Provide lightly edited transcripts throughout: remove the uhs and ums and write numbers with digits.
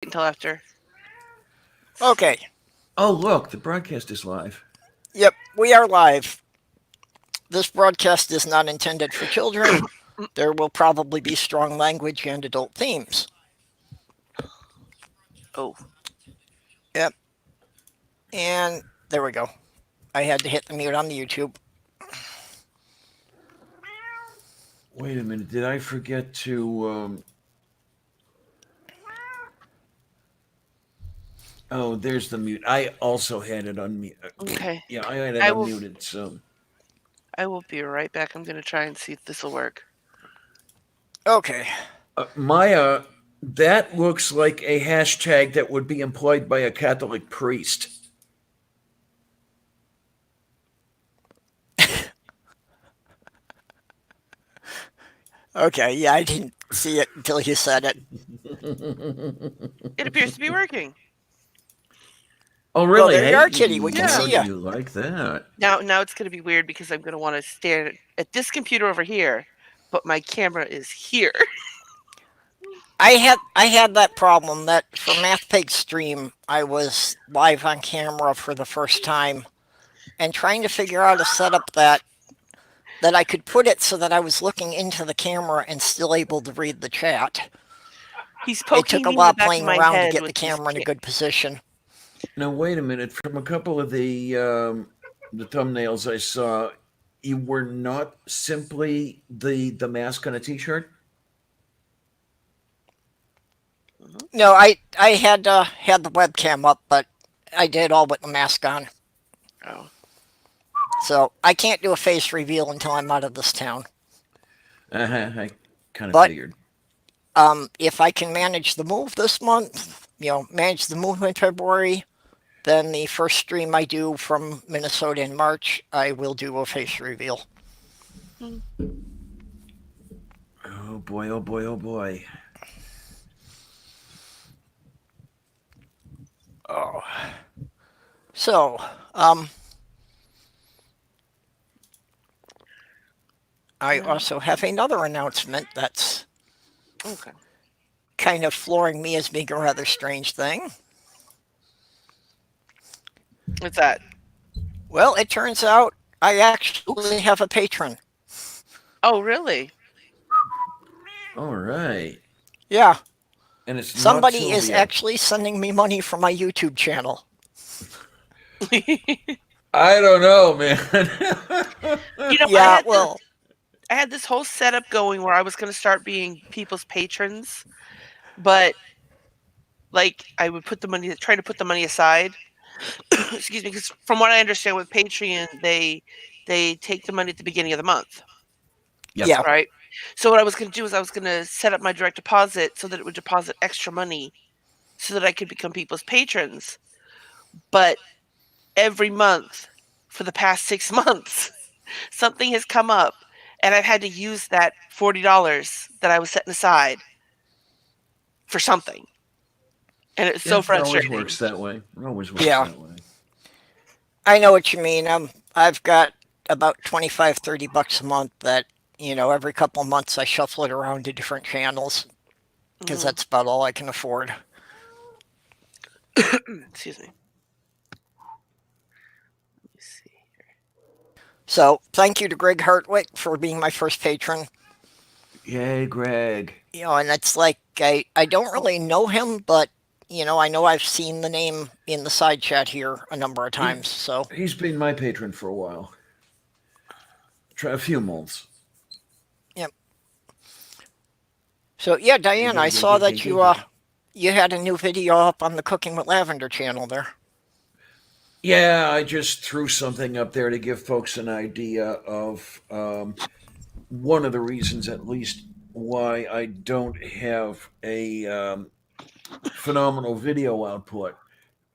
until after. Okay. Oh, look, the broadcast is live. Yep, we are live. This broadcast is not intended for children. There will probably be strong language and adult themes. Oh, Yep, and there we go. I had to hit the mute on the YouTube. Wait a minute, did I forget to? Oh, there's the mute. I also had it unmuted. okay. Yeah, I had it I will. unmuted. So, I will be right back. I'm gonna try and see if this will work. Okay. Maya, that looks like a hashtag that would be employed by a Catholic priest. Okay, yeah, I didn't see it until you said it. It appears to be working. Oh, Well, really? there you Hey, are, Kitty. We can Yeah. how see do you. you like that? Now it's gonna be weird because I'm gonna want to stare at this computer over here, but my camera is here. I had that problem that for MathPig stream I was live on camera for the first time and trying to figure out a setup that I could put it so that I was looking into the camera and still able to read the chat. He's It poking took a me in the lot back of playing my around to head get with the his. camera in a good position. Now, wait a minute. From a couple of the thumbnails I saw, you were not simply the mask on a T-shirt. Mhm. No, I had the webcam up, but I did all with the mask on. Oh, So I can't do a face reveal until I'm out of this town. I kind of But figured. if I can manage the move this month, manage the move in February, then the first stream I do from Minnesota in March, I will do a face reveal. Hmm. Oh boy! Oh boy! Oh boy! Oh. So, um, I yeah. also have another announcement that's Okay. kind of flooring me as being a rather strange thing. What's that? Well, it turns out I actually have a patron. Oh, really? All right, Yeah, and it's not somebody is Sylvia. actually sending me money from my YouTube channel. I don't know, man. I Yeah, had this. well, I had this whole setup going where I was gonna start being people's patrons, but like I would put the money, try to put the money aside. Excuse me, because from what I understand with Patreon, they take the money at the beginning of the month, Yep. yeah, right? So what I was going to do is I was going to set up my direct deposit so that it would deposit extra money so that I could become people's patrons. But every month for the past 6 months, something has come up, and I've had to use that $40 that I was setting aside for something, and it's Yeah, so it always frustrating. works that way. It always works yeah. that way. I know what you mean. I've got about 25, $30 a month that, every couple of months I shuffle it around to different channels because Hmm. that's about all I can afford. Excuse me. Let me see. So thank you to Greg Hartwick for being my first patron. Yay, Greg. And it's like I don't Oh, really know him, but I know I've seen the name in the side chat here a number of He times. So he's been my patron for a while. Try a few months. yeah. So yeah, Good, Diane, I good, good, saw good, good, that good, you good. you had a new video up on the Cooking with Lavender channel there. Yeah, I just threw something up there to give folks an idea of one of the reasons, at least, why I don't have a phenomenal video output.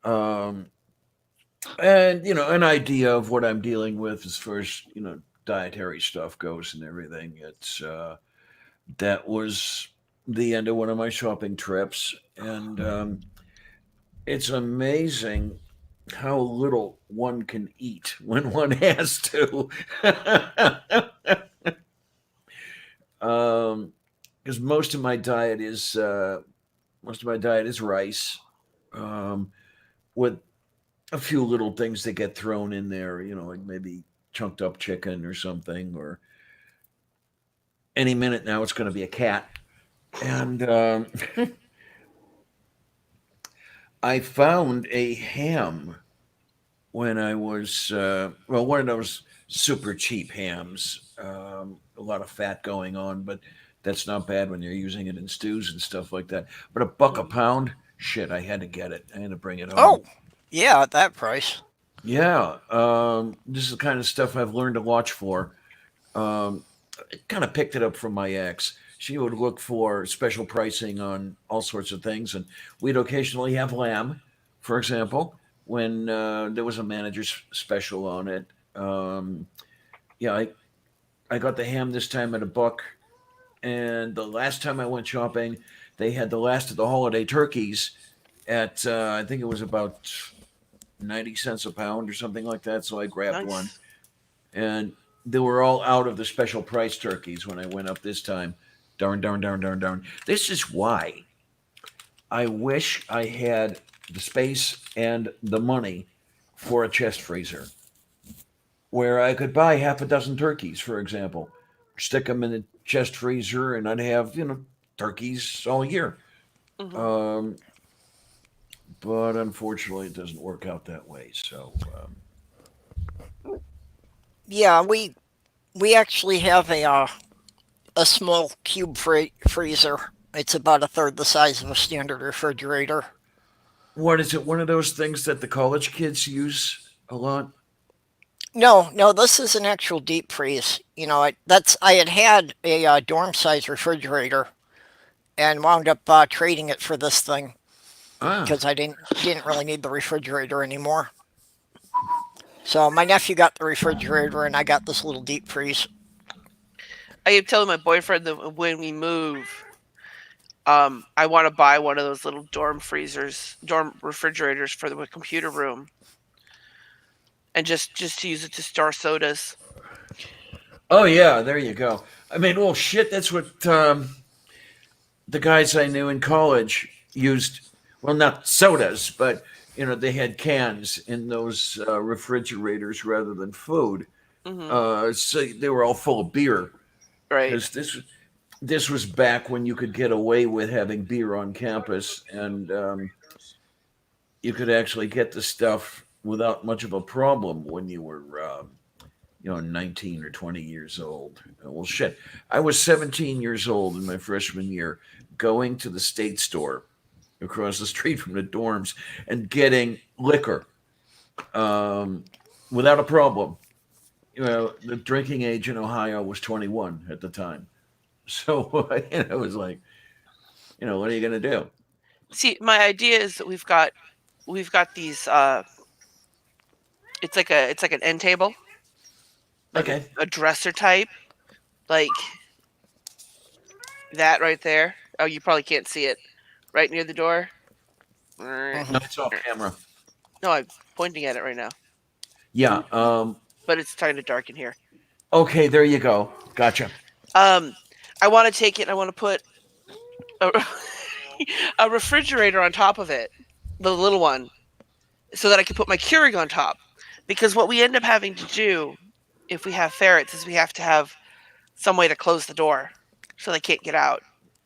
Um, and an idea of what I'm dealing with as far as dietary stuff goes and everything. It's that was the end of one of my shopping trips, and it's amazing how little one can eat when one has to. Because most of my diet is Most of my diet is rice, um, with a few little things that get thrown in there. Like maybe chunked up chicken or something. Or any minute now, it's going to be a cat. And I found a ham when I was one of those super cheap hams. A lot of fat going on, but that's not bad when you're using it in stews and stuff like that. But a buck a Mhm. pound, shit, I had to get it. I had to bring it home. Oh, yeah, at that price. Yeah, this is the kind of stuff I've learned to watch for. Um, I kind of picked it up from my ex. She would look for special pricing on all sorts of things, and we'd occasionally have lamb, for example, when there was a manager's special on it. Yeah, I got the ham this time at a buck, and the last time I went shopping, they had the last of the holiday turkeys at I think it was about 90 cents a pound or something like that. So I grabbed one, Nice. and they were all out of the special price turkeys when I went up this time. Darn, darn, darn, darn, darn. This is why I wish I had the space and the money for a chest freezer where I could buy half a dozen turkeys, for example, stick them in the chest freezer, and I'd have, turkeys all year. Hmm. Um, but unfortunately, it doesn't work out that way. So, Yeah, we actually have a small cube freezer. It's about a third the size of a standard refrigerator. what is it? One of those things that the college kids use a lot? No, no, this is an actual deep freeze. I had a dorm size refrigerator and wound up trading it for this thing Ah, because I didn't really need the refrigerator anymore. So my nephew got the refrigerator and I got this little deep freeze. I keep telling my boyfriend that when we move, I want to buy one of those little dorm refrigerators for the computer room, and just to use it to store sodas. oh yeah, there you go. I mean, well, shit, that's what the guys I knew in college used. Well, not sodas, but they had cans in those refrigerators rather than food. Hmm. So they were all full of beer Right. because this was back when you could get away with having beer on campus, and you could actually get the stuff without much of a problem when you were 19 or 20 years old. Well, shit, I was 17 years old in my freshman year, going to the state store across the street from the dorms and getting liquor, um, without a problem. The drinking age in Ohio was 21 at the time. So it was like, what are you going to do? See, my idea is that we've got these. It's like an end table, like a, Okay. a dresser type, like that right there. Oh, you probably can't see it. Right near the door. No, Hmm. No, it's off camera. I'm pointing at it right now, Yeah. but it's kind of dark in here. Okay, there you go. Gotcha. Um, I want to take it. I want to put a, a refrigerator on top of it, the little one, so that I can put my Keurig on top. Because what we end up having to do if we have ferrets is we have to have some way to close the door so they can't get out.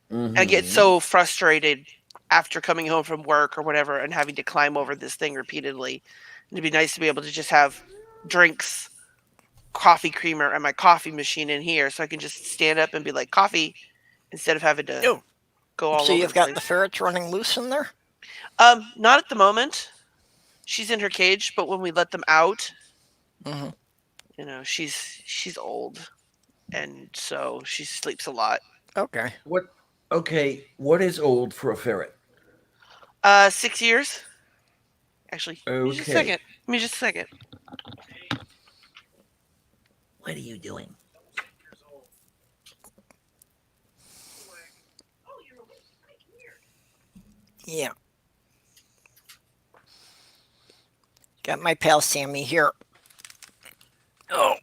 And I get Mm-hmm. so frustrated after coming home from work or whatever and having to climb over this thing repeatedly. And it'd be nice to be able to just have drinks, coffee creamer, and my coffee machine in here so I can just stand up and be like, coffee, instead of having to Oh, go all so over you've the got the place. ferrets running loose in there? Not at the moment. She's in her cage, but when we let them out, Hmm. she's old, and so she sleeps a lot. Okay. What? Okay, what is old for a ferret? 6 years. Actually, give me just a Okay. second. Give me just a second. What are you doing? Yeah. Got my pal Sammy here. Oh,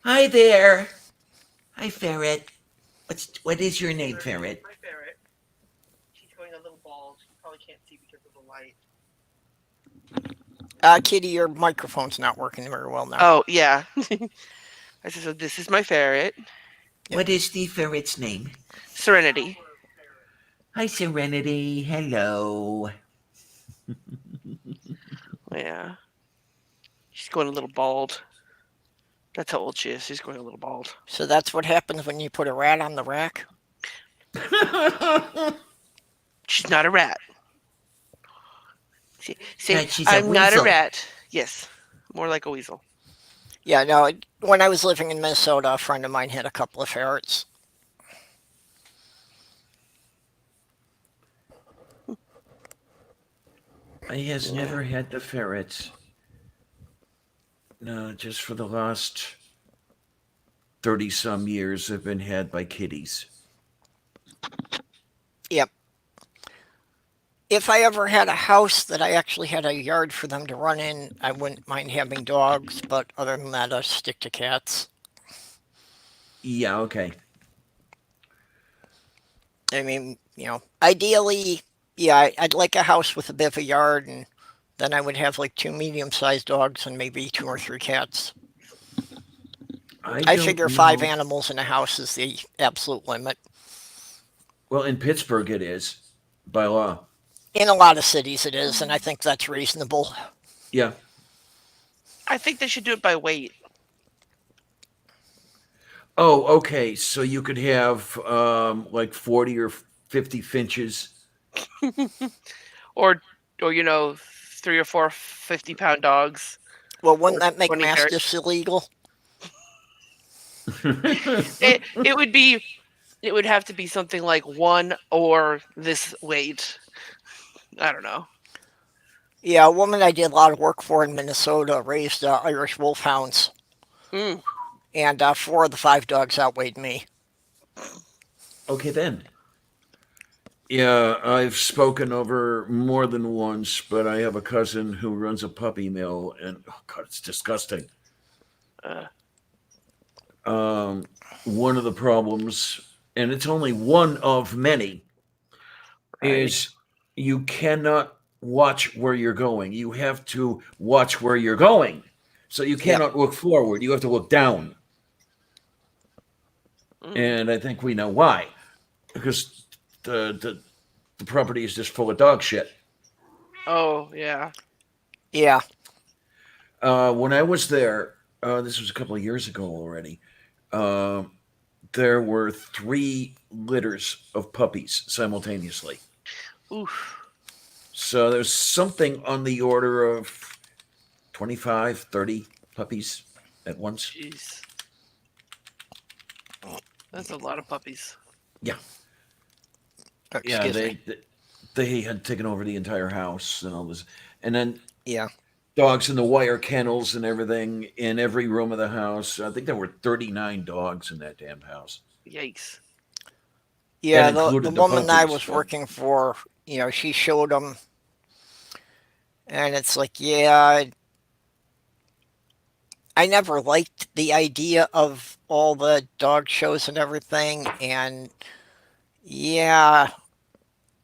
Hi there. Hi, ferret. What is your name, ferret? My ferret. She's going a little bald. You probably can't see because of the light. Kitty, your microphone's not working very well now. Oh, yeah. I said, so this is my ferret, Yep. What is the ferret's name? Serenity. Hi, Serenity. Hello. Yeah. She's going a little bald. That's how old she is. She's going a little bald. So that's what happens when you put a rat on the rack? She's not a rat. Say, She's a I'm not a weasel. rat. Yes. More like a weasel. Yeah, no, when I was living in Minnesota, a friend of mine had a couple of ferrets. I has Yeah. never had the ferrets. No, just for the last 30 some years have been had by kitties. Yep. If I ever had a house that I actually had a yard for them to run in, I wouldn't mind having dogs, but other than that, I'll stick to cats. Yeah, okay. I mean, ideally, yeah, I'd like a house with a bit of a yard, and then I would have like two medium-sized dogs and maybe two or three cats. I don't figure 5 know. animals in a house is the absolute limit. Well, in Pittsburgh it is, by law. In a lot of cities it is, and I think that's reasonable. Yeah. I think they should do it by weight. Oh, okay. So you could have like 40 or 50 finches. Or, or 3 or 4 50-pound dogs. Well, Or wouldn't that make 20 ferrets. mastiffs illegal? It would be. It would have to be something like 1 or this weight. I don't know. Yeah, a woman I did a lot of work for in Minnesota raised Irish wolfhounds, Mm. and 4 of the 5 dogs outweighed me. Okay, then. Yeah, I've spoken over more than once, but I have a cousin who runs a puppy mill, and oh god, it's disgusting. Uh, One of the problems, and it's only one of many, right. is you cannot watch where you're going. You have to watch where you're going. So you Yep. cannot look forward. You have to look down. Mm. And I think we know why. Because the property is just full of dog shit. Oh yeah. Yeah, When I was there, this was a couple of years ago already, uh, there were 3 litters of puppies simultaneously. Oof. So there's something on the order of 25, 30 puppies at once. Jeez. That's a lot of puppies. Yeah. Yeah, excuse me. they had taken over the entire house and all this. And then Yeah, dogs in the wire kennels and everything in every room of the house. I think there were 39 dogs in that damn house. Yikes. yeah. That The included the woman I puppies. was So, working for, she showed them, and it's like, yeah, I never liked the idea of all the dog shows and everything, and yeah,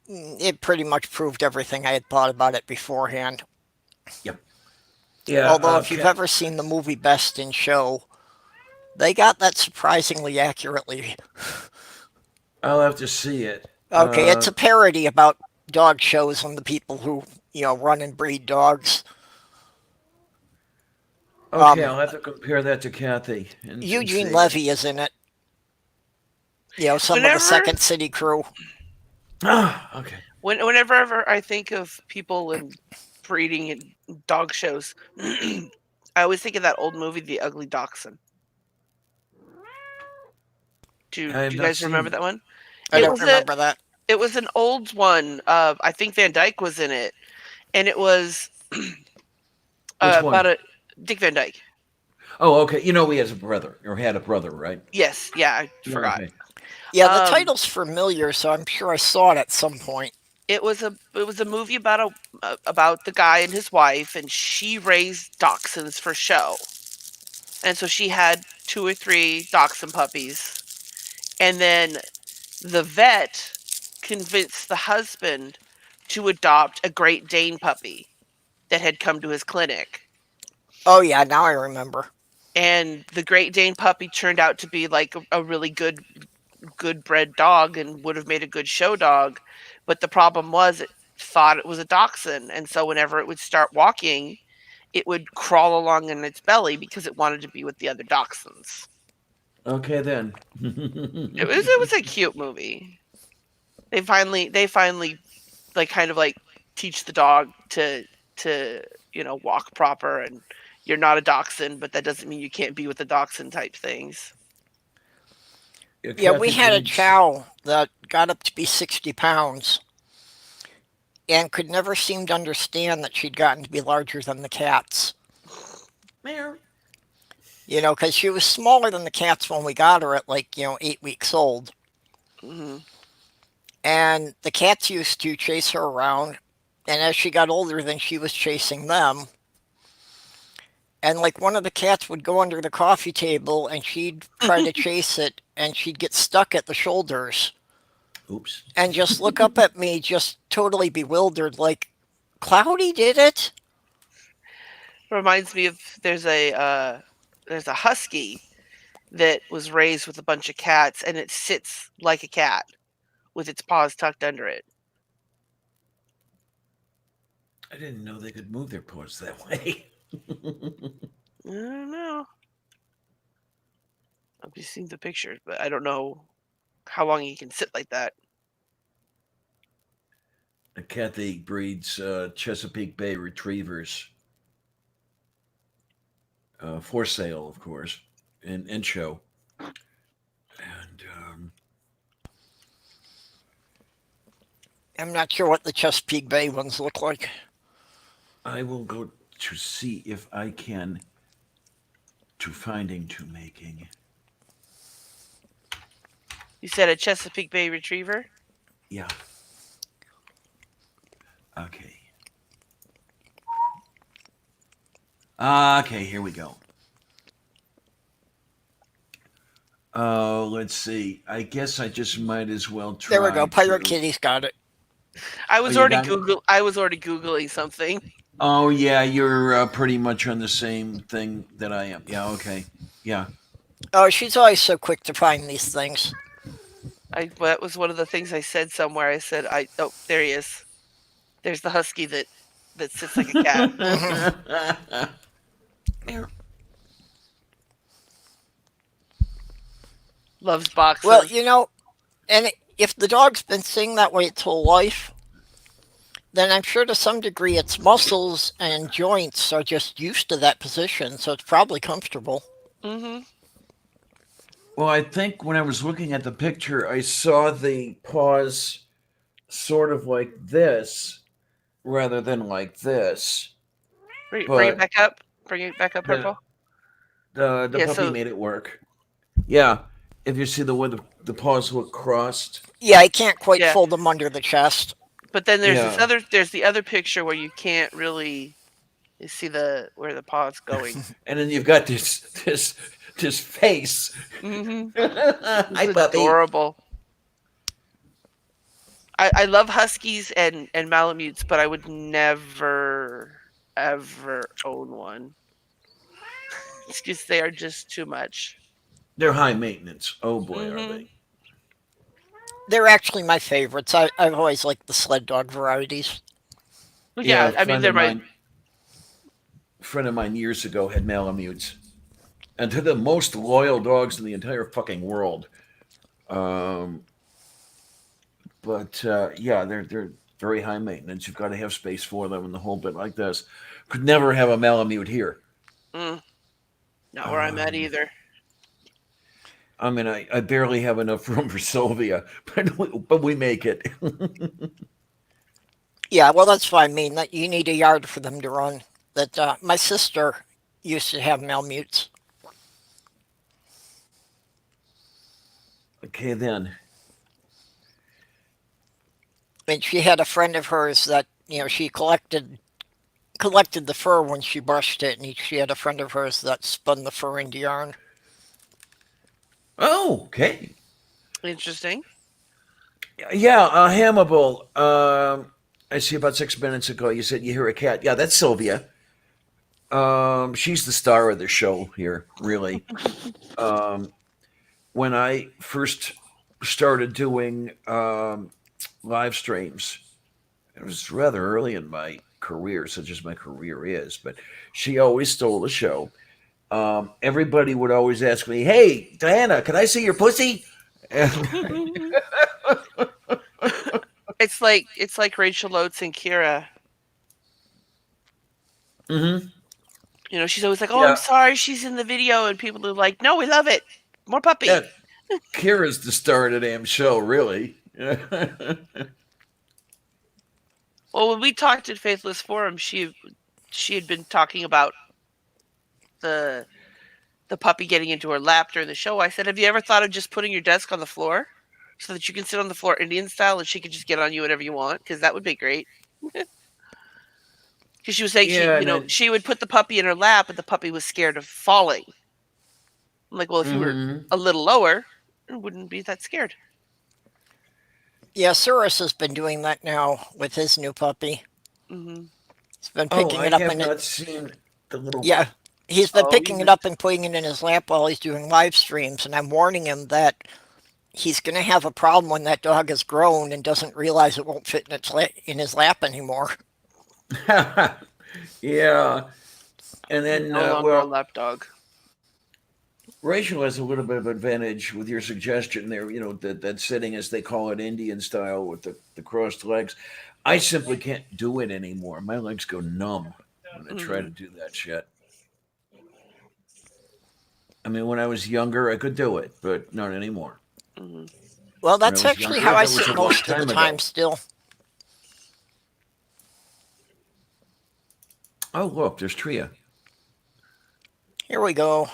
it pretty much proved everything I had thought about it beforehand. yeah. Yeah, Although, if you've ever seen the movie Best in Show, they got that surprisingly accurately. I'll have to see it. Okay, it's a parody about dog shows and the people who, run and breed dogs. Okay, Um, I'll have to compare that to Kathy and Eugene see. Levy is in it. Some of the Whenever Second City crew. Ah, okay. whenever ever I think of people in breeding and dog shows, I always think of that old movie, The Ugly Dachshund. Do I have you not guys remember seen. that one? I It don't was a remember that. it was an old one. I think Van Dyke was in it, and it was Which about one? a Dick Van Dyke. Oh, okay. You know he has a brother, or had a brother, right? Yes, yeah, I Yeah, forgot. okay. Yeah, the Um, title's familiar, so I'm sure I saw it at some point. it was a movie about the guy and his wife, and she raised dachshunds for show, and so she had 2 or 3 dachshund puppies, And then the vet convinced the husband to adopt a Great Dane puppy that had come to his clinic. Oh yeah, now I remember. And the Great Dane puppy turned out to be like a really good bred dog and would have made a good show dog. But the problem was it thought it was a dachshund. And so whenever it would start walking, it would crawl along in its belly because it wanted to be with the other dachshunds. Okay then. It was a cute movie. They finally like kind of like teach the dog to walk proper, and you're not a dachshund, but that doesn't mean you can't be with the dachshund type things. Yeah, we Kathy had a breeds. chow that got up to be 60 pounds and could never seem to understand that she'd gotten to be larger than the cats. Meow. Because she was smaller than the cats when we got her at 8 weeks old. Hmm. And the cats used to chase her around. And as she got older, then she was chasing them. And like one of the cats would go under the coffee table and she'd try to chase it and she'd get stuck at the shoulders Oops. and just look up at me, just totally bewildered, like, Cloudy did it? Reminds me of there's a husky that was raised with a bunch of cats, and it sits like a cat with its paws tucked under it. I didn't know they could move their paws that way. I don't know. I've just seen the pictures, but I don't know how long he can sit like that. Kathy breeds Chesapeake Bay retrievers for sale, of course, in show. And I'm not sure what the Chesapeake Bay ones look like. I will go to see if I can to finding to making. You said a Chesapeake Bay Retriever? Yeah. Okay. Okay, here we go. Let's see. I guess I just might as well try. There we go. Pirate to... Kitty's got it. I Oh, was you already got it? I was already googling something. Oh yeah, you're pretty much on the same thing that I am. Yeah. Okay. Yeah. Oh, she's always so quick to find these things. That was one of the things I said somewhere. I said, oh, there he is. There's the husky that sits like a cat. Loves boxes. Well, and if the dog's been sitting that way its whole life, then I'm sure to some degree its muscles and joints are just used to that position, so it's probably comfortable. Hmm. Well, I think when I was looking at the picture, I saw the paws sort of like this rather than like this. Bring it But back up. Bring it back up, the Purple. the Yeah. puppy So, made it work. Yeah. If you see the way the paws look crossed. Yeah, I can't quite yeah. fold them under the chest. But then there's Yeah. there's the other picture where you can't really see where the paw's going. And then you've got this face. Hmm. Hi, It's puppy. adorable. I love huskies and malamutes, but I would never ever own one. It's just they are just too much. They're high maintenance. Oh boy, are Hmm. they? They're actually my favorites. I've always liked the sled dog varieties. Well, Yeah, yeah, I mean they're my. a friend of mine years ago had Malamutes, and they're the most loyal dogs in the entire fucking world. Um, but yeah, they're very high maintenance. You've got to have space for them and the whole bit like this. Could never have a Malamute here. Mm, not where I'm at Um, either. I mean, I barely have enough room for Sylvia, but we make it. Yeah, well, that's what I mean. That you need a yard for them to run. That my sister used to have Malamutes. Okay, then. And she had a friend of hers that she collected the fur when she brushed it, and she had a friend of hers that spun the fur into yarn. Oh, okay. Interesting. Yeah, Hamable. I see about 6 minutes ago you said you hear a cat. Yeah, that's Sylvia. She's the star of the show here, really. Um, when I first started doing live streams, it was rather early in my career, such as my career is, but she always stole the show. Everybody would always ask me, "Hey, Diana, can I see your pussy?" And It's like Rachel Oates and Kira. hmm She's always like, "Oh, I'm yeah, sorry, she's in the video," and people are like, "No, we love it. More yeah, puppy." Kira's the star of the damn show, really. Well, when we talked at Faithless Forum, she had been talking about the the puppy getting into her lap during the show. I said, "Have you ever thought of just putting your desk on the floor so that you can sit on the floor Indian style and she can just get on you whenever you want? Because that would be great." Because she was saying Yeah, and then she would put the puppy in her lap, and the puppy was scared of falling. I'm like, well, if you were hmm a little lower, it wouldn't be that scared. Yeah, Cyrus has been doing that now with his new puppy. Hmm. He's been oh, picking I it up have and it. not seen the little. Yeah, he's been Oh, picking it up and putting it in his lap while he's doing live streams, and I'm warning him that he's going to have a problem when that dog is grown and doesn't realize it won't fit in his lap anymore. Yeah, and he's then no longer a well, lap dog. Rachel has a little bit of advantage with your suggestion there. That sitting, as they call it, Indian style with the crossed legs. I simply can't do it anymore. My legs go numb when I try Hmm. to do that shit. I mean, when I was younger, I could do it, but not anymore. Hmm. Well, When I that's was actually how younger, I that was sit a long most of the time time ago. still. Oh, look, there's Tria. Here we go.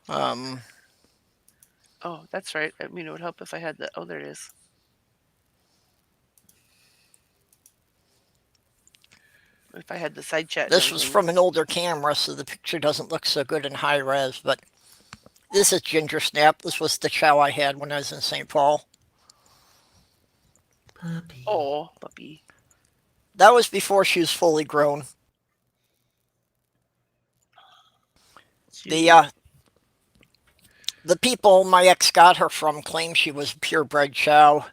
Um, Oh, that's right. I mean, it would help if I had the. Oh, there it is. If I had the side chat and this was everything. from an older camera, so the picture doesn't look so good in high res, but this is Ginger Snap. This was the chow I had when I was in St. Paul. Puppy. Oh, puppy. That was before she was fully grown. The Cute. uh, the people my ex got her from claim she was purebred chow.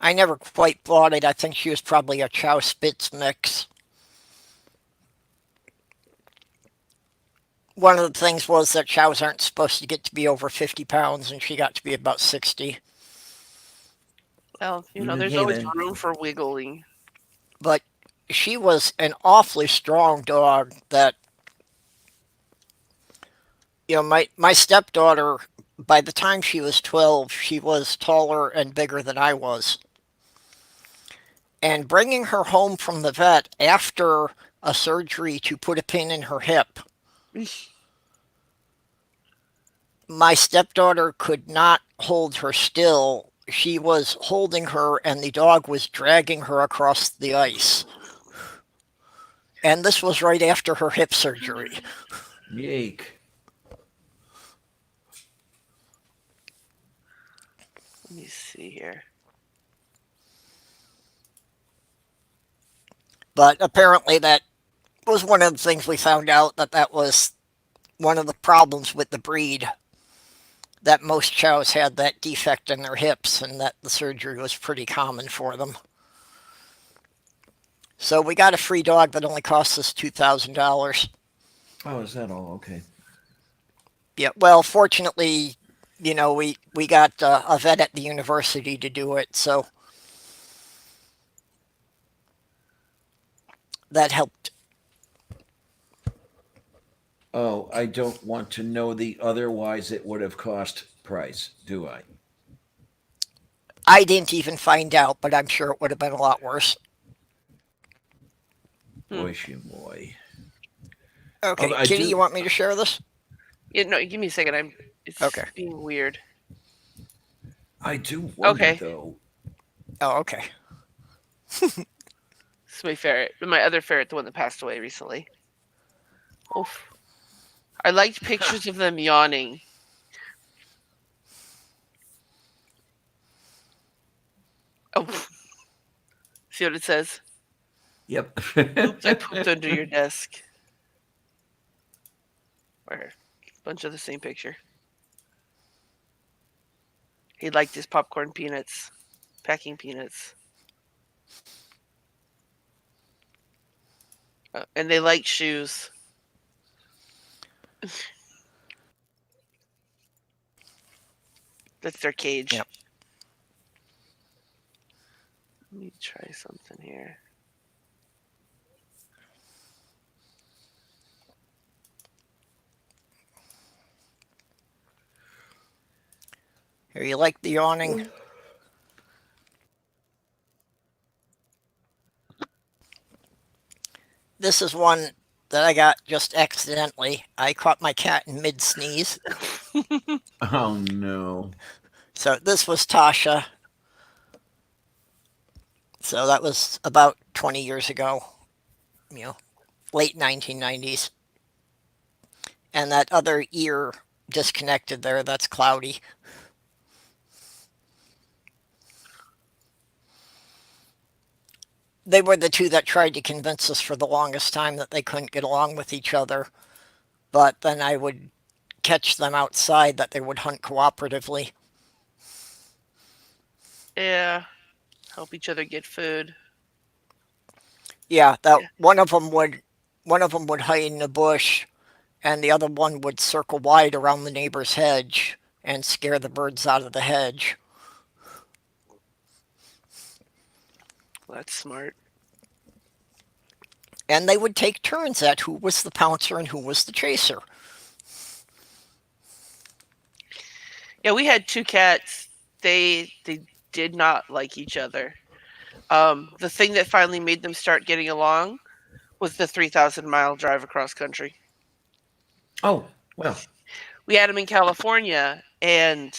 I never quite bought it. I think she was probably a chow Spitz mix. One of the things was that chows aren't supposed to get to be over 50 pounds, and she got to be about 60. Well, there's Okay, always then. room for wiggling. But she was an awfully strong dog that, my stepdaughter, by the time she was 12, she was taller and bigger than I was. And bringing her home from the vet after a surgery to put a pin in her hip, my stepdaughter could not hold her still. She was holding her, and the dog was dragging her across the ice. And this was right after her hip surgery. Yake. Let me see here. But apparently, that was one of the things we found out, that was one of the problems with the breed. That most chows had that defect in their hips, and that the surgery was pretty common for them. So we got a free dog that only cost us $2,000. Oh, is that all? Okay. Yeah, well, fortunately, we got a vet at the university to do it, so that helped. Oh, I don't want to know the otherwise it would have cost price, do I? I didn't even find out, but I'm sure it would have been a lot worse. Hmm. Boy, she boy. Okay, I Kitty, do. you want me to share this? Yeah, no, give me a second. It's Okay. being weird. I do wonder Okay, though. Oh, okay. it's my ferret, my other ferret, the one that passed away recently. Oof. I liked pictures of them yawning. Oh, see what it says? Yep. Oops, I pooped under your desk. Or a bunch of the same picture. He liked his popcorn peanuts, packing peanuts. And they like shoes. That's their cage. Yep. Let me try something here. Here, you like the yawning? This is one that I got just accidentally. I caught my cat in mid sneeze. Oh no. So this was Tasha. So that was about 20 years ago, you know, late 1990s. And that other ear disconnected there, that's Cloudy. They were the two that tried to convince us for the longest time that they couldn't get along with each other. But then I would catch them outside that they would hunt cooperatively. Yeah, help each other get food. Yeah, that Yeah. one of them would hide in a bush, and the other one would circle wide around the neighbor's hedge and scare the birds out of the hedge. Well, that's smart. And they would take turns at who was the pouncer and who was the chaser. Yeah, we had two cats. They did not like each other. The thing that finally made them start getting along was the 3,000-mile drive across country. Oh, well. We had them in California, and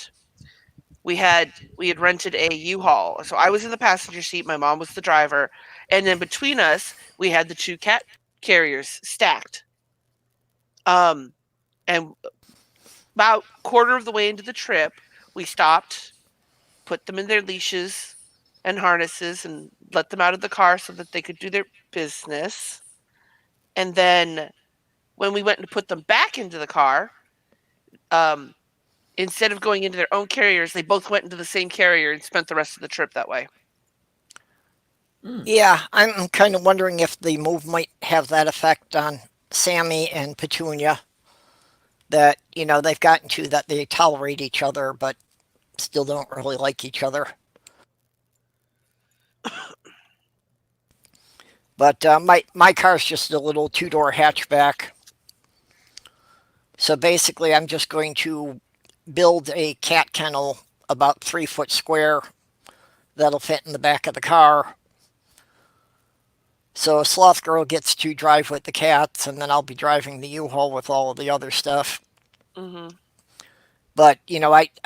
we had rented a U-Haul. So I was in the passenger seat, my mom was the driver, and then between us, we had the two cat carriers stacked. Um, and about quarter of the way into the trip, we stopped, put them in their leashes and harnesses, and let them out of the car so that they could do their business. And then when we went to put them back into the car, um, instead of going into their own carriers, they both went into the same carrier and spent the rest of the trip that way. Yeah, I'm kind of wondering if the move might have that effect on Sammy and Petunia. That, they've gotten to that they tolerate each other, but still don't really like each other. But my car's just a little two-door hatchback. So basically, I'm just going to build a cat kennel about 3 foot square that'll fit in the back of the car. So Sloth Girl gets to drive with the cats, and then I'll be driving the U-Haul with all of the other stuff. Hmm. But,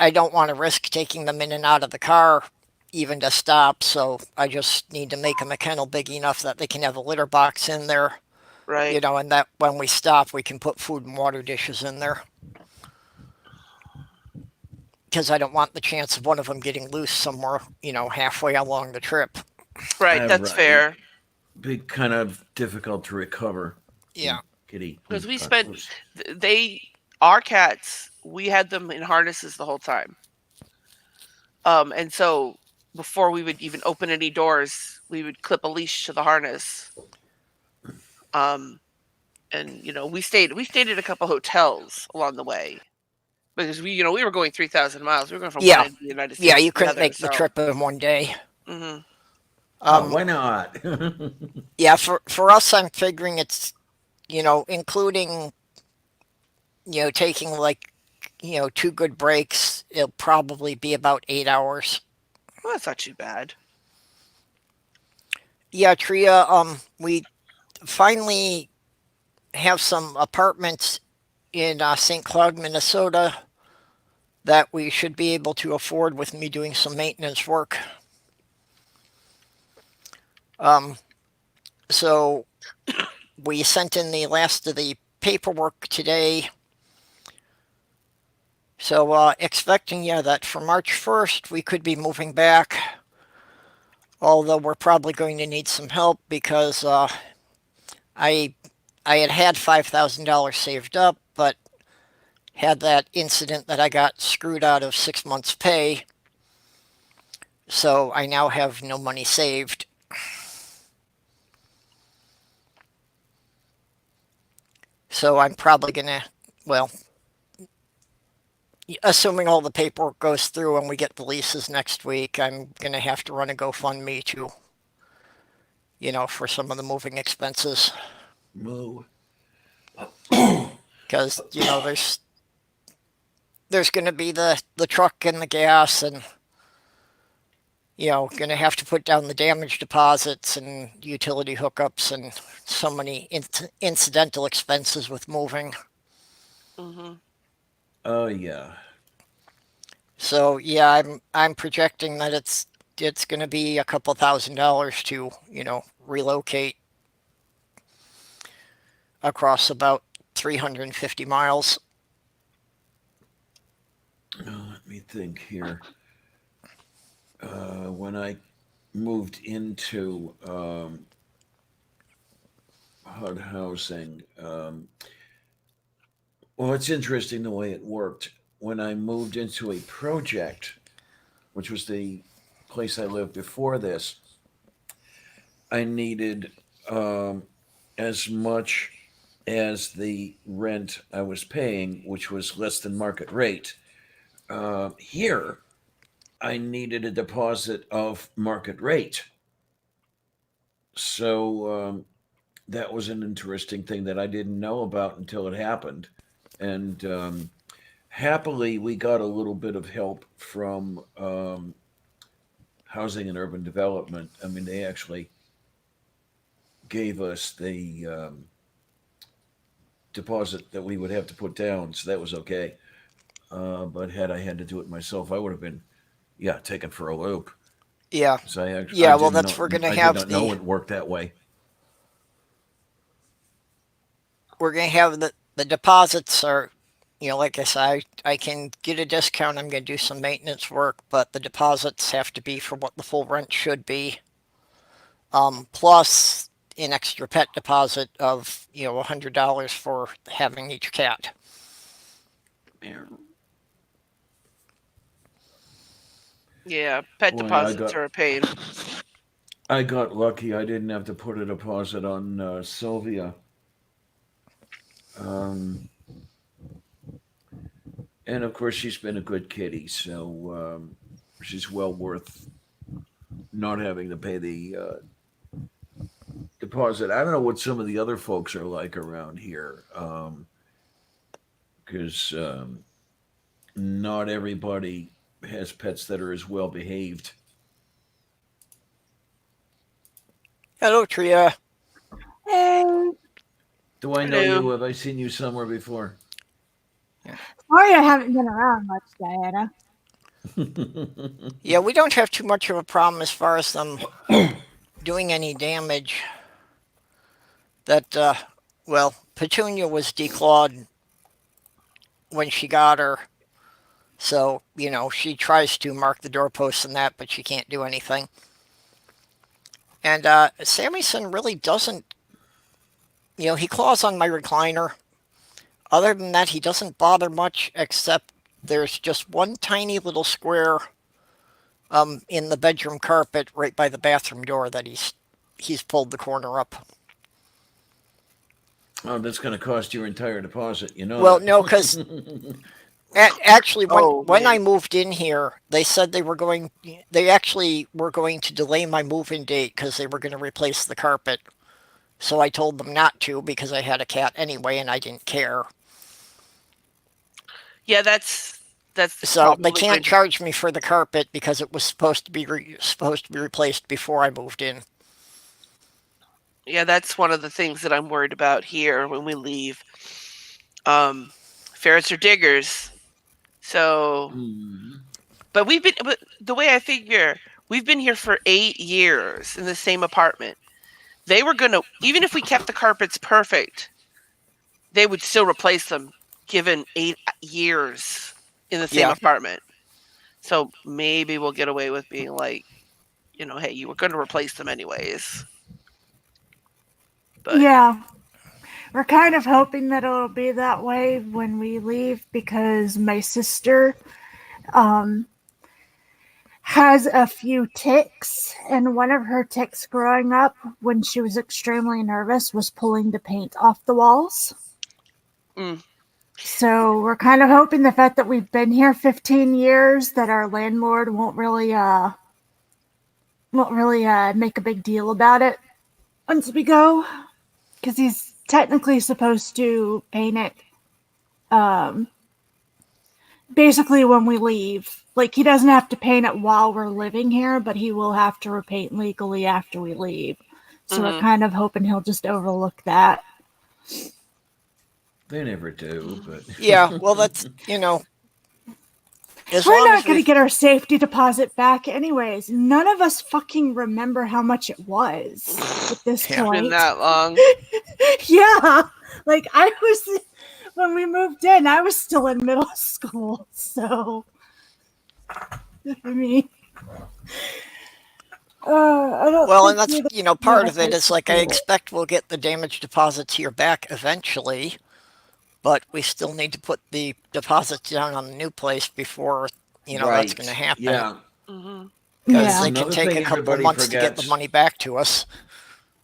I don't want to risk taking them in and out of the car, even to stop, so I just need to make them a kennel big enough that they can have a litter box in there, Right. and that when we stop, we can put food and water dishes in there. Because I don't want the chance of one of them getting loose somewhere, halfway along the trip. Right. That's Right. fair. Be kind of difficult to recover. Yeah. Kitty Because we got spent loose. they our cats. We had them in harnesses the whole time. And so before we would even open any doors, we would clip a leash to the harness. Um, and we stayed at a couple hotels along the way because we were going 3,000 miles. We were going from one Yeah. end of the United Yeah, States you to the couldn't other. make the So, trip in one day. hmm Oh, Um, why not? yeah, for us, I'm figuring it's, including, taking like, two good breaks, it'll probably be about 8 hours. well, that's not too bad. Yeah, Tria, we finally have some apartments in St. Cloud, Minnesota that we should be able to afford with me doing some maintenance work. Um, so we sent in the last of the paperwork today, So expecting, yeah, that for March 1st we could be moving back. Although we're probably going to need some help because I I had $5,000 saved up, but had that incident that I got screwed out of 6 months' pay. So I now have no money saved. So I'm probably gonna, well, assuming all the paperwork goes through and we get the leases next week, I'm gonna have to run a GoFundMe to, for some of the moving expenses. Moo. Because there's gonna be the truck and the gas and gonna have to put down the damage deposits and utility hookups and so many incidental expenses with moving. Hmm. Oh yeah. So yeah, I'm projecting that it's going to be a couple $1,000s to relocate across about 350 miles. Let me think here. When I moved into HUD housing, well, it's interesting the way it worked. When I moved into a project, which was the place I lived before this, I needed as much as the rent I was paying, which was less than market rate. Here, I needed a deposit of market rate. So that was an interesting thing that I didn't know about until it happened. And happily, we got a little bit of help from housing and urban development. I mean, they actually gave us the deposit that we would have to put down, so that was okay. But had I had to do it myself, I would have been, yeah, taken for a loop. Yeah, So yeah. Well, that's we're gonna I did have not know it worked that way. the deposits are. Like I said, I can get a discount. I'm going to do some maintenance work, but the deposits have to be for what the full rent should be. Plus an extra pet deposit of $100 for having each cat. Yeah, pet Boy, deposits are a pain. I got lucky. I didn't have to put a deposit on Sylvia, um, and of course she's been a good kitty, so she's well worth not having to pay the deposit. I don't know what some of the other folks are like around here, because not everybody has pets that are as well behaved. Hello, Tria. Hey, Do I know Hello. you? Have I seen you somewhere before? sorry I haven't been around much, Diana. Yeah, we don't have too much of a problem as far as them doing any damage. That well, Petunia was declawed when she got her, so she tries to mark the doorposts and that, but she can't do anything. And Sammyson really doesn't. He claws on my recliner. Other than that, he doesn't bother much, except there's just one tiny little square in the bedroom carpet right by the bathroom door that he's pulled the corner up. Oh, that's going to cost your entire deposit. You know Well, no, because that. actually, when Oh when I man. moved in here, they said they actually were going to delay my move-in date because they were going to replace the carpet. So I told them not to because I had a cat anyway and I didn't care. Yeah, that's So they probably can't going to. charge me for the carpet because it was supposed to be replaced before I moved in. Yeah, that's one of the things that I'm worried about here when we leave. Um, ferrets are diggers. So, Mm. but the way I figure, we've been here for 8 years in the same apartment. They were gonna, even if we kept the carpets perfect, they would still replace them, given 8 years. in the same Yeah. apartment. So maybe we'll get away with being like, hey, you were going to replace them anyways. But Yeah. We're kind of hoping that it'll be that way when we leave because my sister um, has a few ticks, and one of her ticks growing up when she was extremely nervous was pulling the paint off the walls. mm, So we're kind of hoping the fact that we've been here 15 years that our landlord won't really make a big deal about it once we go, because he's technically supposed to paint it um, basically when we leave. Like, he doesn't have to paint it while we're living here, but he will have to repaint legally after we leave. So we're kind of hoping he'll just overlook that. They never do, but Yeah. Well, that's, as We're long not as going to we get our safety deposit back anyways. None of us fucking remember how much it was at this Yeah. been point. that long. Yeah. Like, when we moved in, I was still in middle school. So, I mean, I don't Well, think and that's, either part of of us it are is like I cool. expect we'll get the damage deposits here back eventually, but we still need to put the deposits down on the new place before, that's going to right. happen. Yeah. Hmm. Because That's Yeah. they can another take thing a couple of everybody months to get the forgets. money back to us.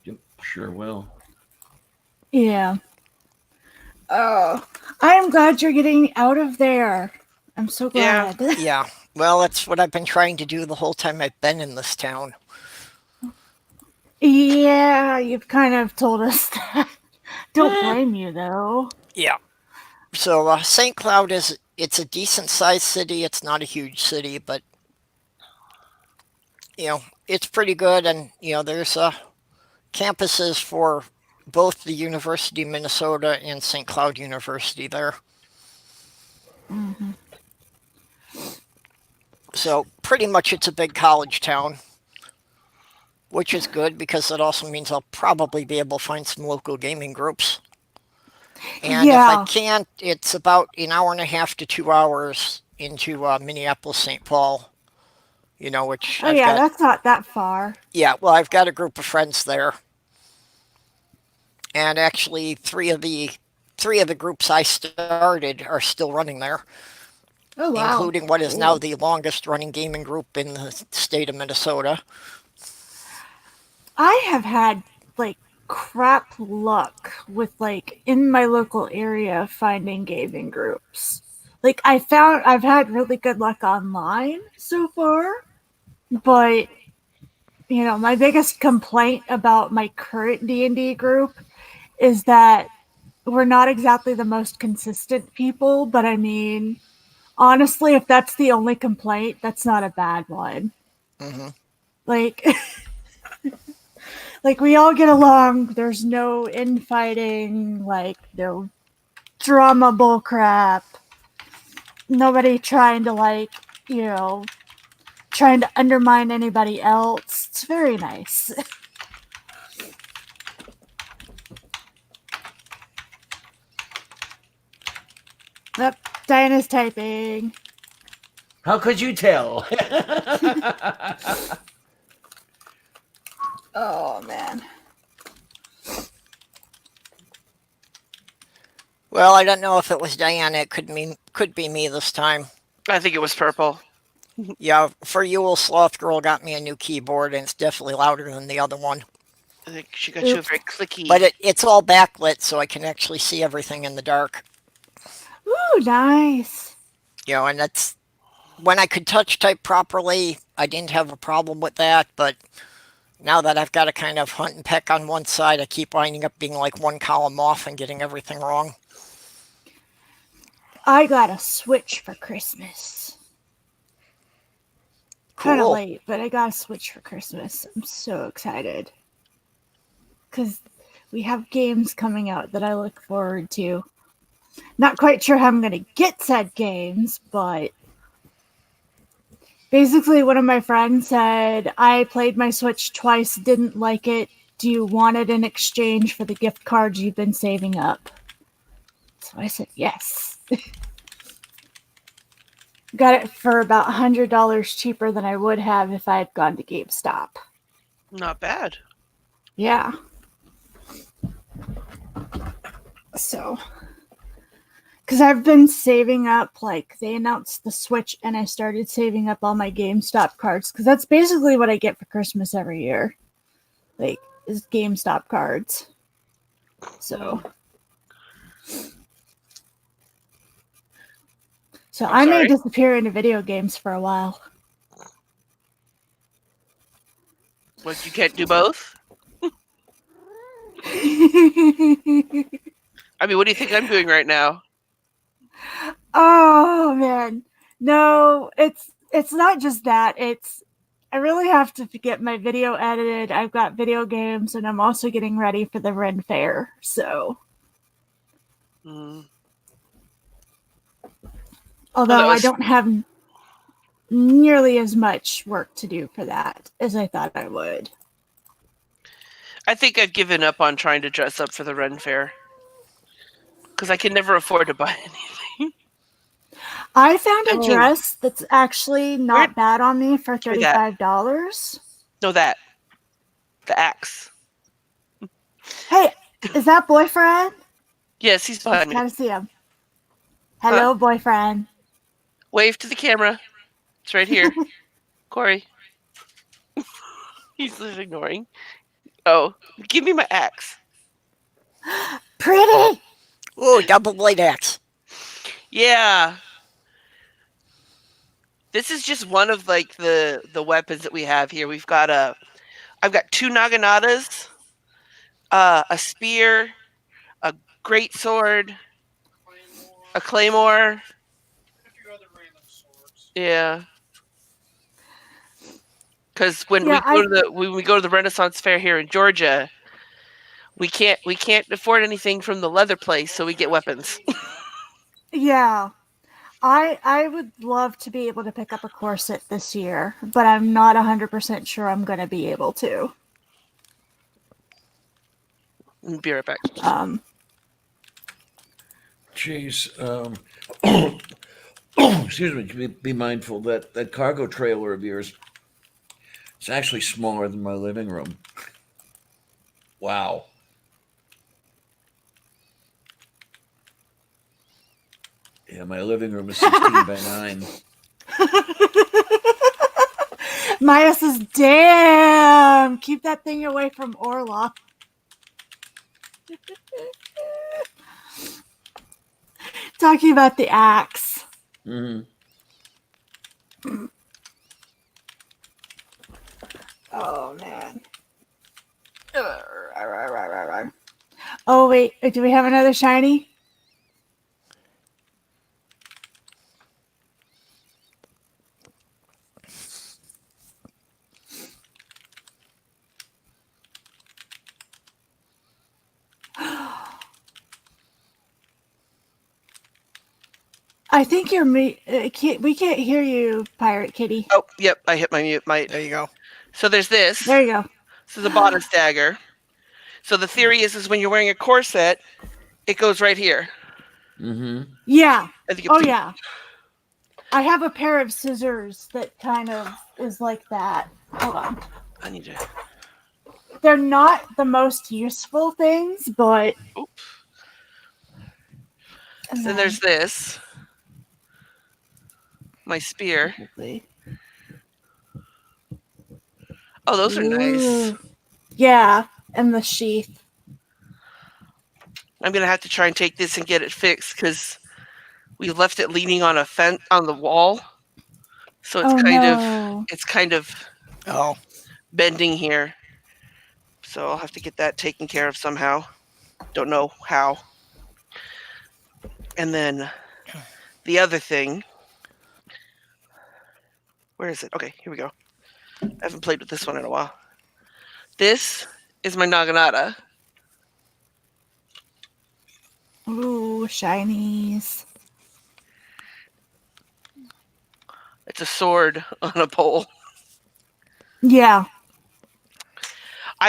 Yep, sure will. Yeah. Oh, I am glad you're getting out of there. I'm so Yeah. glad. Yeah. Well, that's what I've been trying to do the whole time I've been in this town. Yeah, you've kind of told us that. Don't blame you, though. Yeah. So St. Cloud it's a decent sized city. It's not a huge city, but it's pretty good. And there's campuses for both the University of Minnesota and St. Cloud University there. Mm-hmm. So pretty much it's a big college town, which is good because it also means I'll probably be able to find some local gaming groups. And if I Yeah. can't, it's about an hour and a half to 2 hours into Minneapolis, St. Paul. Which Oh, I've yeah, got. that's not that far. Yeah, well, I've got a group of friends there, and actually, three of the groups I started are still running there, Oh, wow. including what is now Cool. the longest running gaming group in the state of Minnesota. I have had, like, crap luck with, like, in my local area finding gaming groups. Like, I've had really good luck online so far, but my biggest complaint about my current D&D group is that we're not exactly the most consistent people, but I mean, honestly, if that's the only complaint, that's not a bad one. Hmm. Like like we all get along, there's no infighting, like no drama bullcrap. Nobody trying to trying to undermine anybody else. It's very nice. Yep, Diana's typing. How could you tell? Oh man. Well, I don't know if it was Diana. It could be me this time. I think it was Purple. Yeah, for Yule, Sloth Girl got me a new keyboard, and it's definitely louder than the other one. I think she got you a Oops. very clicky. But it's all backlit, so I can actually see everything in the dark. Ooh, nice. And that's when I could touch type properly. I didn't have a problem with that, but now that I've got to kind of hunt and peck on one side, I keep winding up being like one column off and getting everything wrong. I got a Switch for Christmas. Kind of Cool. late, but I got a Switch for Christmas. I'm so excited. Because we have games coming out that I look forward to. Not quite sure how I'm going to get said games, but basically one of my friends said, I played my Switch twice, didn't like it. Do you want it in exchange for the gift cards you've been saving up? So I said yes. Got it for about $100 cheaper than I would have if I had gone to GameStop. Not bad. Yeah. So, because I've been saving up, like, they announced the Switch, and I started saving up all my GameStop cards, because that's basically what I get for Christmas every year. Like, is GameStop cards. So. So I may disappear into video games for a while. What, you can't do both? I mean, what do you think I'm doing right now? Oh man. No, it's not just that. It's I really have to get my video edited. I've got video games and I'm also getting ready for the Ren Fair. So although I don't have nearly as much work to do for that as I thought I would. I think I've given up on trying to dress up for the Ren Fair. Because I can never afford to buy anything. I found a dress that's actually not bad on me for $35. No, that. The axe. Hey, is that boyfriend? Yes, he's behind me. Gotta see him. Hello, boyfriend. Wave to the camera. It's right here. Corey. He's just ignoring. Oh, give me my axe. Pretty. Ooh, double blade axe. Yeah. This is just one of like the weapons that we have here. I've got 2 naganatas, a spear, a great sword, a claymore. Yeah. Because when we go to the Renaissance Fair here in Georgia, we can't afford anything from the leather place, so we get weapons. Yeah. I would love to be able to pick up a corset this year, but I'm not 100% sure I'm going to be able to. I'll be right back. Jeez. Excuse me. Be mindful that cargo trailer of yours is actually smaller than my living room. Wow. Yeah, my living room is 16 by 9. Maya says, damn, keep that thing away from Orla. Talking about the axe. Mm-hmm. Oh, man. Oh, wait, do we have another shiny? I think you're we can't hear you, Pirate Kitty. Oh, yep, I hit my mute. There you go. So there's this. There you go. This is a bodice dagger. So the theory is when you're wearing a corset, it goes right here. Mm-hmm. Yeah. Yeah. I have a pair of scissors that kind of is like that. Hold on. I need to. They're not the most useful things, but. Oops. And then there's this. My spear. Oh, those are nice. Yeah, and the sheath. I'm gonna have to try and take this and get it fixed because we left it leaning on a fence on the wall, so it's kind of bending here. So I'll have to get that taken care of somehow. Don't know how. And then the other thing. Where is it? Okay, here we go. I haven't played with this one in a while. This is my naginata. Ooh, shinies. It's a sword on a pole. Yeah.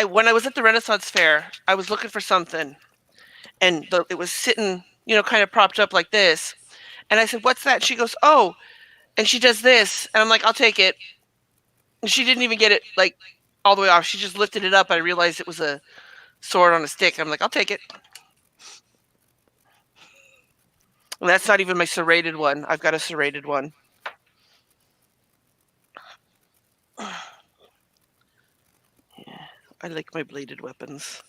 When I was at the Renaissance Fair, I was looking for something, and it was sitting, kind of propped up like this. And I said, "What's that?" She goes, "Oh, and she does this, and I'm like, I'll take it. And she didn't even get it like all the way off. She just lifted it up. I realized it was a sword on a stick. I'm like, I'll take it. And that's not even my serrated one. I've got a serrated one. Yeah, I like my bladed weapons.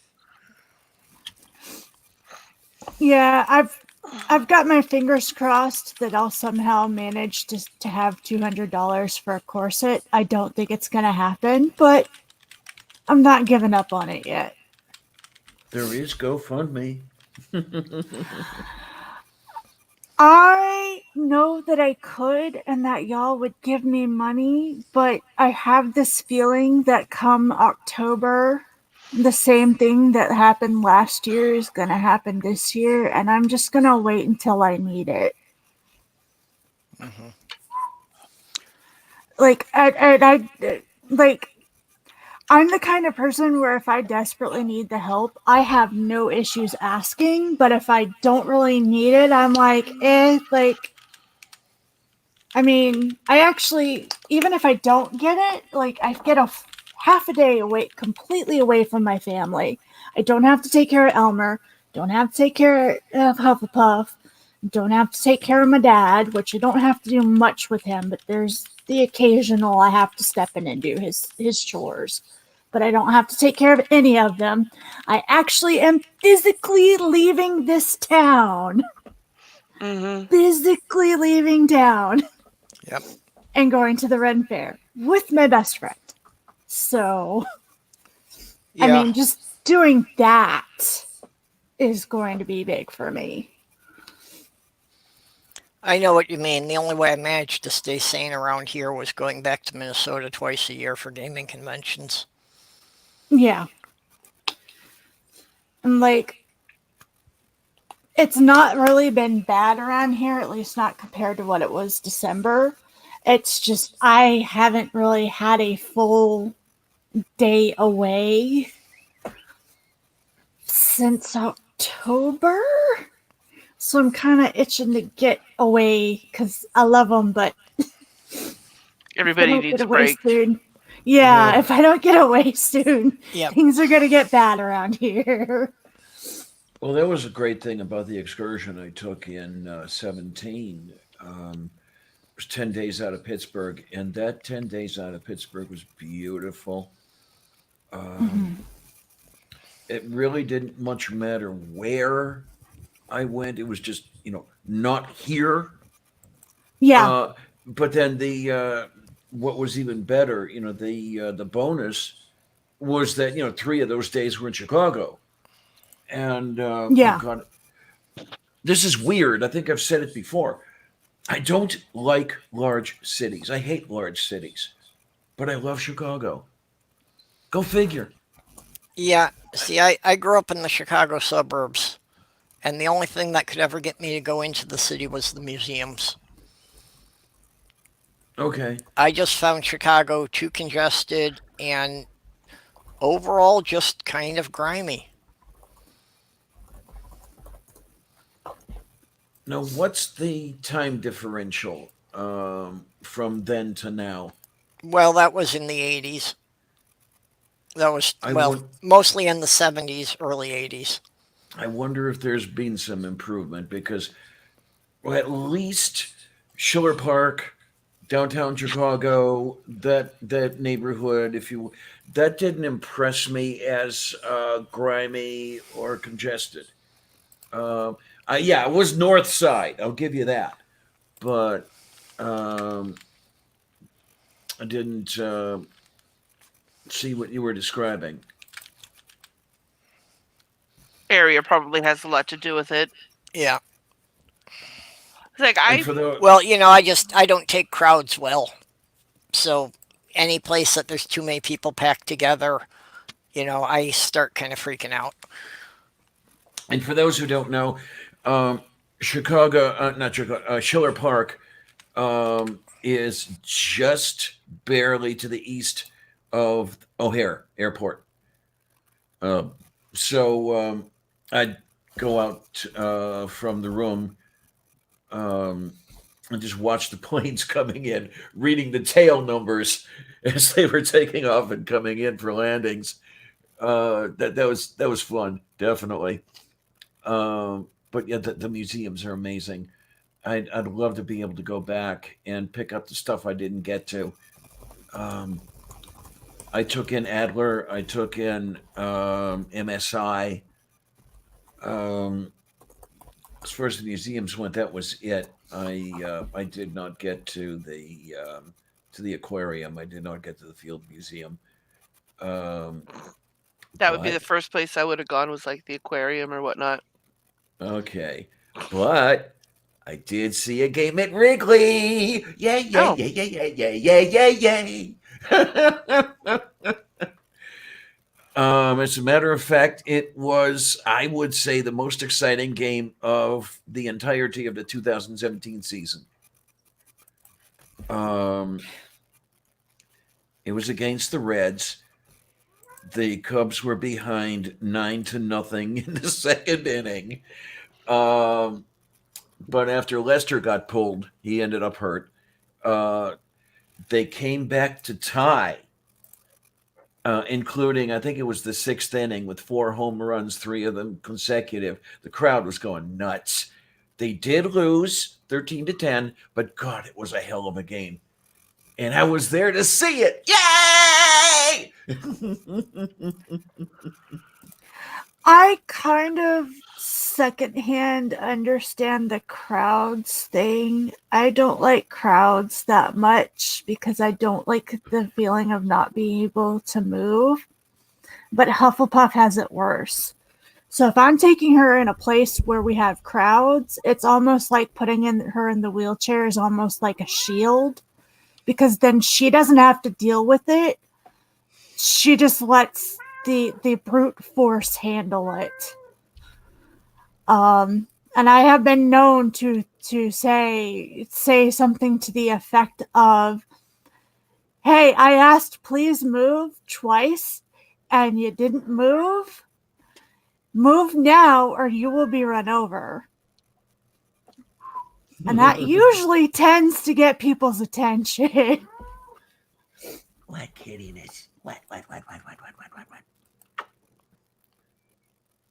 Yeah, I've got my fingers crossed that I'll somehow manage to have $200 for a corset. I don't think it's gonna happen, but I'm not giving up on it yet. There is GoFundMe. I know that I could and that y'all would give me money, but I have this feeling that come October, the same thing that happened last year is going to happen this year, and I'm just going to wait until I need it. Mm-hmm. Like, like, I'm the kind of person where if I desperately need the help, I have no issues asking, but if I don't really need it, I'm like, like, I mean, I actually, even if I don't get it, like, I get half a day away, completely away from my family. I don't have to take care of Elmer, don't have to take care of Hufflepuff, don't have to take care of my dad, which I don't have to do much with him, but there's the occasional I have to step in and do his chores. But I don't have to take care of any of them. I actually am physically leaving this town. Mm-hmm. Physically leaving town. Yep. And going to the Ren Fair with my best friend. So, Yeah. I mean, just doing that is going to be big for me. I know what you mean. The only way I managed to stay sane around here was going back to Minnesota twice a year for gaming conventions. Yeah. And like, it's not really been bad around here, at least not compared to what it was December. It's just, I haven't really had a full day away since October. So I'm kind of itching to get away because I love them, but Everybody needs a break. Soon. Yeah, if I don't get away soon, Yep. things are going to get bad around here. Well, that was a great thing about the excursion I took in 17. It was 10 days out of Pittsburgh, and that 10 days out of Pittsburgh was beautiful. Um, it really didn't much matter where I went. It was just, not here. Yeah. But then what was even better, the bonus was that 3 of those days were in Chicago, and Yeah. oh God, this is weird. I think I've said it before. I don't like large cities. I hate large cities, but I love Chicago. Go figure. Yeah. See, I grew up in the Chicago suburbs, and the only thing that could ever get me to go into the city was the museums. Okay. I just found Chicago too congested and overall just kind of grimy. Now, what's the time differential from then to now? Well, that was in the 80s. That was, I well, won- mostly in the 70s, early 80s. I wonder if there's been some improvement because, well, at least Schiller Park, downtown Chicago, that neighborhood, that didn't impress me as grimy or congested. Uh, yeah, it was North Side. I'll give you that, but um, I didn't see what you were describing. Area probably has a lot to do with it. Yeah. Like And for the Well, I don't take crowds well. So any place that there's too many people packed together, I start kind of freaking out. And for those who don't know, Chicago, not Chicago, Schiller Park is just barely to the east of O'Hare Airport. So I'd go out from the room and just watch the planes coming in, reading the tail numbers as they were taking off and coming in for landings. That was fun, definitely. But yeah, the museums are amazing. I'd love to be able to go back and pick up the stuff I didn't get to. Um, I took in Adler. I took in MSI. Um, as far as the museums went, that was it. I did not get to the aquarium. I did not get to the field museum. Um, That would be the but first place I would have gone, was like the aquarium or whatnot. okay, but I did see a game at Wrigley. Yay! Yay! Oh, Yay! Yay! Yay! Yay! Yay! Yay! As a matter of fact, it was, I would say, the most exciting game of the entirety of the 2017 season. Um, it was against the Reds. The Cubs were behind 9-0 in the second inning. Um, but after Lester got pulled, he ended up hurt. Uh, they came back to tie, including, I think it was the sixth inning with 4 home runs, 3 of them consecutive. The crowd was going nuts. They did lose 13-10, but God, it was a hell of a game. And I was there to see it. Yay! I kind of secondhand understand the crowds thing. I don't like crowds that much because I don't like the feeling of not being able to move. But Hufflepuff has it worse. So if I'm taking her in a place where we have crowds, it's almost like putting her in the wheelchair is almost like a shield, because then she doesn't have to deal with it. She just lets the brute force handle it. And I have been known to say something to the effect of, "Hey, I asked please move twice and you didn't move. Move now or you will be run over." And that usually tends to get people's attention. What kiddiness? What?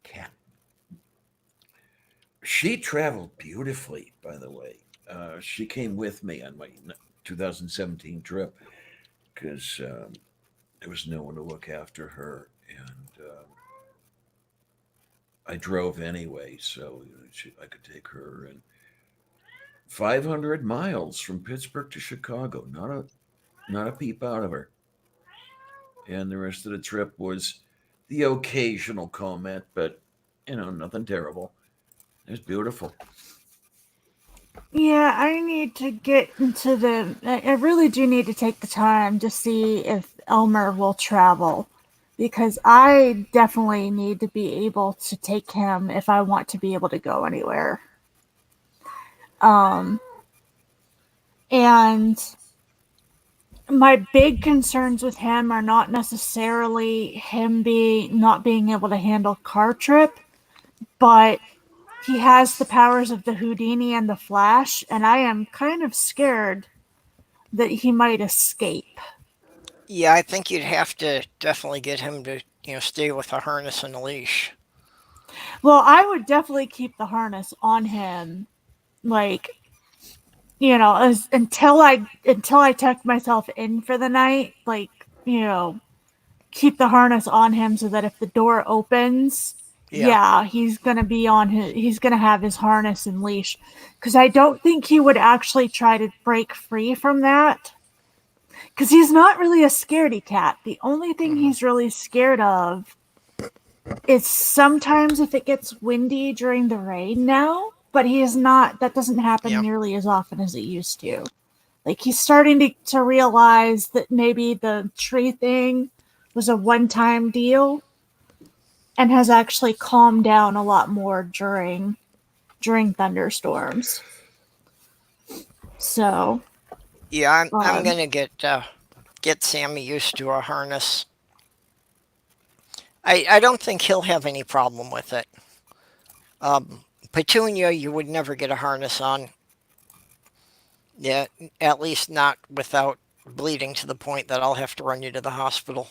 Cat. She traveled beautifully, by the way. She came with me on my 2017 trip because there was no one to look after her, and I drove anyway, so I could take her. And 500 miles from Pittsburgh to Chicago, not a peep out of her. And the rest of the trip was the occasional comment, but nothing terrible. It was beautiful. Yeah, I need to get into I really do need to take the time to see if Elmer will travel, because I definitely need to be able to take him if I want to be able to go anywhere. Um, and my big concerns with him are not necessarily him not being able to handle car trip, but he has the powers of the Houdini and the Flash, and I am kind of scared that he might escape. Yeah, I think you'd have to definitely get him to, stay with a harness and a leash. Well, I would definitely keep the harness on him, like, until I tuck myself in for the night, like, keep the harness on him so that if the door opens, Yeah. yeah, he's gonna have his harness and leash, because I don't think he would actually try to break free from that, because he's not really a scaredy cat. The only thing he's really scared of is sometimes if it gets windy during the rain now, but that doesn't happen Yeah. nearly as often as it used to. Like, he's starting to realize that maybe the tree thing was a one-time deal and has actually calmed down a lot more during thunderstorms. So, Yeah, I'm um, gonna get Sammy used to a harness. I don't think he'll have any problem with it. Petunia, you would never get a harness on. Yeah, at least not without bleeding to the point that I'll have to run you to the hospital.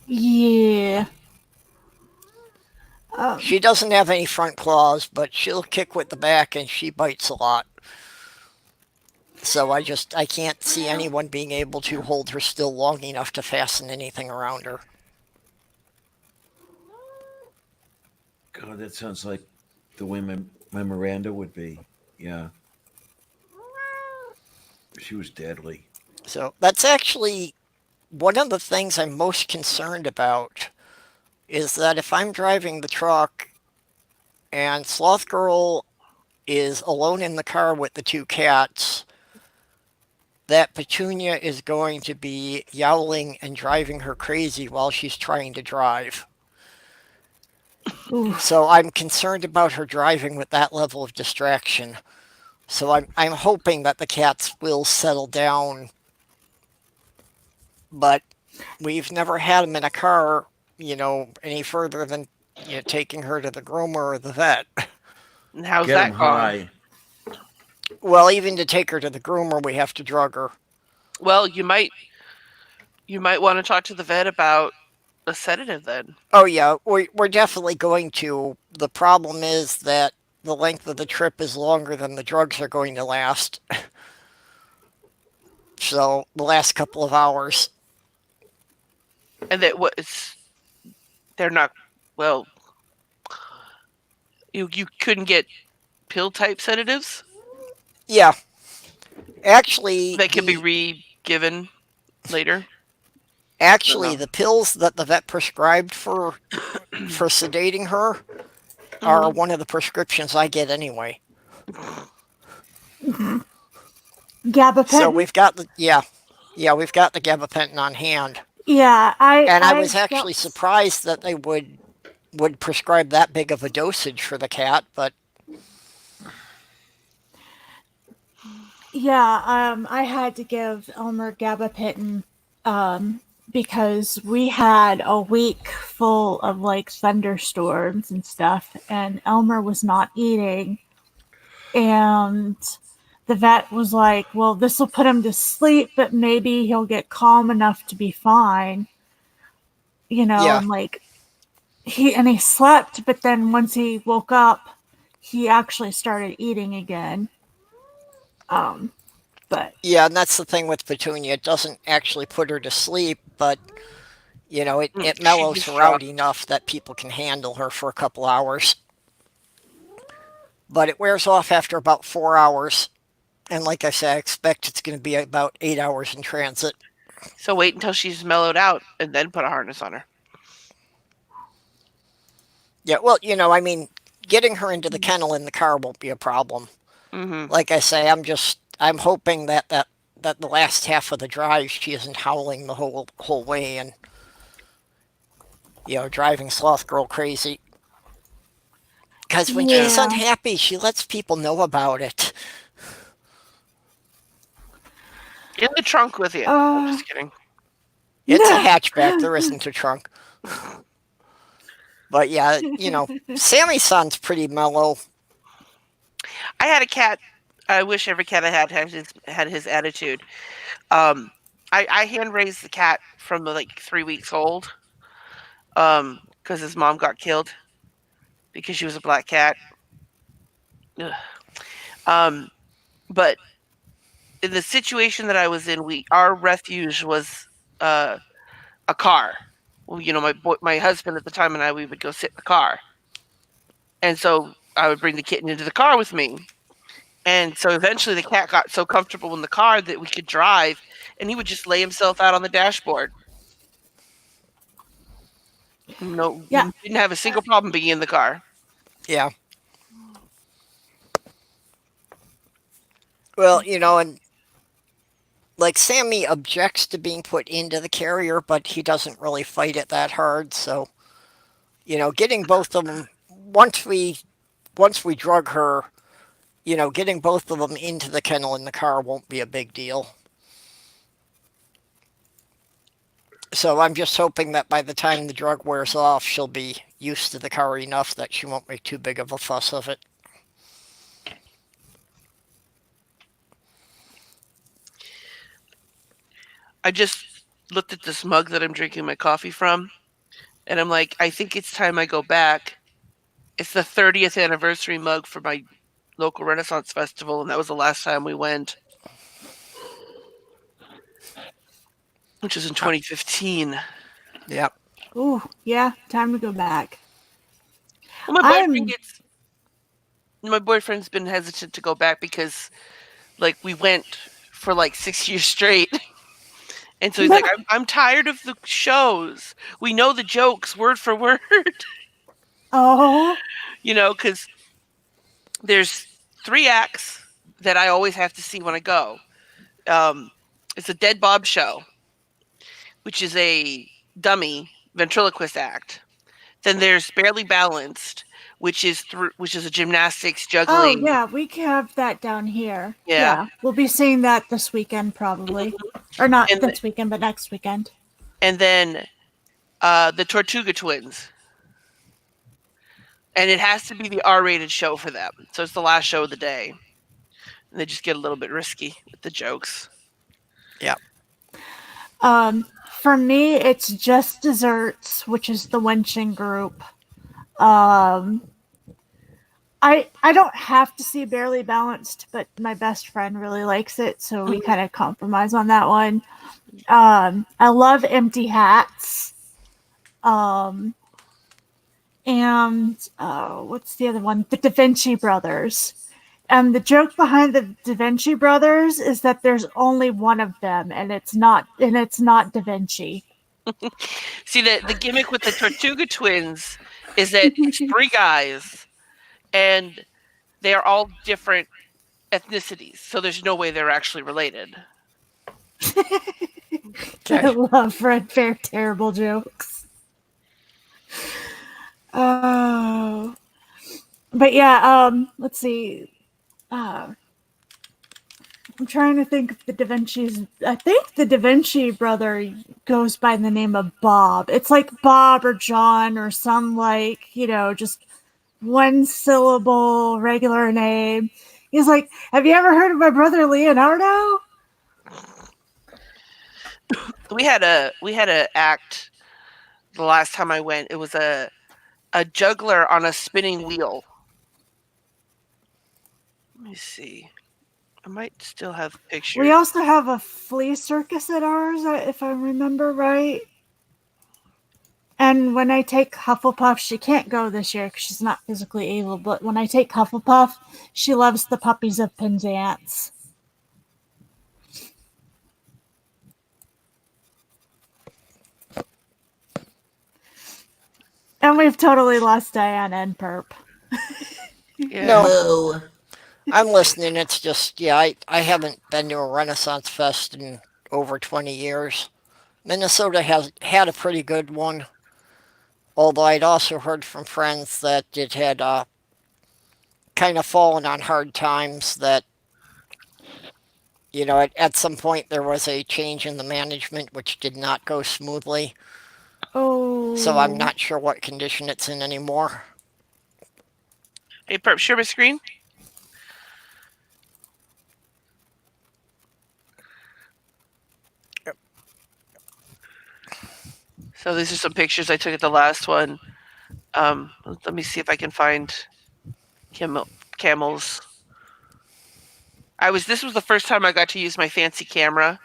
Yeah. She doesn't have any front claws, but she'll kick with the back and she bites a lot. So I can't see anyone being able to hold her still long enough to fasten anything around her. God, that sounds like the way my Miranda would be. Yeah, she was deadly. So that's actually one of the things I'm most concerned about is that if I'm driving the truck and Sloth Girl is alone in the car with the two cats, that Petunia is going to be yowling and driving her crazy while she's trying to drive. Oof. So I'm concerned about her driving with that level of distraction. So I'm hoping that the cats will settle down, but we've never had them in a car, any further than taking her to the groomer or the vet. And how's Get them that gone? high. Well, even to take her to the groomer, we have to drug her. Well, you might want to talk to the vet about a sedative then. Oh yeah, we're definitely going to. The problem is that the length of the trip is longer than the drugs are going to last. So the last couple of hours. And that they're not, well, you couldn't get pill type sedatives Yeah, actually that can be re-given later. actually the pills that the vet prescribed for sedating her are one of the prescriptions I get anyway. Gabapentin. So we've got we've got the gabapentin on hand. Yeah, I I was actually surprised that they would prescribe that big of a dosage for the cat, but yeah, I had to give Elmer gabapentin because we had a week full of like thunderstorms and stuff, and Elmer was not eating, and the vet was like, "Well, this will put him to sleep, but maybe he'll get calm enough to be fine." yeah. And like he slept, but then once he woke up, he actually started eating again. But Yeah, and that's the thing with Petunia. It doesn't actually put her to sleep, but it She mellows just her out dropped. enough that people can handle her for a couple hours. But it wears off after about 4 hours. And like I said, I expect it's going to be about 8 hours in transit. So wait until she's mellowed out and then put a harness on her. Yeah, well, I mean, getting her into the kennel in the car won't be a problem. Mm-hmm. Like I say, I'm hoping that the last half of the drive she isn't howling the whole way and driving Sloth Girl crazy. Because when she's yeah, unhappy, she lets people know about it. In the trunk with you. Just kidding. It's a hatchback. There isn't a trunk. But yeah, Sammy Son's pretty mellow. I had a cat. I wish every cat I had his attitude. I hand raised the cat from like 3 weeks old. Because his mom got killed because she was a black cat. Ugh. But in the situation that I was in, our refuge was a car. Well, my husband at the time and we would go sit in the car, and so I would bring the kitten into the car with me. And so eventually the cat got so comfortable in the car that we could drive, and he would just lay himself out on the dashboard. No, yeah. didn't have a single problem being in the car. Yeah. Well, and like Sammy objects to being put into the carrier, but he doesn't really fight it that hard. So, getting both of them once we drug her, getting both of them into the kennel in the car won't be a big deal. So I'm just hoping that by the time the drug wears off, she'll be used to the car enough that she won't make too big of a fuss of it. I just looked at this mug that I'm drinking my coffee from, and I'm like, I think it's time I go back. It's the 30th anniversary mug for my local Renaissance Festival, and that was the last time we went, which was in 2015. Yep. Ooh, yeah, time to go back. Well, I'm my boyfriend's been hesitant to go back because like we went for like 6 years straight. And so he's like, I'm tired of the shows. We know the jokes word for word, oh because there's 3 acts that I always have to see when I go. Um, it's a Dead Bob show, which is a dummy ventriloquist act. Then there's Barely Balanced, which is a gymnastics oh juggling. yeah, we can have that down here. Yeah. Yeah, we'll be seeing that this weekend probably, or not And this weekend, but next weekend. and then the Tortuga Twins. And it has to be the R-rated show for them. So it's the last show of the day. And they just get a little bit risky with the jokes. Yep. For me, it's Just Desserts, which is the wenching group. Um, I don't have to see Barely Balanced, but my best friend really likes it, so we kind of compromise on that one. I love Empty Hats. And what's the other one? The Da Vinci Brothers. And the joke behind the Da Vinci Brothers is that there's only one of them, and it's not Da Vinci. See, the gimmick with the Tortuga Twins is that it's 3 guys, and they are all different ethnicities. So there's no way they're actually related. I love Red Fair terrible jokes. Oh, but yeah. Let's see. I'm trying to think of the Da Vinci's. I think the Da Vinci brother goes by the name of Bob. It's like Bob or John or some just one syllable regular name. He's like, have you ever heard of my brother Leonardo? We had a act the last time I went. It was a juggler on a spinning wheel. Let me see. I might still have pictures. We also have a flea circus at ours, if I remember right. And when I take Hufflepuff, she can't go this year because she's not physically able. But when I take Hufflepuff, she loves the puppies of Penzance. And we've totally lost Diana and Perp. Yeah. No. I'm listening. It's just, I haven't been to a Renaissance Fest in over 20 years. Minnesota has had a pretty good one. Although I'd also heard from friends that it had kind of fallen on hard times, that, at some point there was a change in the management which did not go smoothly. Oh. So I'm not sure what condition it's in anymore. Hey, Perp, share my screen. So these are some pictures I took at the last one. Let me see if I can find camels. This was the first time I got to use my fancy camera.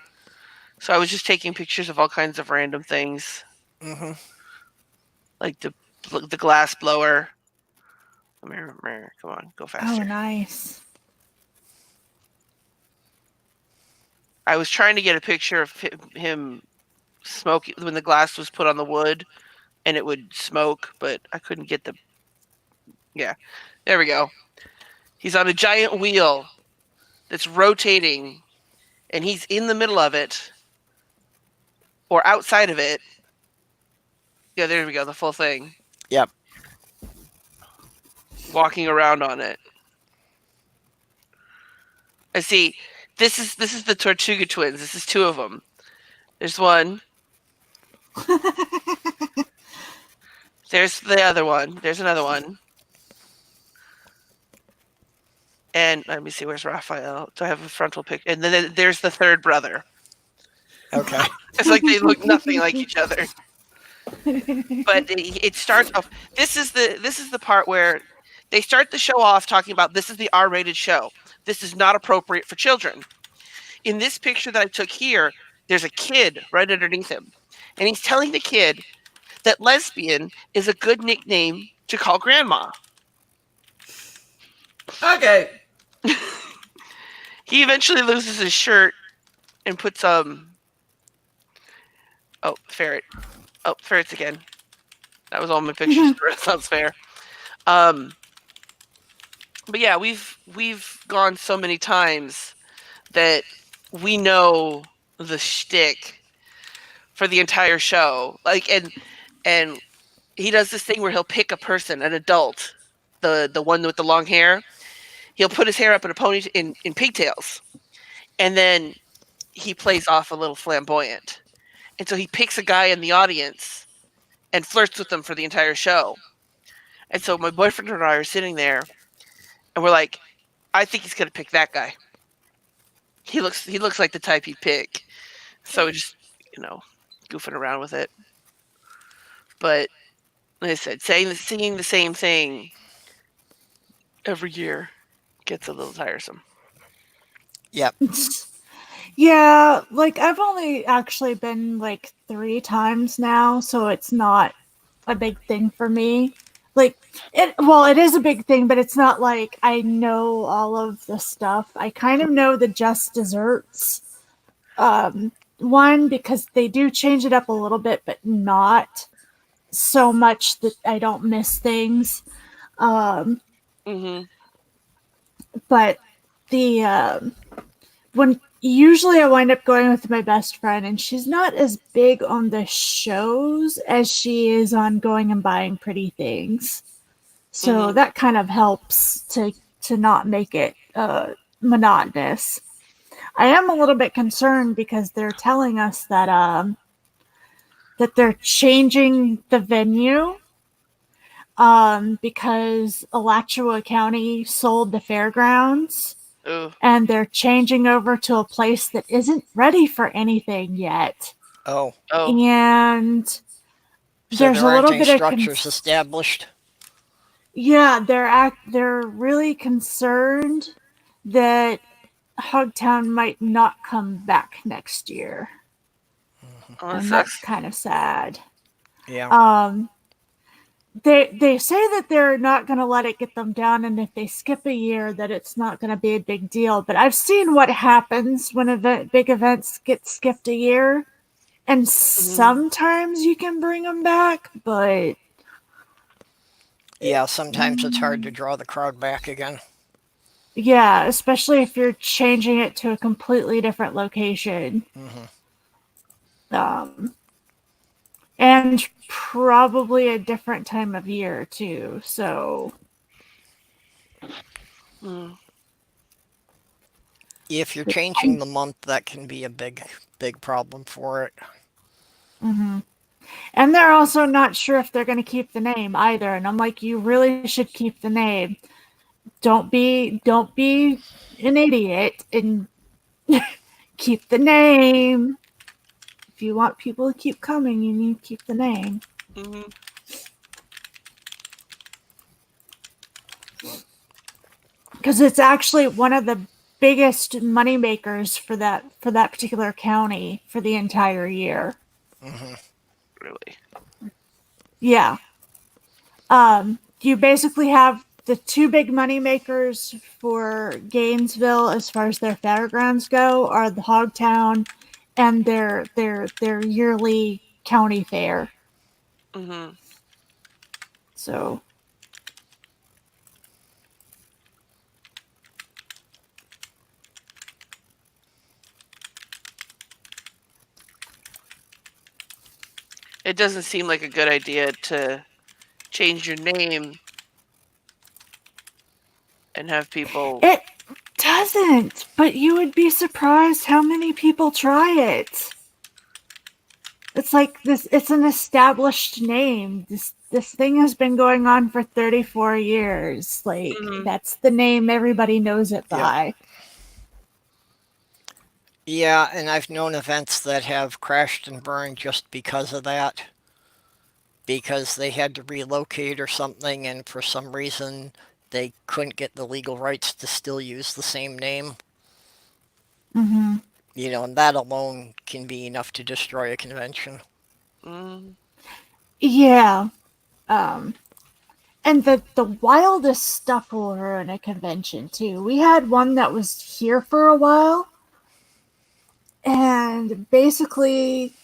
So I was just taking pictures of all kinds of random things. Mm-hmm. Like the glass blower. Come on, go faster. Oh, nice. I was trying to get a picture of him smoking when the glass was put on the wood and it would smoke, but I couldn't get the... Yeah, there we go. He's on a giant wheel that's rotating, and he's in the middle of it or outside of it. Yeah, there we go, the full thing. Yep. Walking around on it. I see. This is the Tortuga Twins. This is 2 of them. There's one. There's the other one. There's another one. And let me see, where's Raphael? Do I have a frontal picture? And then there's the third brother. Okay. It's like they look nothing like each other. But it starts off. This is the part where they start the show off talking about this is the R-rated show. This is not appropriate for children. In this picture that I took here, there's a kid right underneath him, and he's telling the kid that lesbian is a good nickname to call grandma. Okay. He eventually loses his shirt and puts oh, ferret. Oh, ferrets again. That was all my pictures for Renaissance Fair. But yeah, we've gone so many times that we know the shtick for the entire show. Like, and he does this thing where he'll pick a person, an adult, the one with the long hair. He'll put his hair up in a pony in pigtails, and then he plays off a little flamboyant. And so he picks a guy in the audience and flirts with them for the entire show. And so my boyfriend and I are sitting there, and we're like, I think he's gonna pick that guy. He looks like the type he'd pick. So we're just, goofing around with it. But like I said, singing the same thing every year gets a little tiresome. Yep. Yeah, like I've only actually been like 3 times now, so it's not a big thing for me. Like it is a big thing, but it's not like I know all of the stuff. I kind of know the just desserts. One, because they do change it up a little bit, but not so much that I don't miss things. Mm-hmm. But the when usually I wind up going with my best friend, and she's not as big on the shows as she is on going and buying pretty things. So that kind of helps to not make it monotonous. I am a little bit concerned because they're telling us that that they're changing the venue because Alachua County sold the fairgrounds. Ooh. And they're changing over to a place that isn't ready for anything yet. Oh. And So there's there a aren't little any bit structures of established. yeah, they're really concerned that Hogtown might not come back next year. Oh, that And sucks. that's kind of sad. Yeah. They say that they're not going to let it get them down, and if they skip a year, that it's not going to be a big deal. But I've seen what happens when big events get skipped a year, and sometimes you can bring them back, but Yeah, sometimes it's hard to draw the crowd back again. yeah, especially if you're changing it to a completely different location. And probably a different time of year too. So If you're changing the month, that can be a big problem for it. and they're also not sure if they're going to keep the name either. And I'm like, you really should keep the name. Don't be an idiot and keep the name. If you want people to keep coming, you need to keep the name. Because it's actually one of the biggest money makers for that particular county for the entire year. Really? Yeah. You basically have the 2 big money makers for Gainesville as far as their fairgrounds go are the Hogtown and their yearly county fair. So It doesn't seem like a good idea to change your name and have people. it doesn't, but you would be surprised how many people try it. It's like this. It's an established name. This thing has been going on for 34 years. Like that's the name everybody knows it by. Yeah, and I've known events that have crashed and burned just because of that, because they had to relocate or something, and for some reason they couldn't get the legal rights to still use the same name. Hmm. And that alone can be enough to destroy a convention. Mm. Yeah. Um, and the wildest stuff will ruin a convention too. We had one that was here for a while, and basically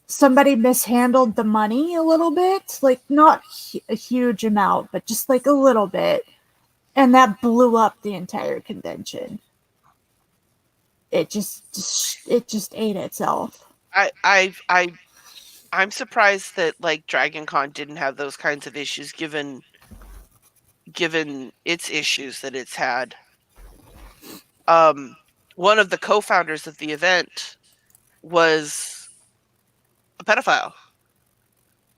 somebody mishandled the money a little bit, like not a huge amount, but just like a little bit, and that blew up the entire convention. It just ate itself. I I I'm surprised that like Dragon Con didn't have those kinds of issues given its issues that it's had. Um, one of the co-founders of the event was a pedophile,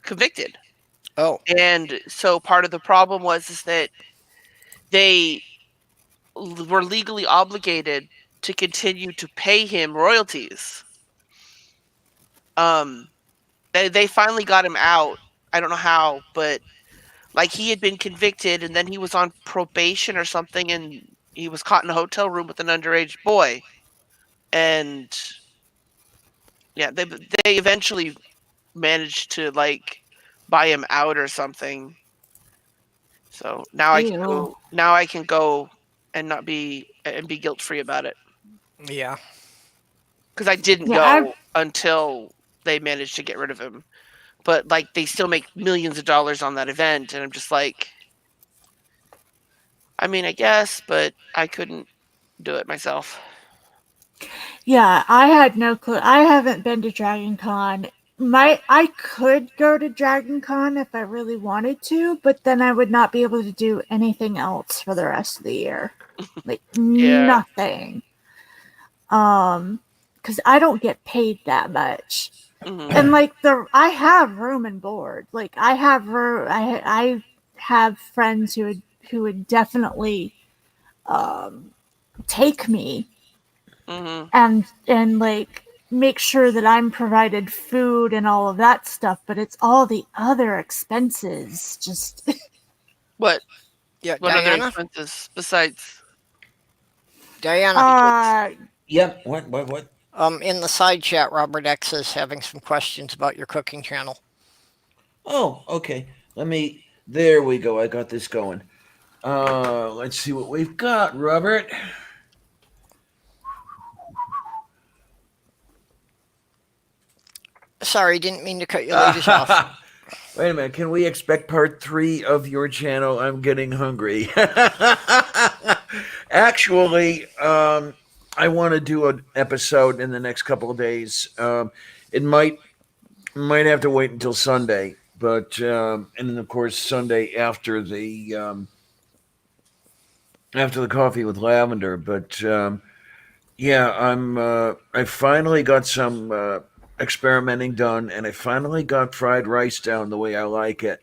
convicted. Oh, And so part of the problem was is that they were legally obligated to continue to pay him royalties. Um, they finally got him out. I don't know how, but like he had been convicted and then he was on probation or something and he was caught in a hotel room with an underage boy. And yeah, they eventually managed to like buy him out or something. So Ew. now I can go and not be guilt free about it yeah. because I didn't Yeah, I've go until they managed to get rid of him. But like they still make millions of dollars on that event, and I'm just like, I mean, I guess, but I couldn't do it myself. yeah, I had no clue. I haven't been to Dragon Con. I could go to Dragon Con if I really wanted to, but then I would not be able to do anything else for the rest of the year. Like Yeah. nothing. Because I don't get paid that much. Hmm. And like I have room and board. Like I have room. I have friends who would definitely um take me Hmm. and like make sure that I'm provided food and all of that stuff, but it's all the other expenses. Just What Yeah, what other Diana? expenses besides Diana. tickets? uh Yep. What? In the side chat, Robert X is having some questions about your cooking channel. Oh, okay. Let me. There we go. I got this going. Let's see what we've got, Robert. Sorry, didn't mean to cut you ladies off. Wait a minute. Can we expect part 3 of your channel? I'm getting hungry. Actually, I want to do an episode in the next couple of days. It might have to wait until Sunday, but and then of course Sunday after the coffee with lavender. But yeah, I finally got some experimenting done, and I finally got fried rice down the way I like it.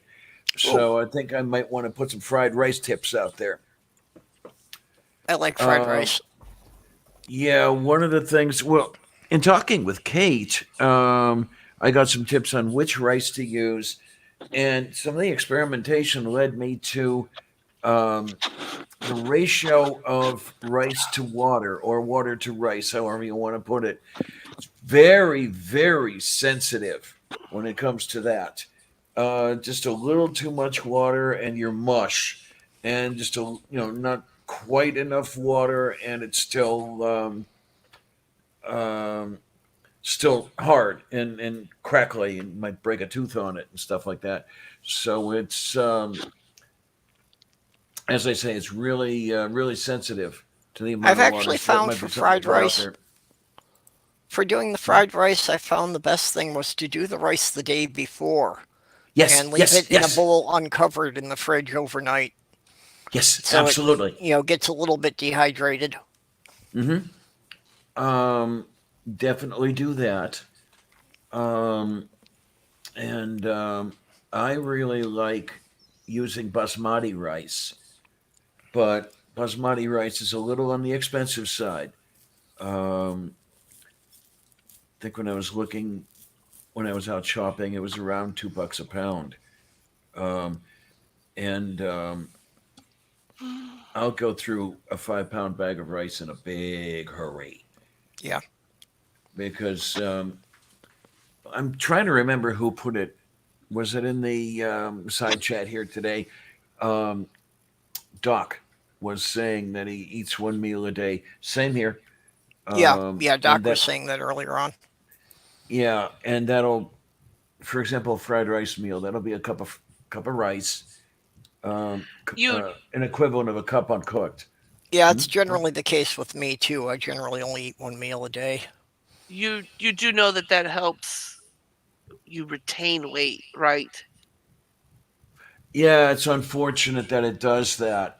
Oh, So I think I might want to put some fried rice tips out there. I like fried Um, rice. yeah, one of the things. Well, in talking with Kate, I got some tips on which rice to use, and some of the experimentation led me to um, the ratio of rice to water or water to rice, however you want to put it. It's very, very sensitive when it comes to that. Just a little too much water and you're mush, and just not quite enough water and it's um, still hard and crackly and might break a tooth on it and stuff like that. So it's as I say, it's really sensitive to the I've amount of water. actually So that found might for be something to fried put out rice, there. for doing the fried rice, I found the best thing was to do the rice the day before Yes, and leave yes, it in a yes, bowl uncovered in the fridge overnight yes, so it, absolutely. gets a little bit dehydrated. Mm-hmm. Um, Definitely do that. Um, and I really like using basmati rice, but basmati rice is a little on the expensive side. Um, think when I was looking when I was out shopping, it was around $2 a pound. Um, and I'll go through a 5 pound bag of rice in a big hurry Yeah. because I'm trying to remember who put it. Was it in the side chat here today? Um, Doc was saying that he eats one meal a day. Same here. Yeah. Yeah. And Doc was that, saying that earlier on. yeah, and that'll, for example, a fried rice meal. That'll be a cup of rice, You an equivalent of a cup uncooked. Yeah, Hmm? it's generally the case with me too. I generally only eat one meal a day. you do know that that helps you retain weight, right? Yeah, it's unfortunate that it does that.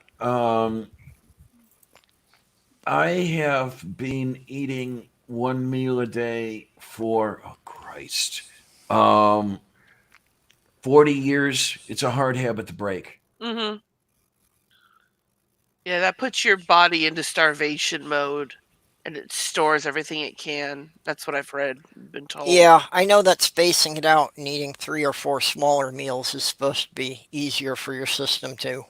I have been eating one meal a day for, oh Christ, um, 40 years. It's a hard habit to break. Mm-hmm. Yeah, that puts your body into starvation mode, and it stores everything it can. That's what I've read, been told. Yeah, I know that spacing it out and eating 3 or 4 smaller meals is supposed to be easier for your system to,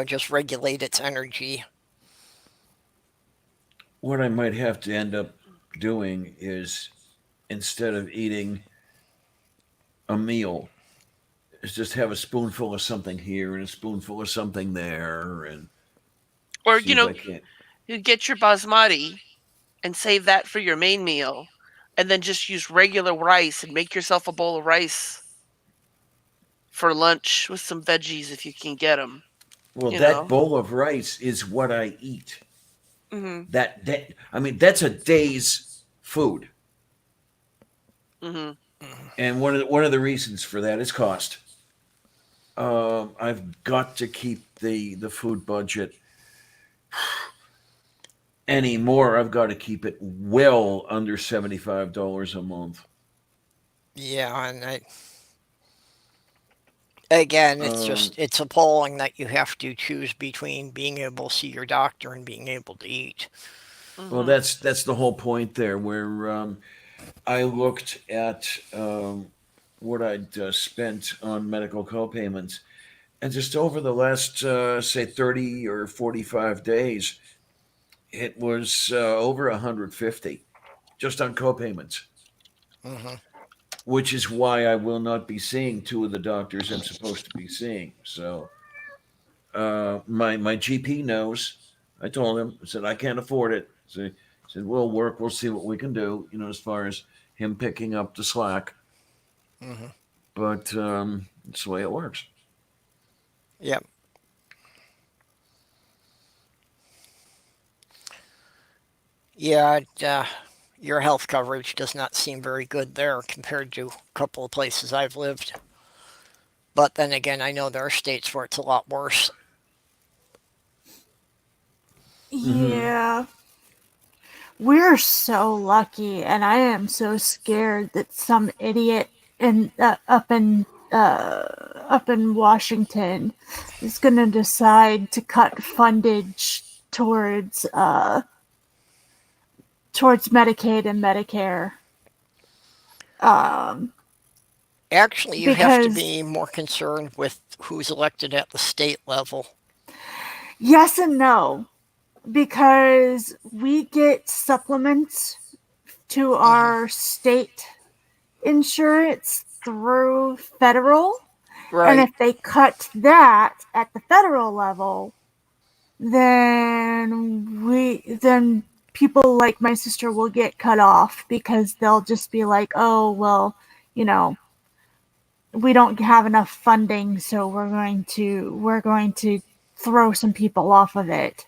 just regulate its energy. What I might have to end up doing is instead of eating a meal, is just have a spoonful of something here and a spoonful of something there and Or, see if I can't. you get your basmati and save that for your main meal, and then just use regular rice and make yourself a bowl of rice for lunch with some veggies if you can get them. Well, You that know. bowl of rice is what I eat. Mhm. That I mean, that's a day's food, Mhm. and one of the reasons for that is cost. I've got to keep the food budget anymore. I've got to keep it well under $75 a month. Yeah, and again, Um, it's appalling that you have to choose between being able to see your doctor and being able to eat. well, Mhm. that's the whole point there. Where I looked at what I'd spent on medical co-payments, and just over the last say 30 or 45 days, it was over 150 just on co-payments, Hmm. which is why I will not be seeing two of the doctors I'm supposed to be seeing. So my GP knows. I told him. I said I can't afford it. So he said we'll work. We'll see what we can do. As far as him picking up the slack. Hmm. But it's the way it works. Yep. Yeah, your health coverage does not seem very good there compared to a couple of places I've lived. But then again, I know there are states where it's a lot worse. Mm-hmm. Yeah. We're so lucky, and I am so scared that some idiot in up in Washington is going to decide to cut fundage towards Medicaid and Medicare. Um, Actually, you have to because be more concerned with who's elected at the state level. yes and no, because we get supplements to Hmm. our state insurance through federal. And Right. if they cut that at the federal level, then people like my sister will get cut off because they'll just be like, "Oh, well, you know, we don't have enough funding, so we're going to throw some people off of it."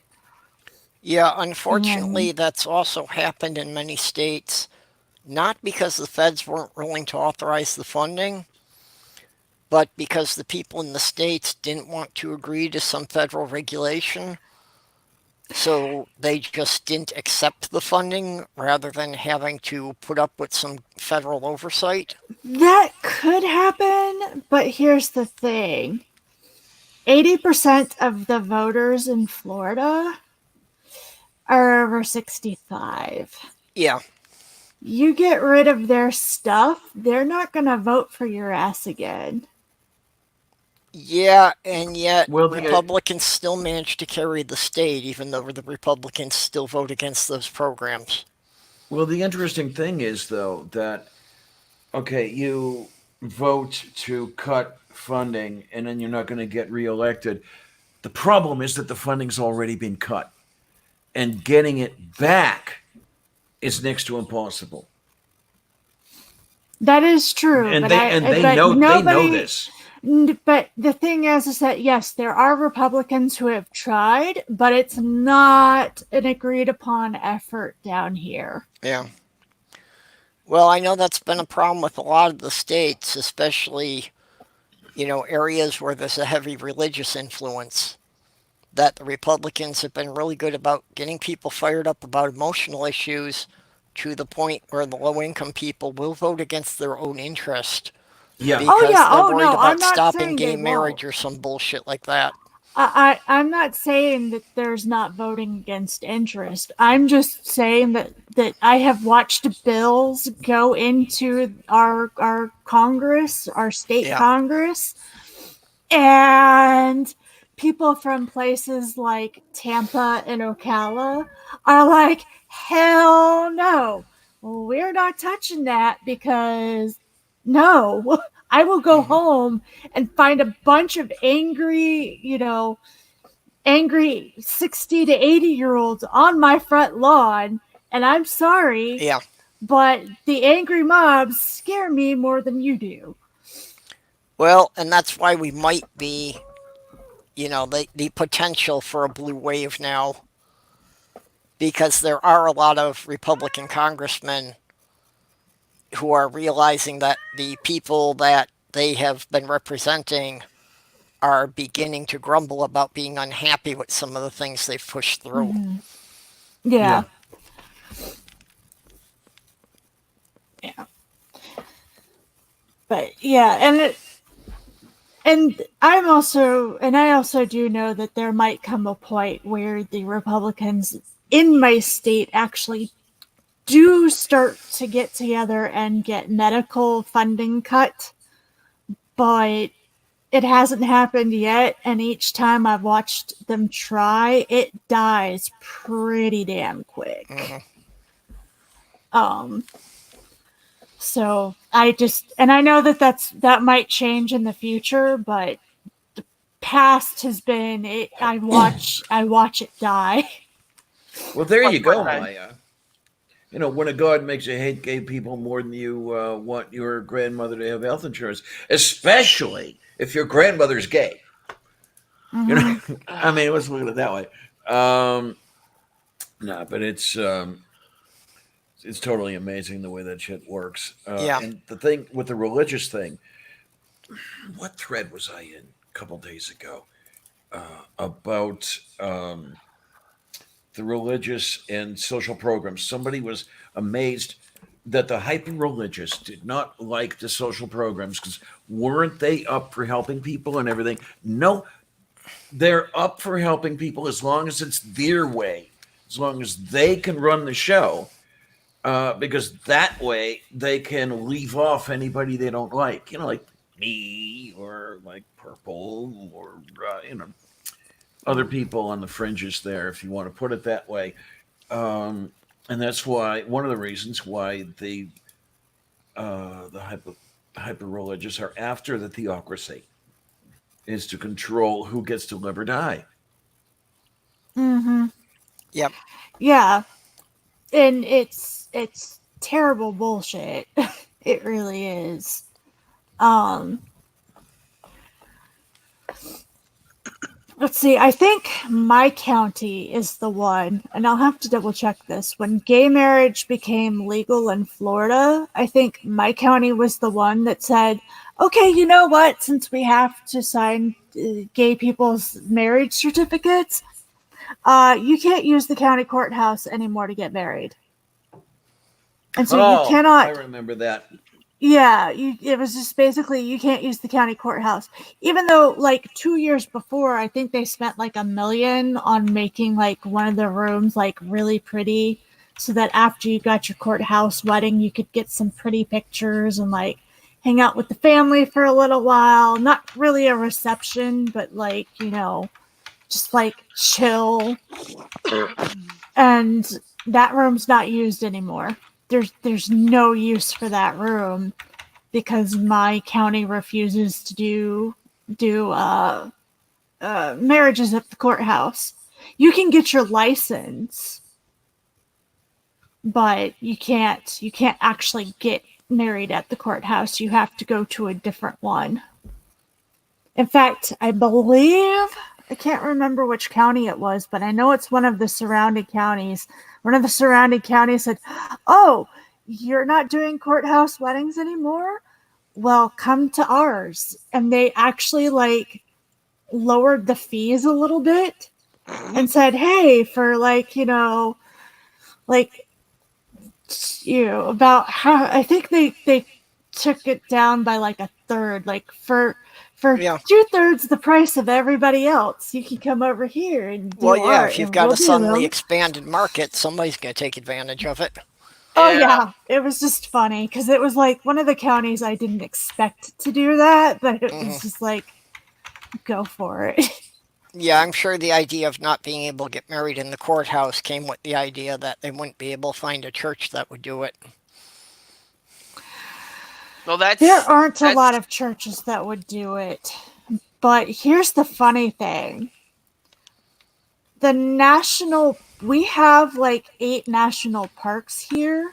Yeah, unfortunately, And that's also happened in many states, not because the feds weren't willing to authorize the funding, but because the people in the states didn't want to agree to some federal regulation. So they just didn't accept the funding rather than having to put up with some federal oversight. that could happen, but here's the thing. 80% of the voters in Florida are over 65. Yeah, you get rid of their stuff, they're not going to vote for your ass again. Yeah, and yet Well, Republicans still manage to carry the state, even though the Republicans still vote against those programs. well, the interesting thing is though that okay, you vote to cut funding, and then you're not going to get reelected. The problem is that the funding's already been cut, and getting it back is next to impossible. That is true, And but they know nobody. this. But the thing is that yes, there are Republicans who have tried, but it's not an agreed upon effort down here. Yeah. Well, I know that's been a problem with a lot of the states, especially, areas where there's a heavy religious influence. That the Republicans have been really good about getting people fired up about emotional issues to the point where the low income people will vote against their own interest Yeah. because Oh yeah, they're oh worried no, I'm about not stopping saying gay they marriage won't. or some bullshit like that. I'm not saying that there's not voting against interest. I'm just saying that I have watched bills go into our Congress, our state Yeah. Congress, and people from places like Tampa and Ocala are like, hell no. Well, we're not touching that because no, I will go Mhm. home and find a bunch of angry 60 to 80-year-olds on my front lawn. And I'm sorry, Yeah. but the angry mobs scare me more than you do. Well, and that's why we might be, the potential for a blue wave now, because there are a lot of Republican congressmen who are realizing that the people that they have been representing are beginning to grumble about being unhappy with some of the things they've pushed through. Mm-hmm. Yeah. Yeah. But yeah, and I also do know that there might come a point where the Republicans in my state actually do start to get together and get medical funding cut, but it hasn't happened yet, and each time I've watched them try, it dies pretty damn quick. Mhm. So I know that might change in the future, but the past has been it. I watch it die. Well, there you go, Right. Maya. When a God makes you hate gay people more than you want your grandmother to have health insurance, especially if your grandmother's gay. Mhm. I mean, let's look at it that way. No, but it's totally amazing the way that shit works. Yeah. And the thing with the religious thing, what thread was I in a couple days ago about the religious and social programs? Somebody was amazed that the hyper religious did not like the social programs because weren't they up for helping people and everything? No, they're up for helping people as long as it's their way, as long as they can run the show, because that way they can leave off anybody they don't like, like me or like Purple or other people on the fringes there, if you want to put it that way. And that's why one of the reasons why the hyper religious are after the theocracy is to control who gets to live or die. Mhm. Yep. Yeah, and it's terrible bullshit. It really is. Um, let's see. I think my county is the one, and I'll have to double check this. When gay marriage became legal in Florida, I think my county was the one that said, "Okay, you know what? Since we have to sign gay people's marriage certificates, you can't use the county courthouse anymore to get married." And so you Oh, I cannot. remember that. Yeah, it was just basically you can't use the county courthouse. Even though, like 2 years before, I think they spent like $1 million on making like one of the rooms like really pretty so that after you got your courthouse wedding, you could get some pretty pictures and like hang out with the family for a little while. Not really a reception, but like, just like chill. And that room's not used anymore. There's no use for that room because my county refuses to do marriages at the courthouse. You can get your license, but you can't actually get married at the courthouse. You have to go to a different one. In fact, I believe, I can't remember which county it was, but I know it's one of the surrounding counties. One of the surrounding counties said, "Oh, you're not doing courthouse weddings anymore? Well, come to ours." And they actually like lowered the fees a little bit and said, "Hey, for like, about how I think they took it down by like a third, like for Yeah. 2/3 the price of everybody else. You can come over here and do art, if you've and got we'll a do suddenly them." expanded market, somebody's going to take advantage of it. Oh yeah, it was just funny because it was like one of the counties I didn't expect to do that, but it was just like, go for it. Yeah, I'm sure the idea of not being able to get married in the courthouse came with the idea that they wouldn't be able to find a church that would do it. Well, that's There aren't a lot of churches that would do it. But here's the funny thing. We have like 8 national parks here,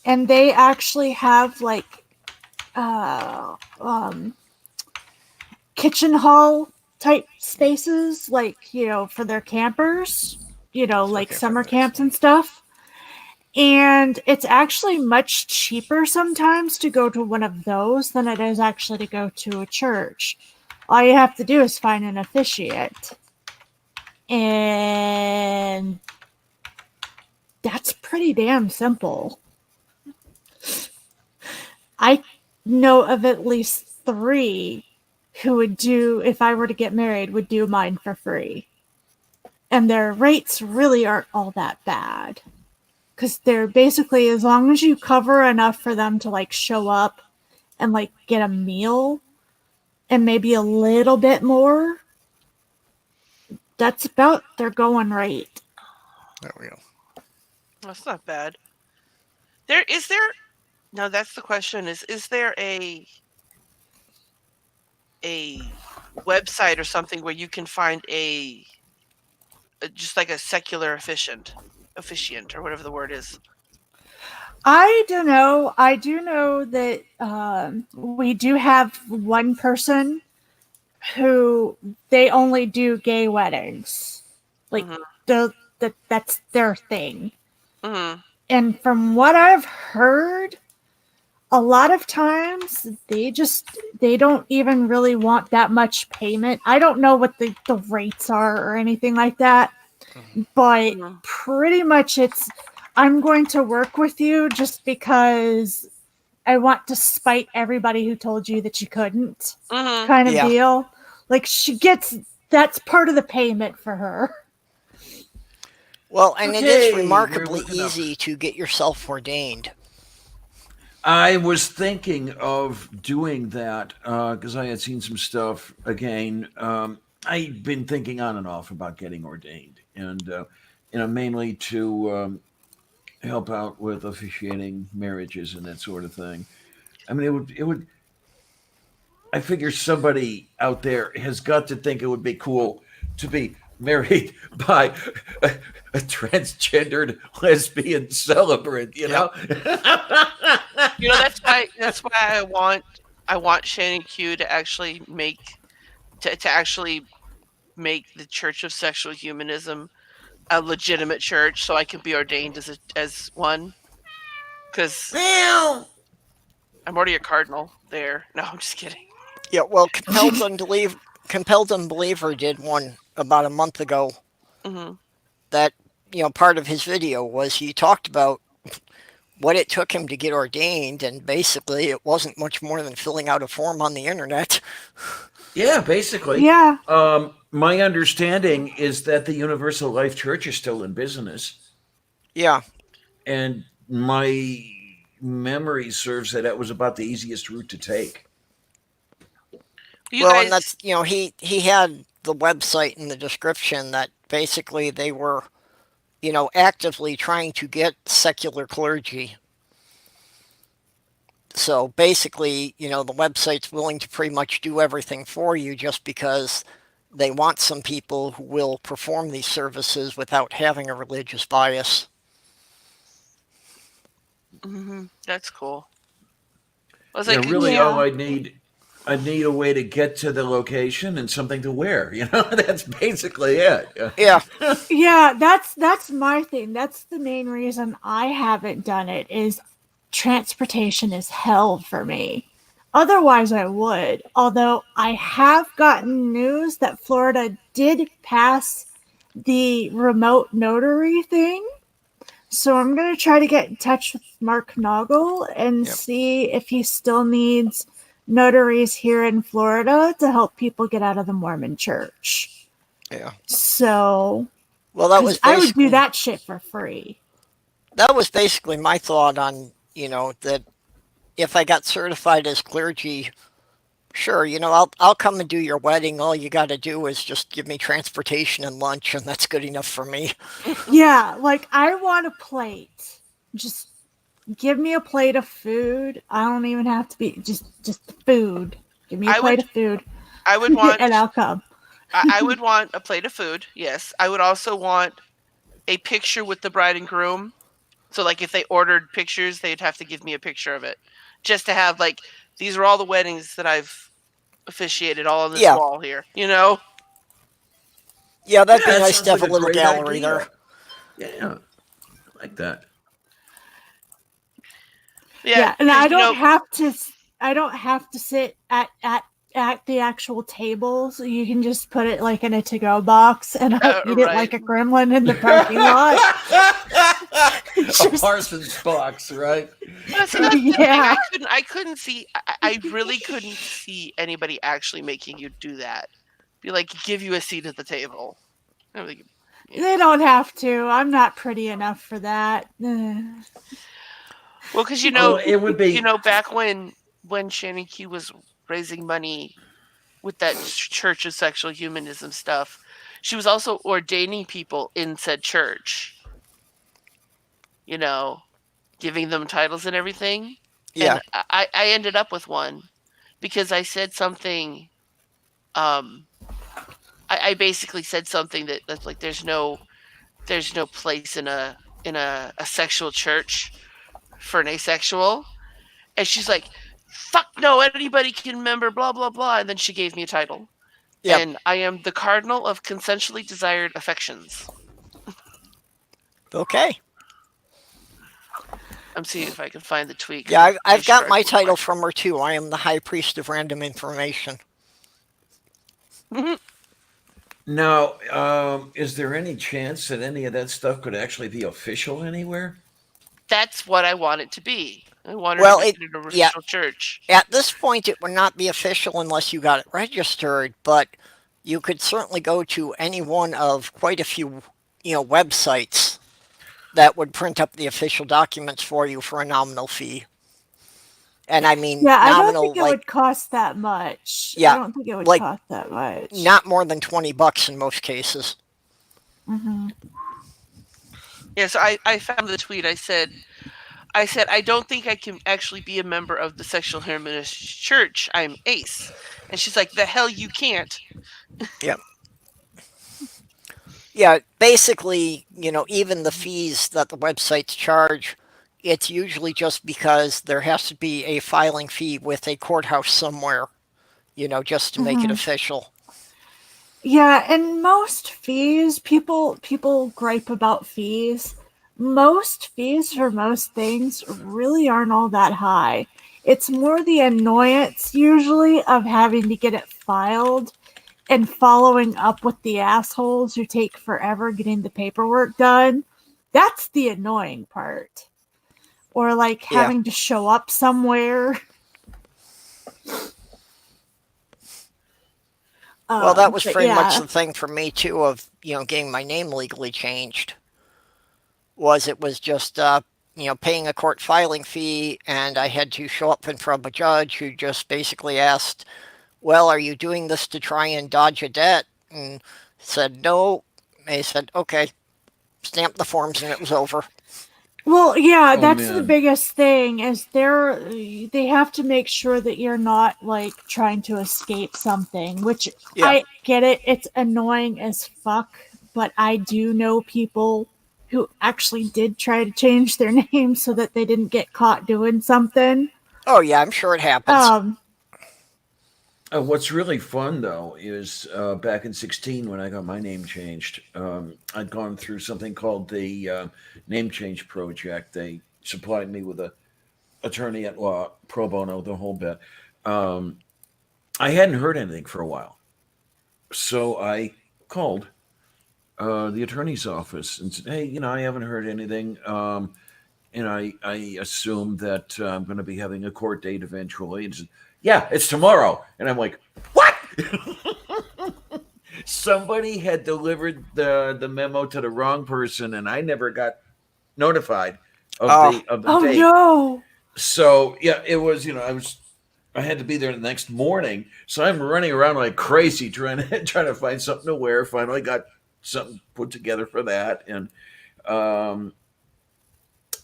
and they actually have like kitchen hall type spaces, like, for their campers, like summer camps and stuff. And it's actually much cheaper sometimes to go to one of those than it is actually to go to a church. All you have to do is find an officiant. And that's pretty damn simple. I know of at least 3 who would do, if I were to get married, would do mine for free. And their rates really aren't all that bad. Because they're basically, as long as you cover enough for them to like show up and like get a meal and maybe a little bit more, that's about their going rate. There we go. That's not bad. Now that's the question, is there a website or something where you can find just like a secular officiant or whatever the word is? I don't know. I do know that we do have one person who they only do gay weddings. Like, that's their thing. Mm-hmm. And from what I've heard, a lot of times they don't even really want that much payment. I don't know what the rates are or anything like that, but pretty much it's, I'm going to work with you just because I want to spite everybody who told you that you couldn't, kind of deal. Like, that's part of the payment for her. Well, and it is remarkably easy to get yourself ordained. I was thinking of doing that because I had seen some stuff. Again, I've been thinking on and off about getting ordained, and mainly to help out with officiating marriages and that sort of thing. I mean, it would. I figure somebody out there has got to think it would be cool to be married by a transgendered lesbian celebrant. That's why I want Shannon Q to actually make the Church of Sexual Humanism a legitimate church, so I can be ordained as one. Because I'm already a cardinal there. No, I'm just kidding. Yeah, well, Compelled Unbeliever did one about a month ago. Mm-hmm. That, part of his video was he talked about what it took him to get ordained, and basically it wasn't much more than filling out a form on the internet. Yeah, basically. Yeah. My understanding is that the Universal Life Church is still in business. Yeah, and my memory serves that was about the easiest route to take. You Well, and guys, that's, he had the website in the description that basically they were, actively trying to get secular clergy. So basically, the website's willing to pretty much do everything for you just because they want some people who will perform these services without having a religious bias. that's cool. I was Yeah, like, really, all Yeah. I'd need a way to get to the location and something to wear. That's basically it. Yeah, Yeah, that's my thing. That's the main reason I haven't done it is transportation is hell for me. Otherwise I would. Although I have gotten news that Florida did pass the remote notary thing. So I'm going to try to get in touch with Mark Noggle and yep, see if he still needs notaries here in Florida to help people get out of the Mormon church. yeah. So, Well, because I would do that shit for free. that was basically my thought on, that if I got certified as clergy, sure, I'll come and do your wedding. All you got to do is just give me transportation and lunch, and that's good enough for me. Yeah, like I want a plate. Just give me a plate of food. I don't even have to be just food. Give me a I plate would, of food, I would want, and I'll come. I would want a plate of food. Yes, I would also want a picture with the bride and groom. So, like, if they ordered pictures, they'd have to give me a picture of it, just to have like these are all the weddings that I've officiated, all on this Yeah, wall here. You know? yeah, Yeah, that'd be that nice to sounds have like a a little great gallery there. idea. Yeah, I like that. Yeah, Yeah, and because I don't have to sit at the actual table, so you can just put it like in a to-go box and I'll eat it right. like a gremlin in the parking lot. It's A just Parsons box, right? Well, see, that's the thing. yeah. I couldn't see. I really couldn't see anybody actually making you do that. Be like, give you a seat at the table. I'm like, yeah. They don't have to. I'm not pretty enough for that. Well, because Well, it would be. back when Shannon Q was raising money with that Church of Sexual Humanism stuff, she was also ordaining people in said church. You know, giving them titles and everything. Yeah, And I ended up with one because I said something. Um, I basically said something that's like there's no place in a sexual church for an asexual. And she's like, fuck no, anybody can member, blah blah blah. And then she gave me a title. yep. And I am the cardinal of consensually desired affections. Okay. I'm seeing if I can find the tweet. Yeah, I've Sure got I my can title find from her too. I am the High Priest of Random Information. it. Now, is there any chance that any of that stuff could actually be official anywhere? That's what I want it to be. I want her to Well, make it an yeah, official church. at this point it would not be official unless you got it registered, but you could certainly go to any one of quite a few, websites that would print up the official documents for you for a nominal fee. And I mean Yeah, I don't nominal, think it would cost that much. I yeah, don't think it would like cost that much. not more than $20 in most cases. Yeah, so I found the tweet. I said I don't think I can actually be a member of the Sexual Humanist Church. I'm ace. And she's like, the hell you can't. Yep. Yeah, basically, even the fees that the websites charge, it's usually just because there has to be a filing fee with a courthouse somewhere, just to make it official. Yeah, and most fees, people gripe about fees. Most fees for most things really aren't all that high. It's more the annoyance usually of having to get it filed and following up with the assholes who take forever getting the paperwork done. That's the annoying part. Or like Yeah. having to show up somewhere. Well, that was But pretty much yeah. the thing for me too of, getting my name legally changed. It was just paying a court filing fee, and I had to show up in front of a judge who just basically asked, well, are you doing this to try and dodge a debt? And said no. They said, okay, stamp the forms, and it was over. Well, yeah, Oh that's the man. biggest thing is they have to make sure that you're not like trying to escape something, which Yeah. I get it. It's annoying as fuck, but I do know people who actually did try to change their name so that they didn't get caught doing something. Oh, yeah, I'm sure it happens. Um, What's really fun though is back in 16 when I got my name changed, I'd gone through something called the name change project. They supplied me with a attorney at law, pro bono, the whole bit. Um, I hadn't heard anything for a while, so I called the attorney's office and said, "Hey, I haven't heard anything." And I assume that I'm going to be having a court date eventually. And said, yeah, it's tomorrow. And I'm like, what? Somebody had delivered the memo to the wrong person, and I never got notified of Oh, the oh date. no. So yeah, it was. I had to be there the next morning, so I'm running around like crazy trying to find something to wear. Finally, got something put together for that, and um,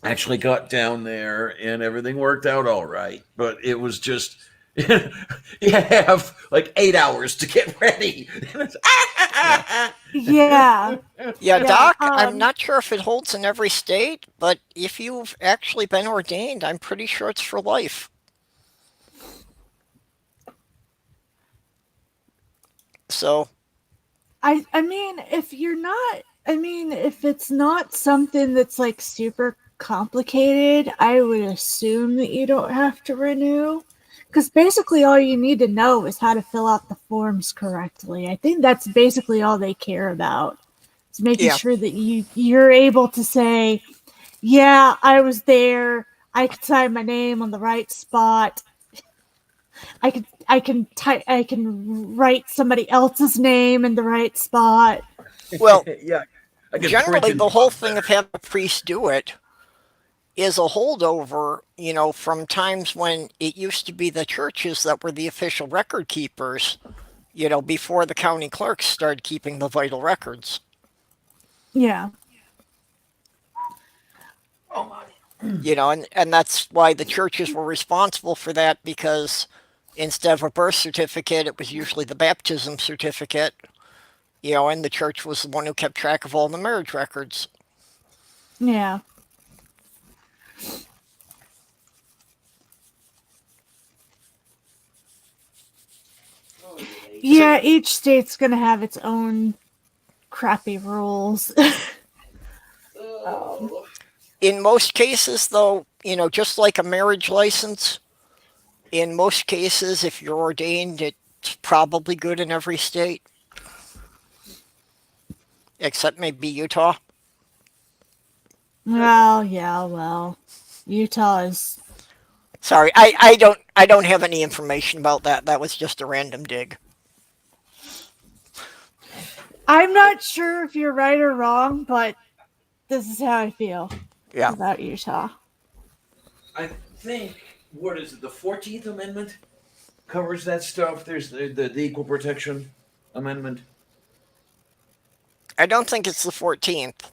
actually got down there and everything worked out all right. But it was just you have like 8 hours to get ready. Yeah. yeah, Yeah. Doc, I'm not sure if it holds in every state, but if you've actually been ordained, I'm pretty sure it's for life. So, I mean, if it's not something that's like super complicated, I would assume that you don't have to renew. Because basically, all you need to know is how to fill out the forms correctly. I think that's basically all they care about. It's making yeah. sure that you're able to say, "Yeah, I was there. I could sign my name on the right spot. I can write somebody else's name in the right spot." Well, Yeah, I could print generally, and the whole drop thing of better. having a priest do it is a holdover, from times when it used to be the churches that were the official record keepers, before the county clerks started keeping the vital records. Yeah. And that's why the churches were responsible for that, because instead of a birth certificate, it was usually the baptism certificate, and the church was the one who kept track of all the marriage records. Yeah. Yeah, each state's gonna have its own crappy rules. In most cases, though, just like a marriage license, in most cases, if you're ordained, it's probably good in every state, except maybe Utah. Well, Utah is. Sorry, I don't have any information about that. That was just a random dig. I'm not sure if you're right or wrong, but this is how I feel Yeah. about Utah. I think what is it? The 14th Amendment covers that stuff. There's the Equal Protection Amendment. I don't think it's the 14th.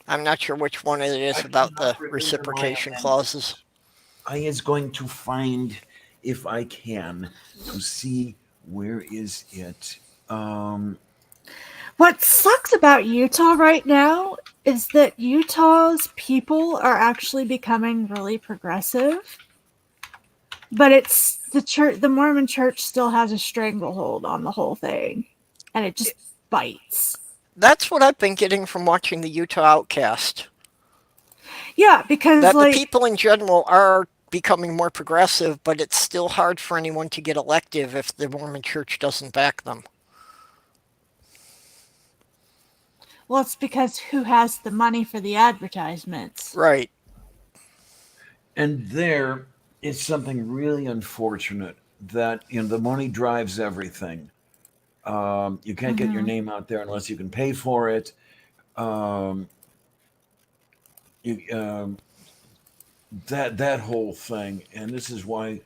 I'm not sure which one it is I about cannot the remember my reciprocation amendment. clauses. I is going to find if I can to see where is it. What sucks about Utah right now is that Utah's people are actually becoming really progressive, but it's the Mormon church still has a stranglehold on the whole thing, and it just bites. That's what I've been getting from watching the Utah Outcast. Yeah, because That the like people in general are becoming more progressive, but it's still hard for anyone to get elective if the Mormon church doesn't back them. well, it's because who has the money for the advertisements? Right. And there is something really unfortunate that the money drives everything. You can't get your Mm-hmm. name out there unless you can pay for it. Um, You, that whole thing, and this is why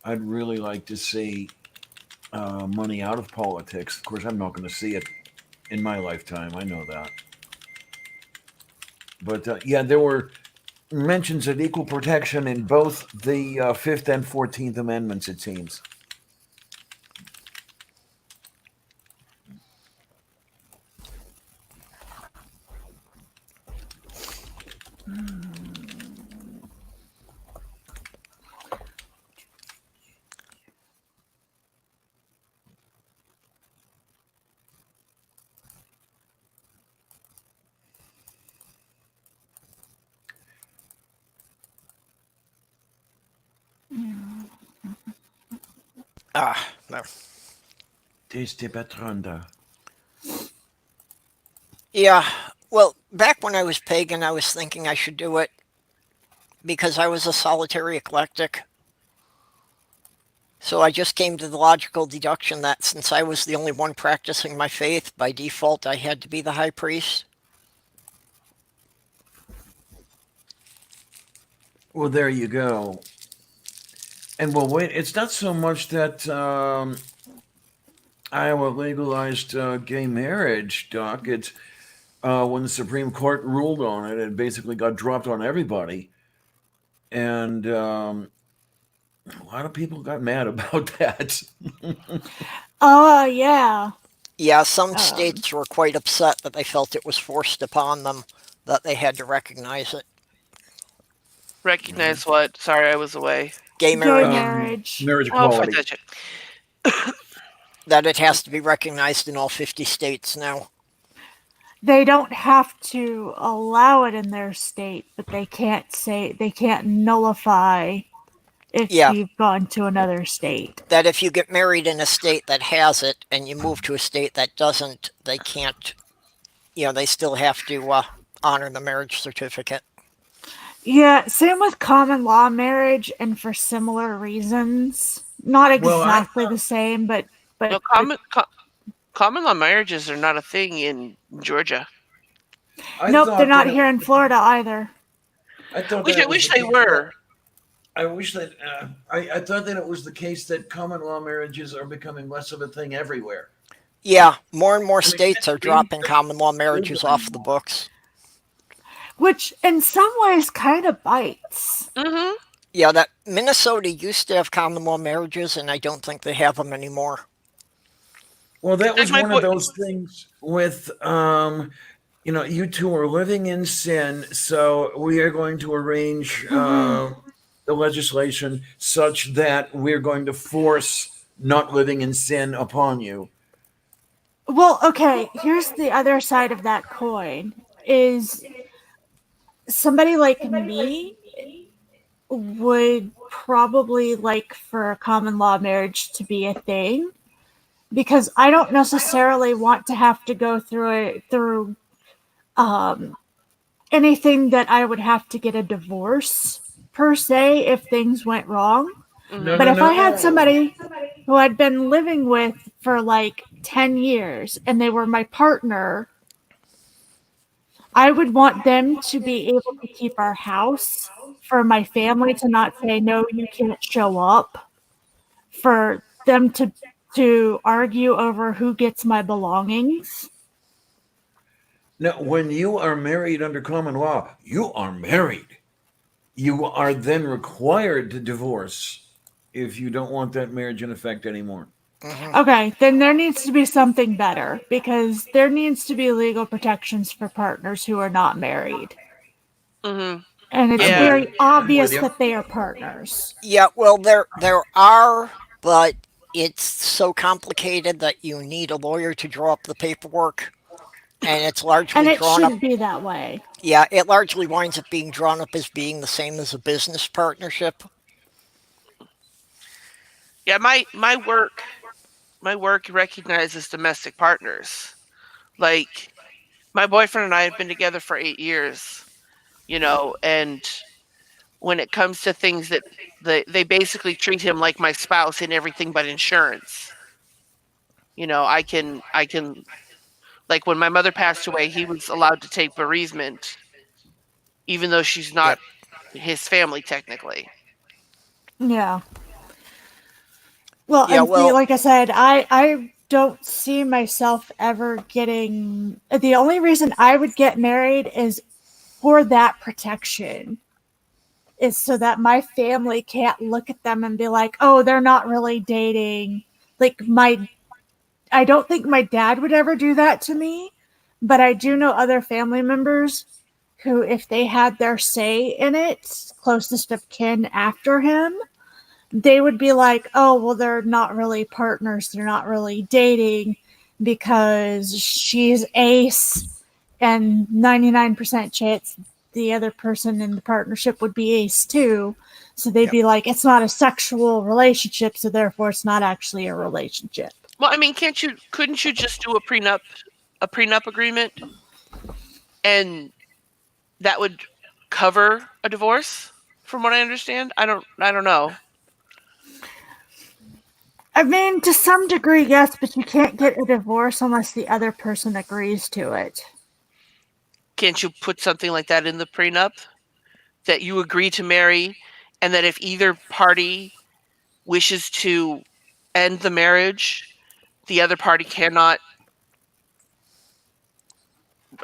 I'd really like to see money out of politics. Of course, I'm not going to see it in my lifetime. I know that, but yeah, there were mentions of equal protection in both the Fifth and 14th Amendments. It seems. No. Desde Bertranda. Yeah. Well, back when I was pagan, I was thinking I should do it because I was a solitary eclectic. So I just came to the logical deduction that since I was the only one practicing my faith, by default I had to be the high priest. Well, there you go. And well, wait, it's not so much that Iowa legalized gay marriage, Doc. It's when the Supreme Court ruled on it, it basically got dropped on everybody. And a lot of people got mad about that. Oh, yeah. Yeah, some Um, states were quite upset that they felt it was forced upon them, that they had to recognize it. Recognize what? Sorry, I was away. Gay Gay marriage, marriage. Marriage Oh, I equality. touch it. that it has to be recognized in all 50 states now. They don't have to allow it in their state, but they can't nullify if Yeah, you've gone to another state. that if you get married in a state that has it and you move to a state that doesn't, they can't, they still have to honor the marriage certificate. Yeah, same with common law marriage, and for similar reasons. Not Well, I exactly the same, No, but common law marriages are not a thing in Georgia. I nope, they're thought not that here in Florida either. I thought that Which I it was wish the they case that were. I wish that I thought that it was the case that common law marriages are becoming less of a thing everywhere. Yeah, more and more I mean, states are Maine, dropping common law there's marriages off the books. Which in some ways kind of bites. Mm-hmm. Yeah, that Minnesota used to have common law marriages, and I don't think they have them anymore. well, that Like was my one of boy. those things with you two are living in sin, so we are going to arrange the legislation such that we're going to force not living in sin upon you. Well, okay, here's the other side of that coin is somebody like me would probably like for a common law marriage to be a thing because I don't necessarily want to have to go through um, anything that I would have to get a divorce per se if things went wrong. No, Mm-hmm. But no, if I had no. somebody who I'd been living with for like 10 years and they were my partner, I would want them to be able to keep our house, for my family to not say, no, you can't show up, for them to argue over who gets my belongings. No, when you are married under common law, you are married. You are then required to divorce if you don't want that marriage in effect anymore. Hmm. Okay, then there needs to be something better because there needs to be legal protections for partners who are not married. Mm-hmm. And it's I'm with Yeah. you. very I'm with obvious you. that they are partners. Yeah, well, there are, but it's so complicated that you need a lawyer to draw up the paperwork, and it's And largely it drawn up. shouldn't be that way. Yeah, it largely winds up being drawn up as being the same as a business partnership. Yeah, my work recognizes domestic partners. Like my boyfriend and I have been together for 8 years, and when it comes to things that they basically treat him like my spouse in everything but insurance. I can like when my mother passed away, he was allowed to take bereavement even though she's Yep. not his family technically. Yeah. Well, Yeah. and see, Well. like I said, I don't see myself ever getting. The only reason I would get married is for that protection. Is so that my family can't look at them and be like, "Oh, they're not really dating." Like I don't think my dad would ever do that to me, but I do know other family members who, if they had their say in it, closest of kin after him, they would be like, oh, well, they're not really partners. They're not really dating because she's ace and 99% chance the other person in the partnership would be ace too. So they'd Yep. be like, it's not a sexual relationship, so therefore it's not actually a relationship. Well, I mean, couldn't you just do a prenup agreement, and that would cover a divorce? From what I understand, I don't know. I mean, to some degree, yes, but you can't get a divorce unless the other person agrees to it. Can't you put something like that in the prenup that you agree to marry, and that if either party wishes to end the marriage, the other party cannot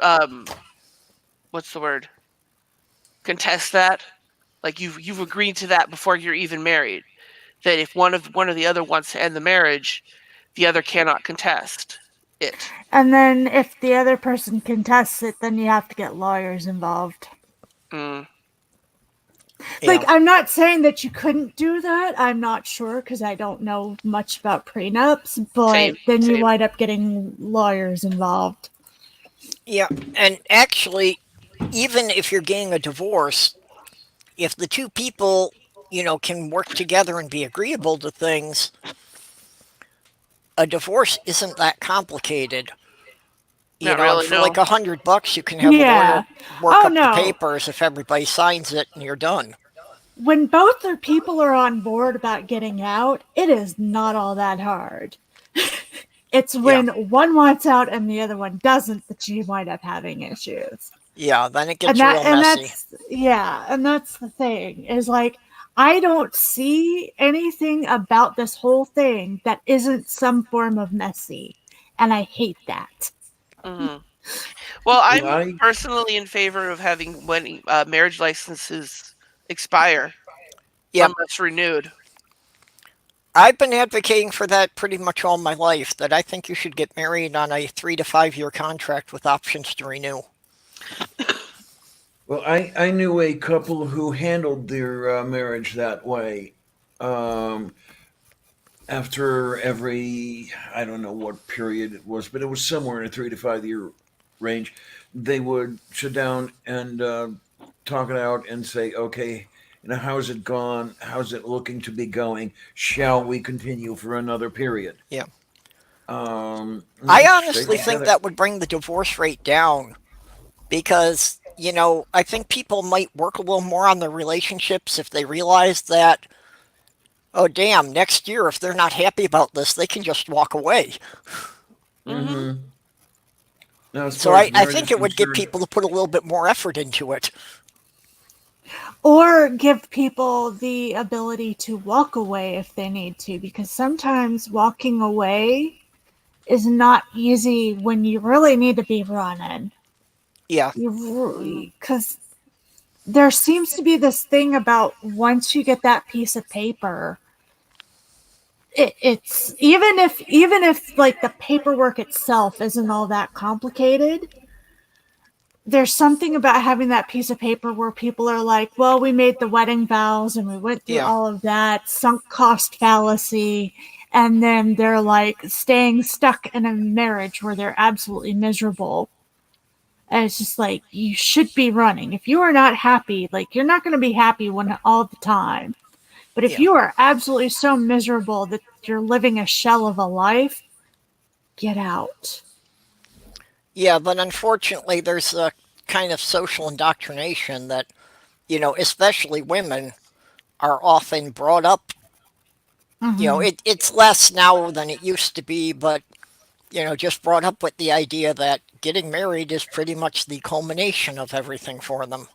um what's the word? Contest that? Like you've agreed to that before you're even married. That if one of the other wants to end the marriage, the other cannot contest it. And then if the other person contests it, then you have to get lawyers involved. Mm, Yeah. Like, I'm not saying that you couldn't do that. I'm not sure because I don't know much about prenups, same, but then you same. wind up getting lawyers involved. Yeah. And actually, even if you're getting a divorce, if the two people, can work together and be agreeable to things, a divorce isn't that complicated. Not And really, for like no. $100, you can have a lawyer Yeah. work Oh, up the no. papers if everybody signs it and you're done. When both the people are on board about getting out, it is not all that hard. It's Yeah. when one wants out and the other one doesn't that you wind up having issues. Yeah. Then it And gets real messy. that's the thing is like I don't see anything about this whole thing that isn't some form of messy, and I hate that. Hmm. Well, Well, I'm I personally in favor of having when marriage licenses expire Yep. unless renewed. I've been advocating for that pretty much all my life, that I think you should get married on a 3 to 5 year contract with options to renew. I knew a couple who handled their marriage that way. Um, After every, I don't know what period it was, but it was somewhere in a 3 to 5 year range, they would sit down and talk it out and say, okay, how's it gone? How's it looking to be going? Shall we continue for another period? Yeah. And I just stay honestly think together. that would bring the divorce rate down because, I think people might work a little more on their relationships if they realize that, oh, damn, next year, if they're not happy about this, they can just walk away. Hmm. Mm-hmm. Now, as So far as I marriage think is it would get concerned, people to put a little bit more effort into it. Or give people the ability to walk away if they need to, because sometimes walking away is not easy when you really need to be running. Yeah. Because there seems to be this thing about once you get that piece of paper, it's even if like the paperwork itself isn't all that complicated, there's something about having that piece of paper where people are like, well, we made the wedding vows and we went through Yeah. all of that sunk cost fallacy, and then they're like staying stuck in a marriage where they're absolutely miserable. And it's just like you should be running. If you are not happy, like you're not going to be happy when all the time. But if Yeah. you are absolutely so miserable that you're living a shell of a life, get out. Yeah, but unfortunately, there's a kind of social indoctrination that, especially women are often brought up. Mm-hmm. It's less now than it used to be, but, just brought up with the idea that getting married is pretty much the culmination of everything for them.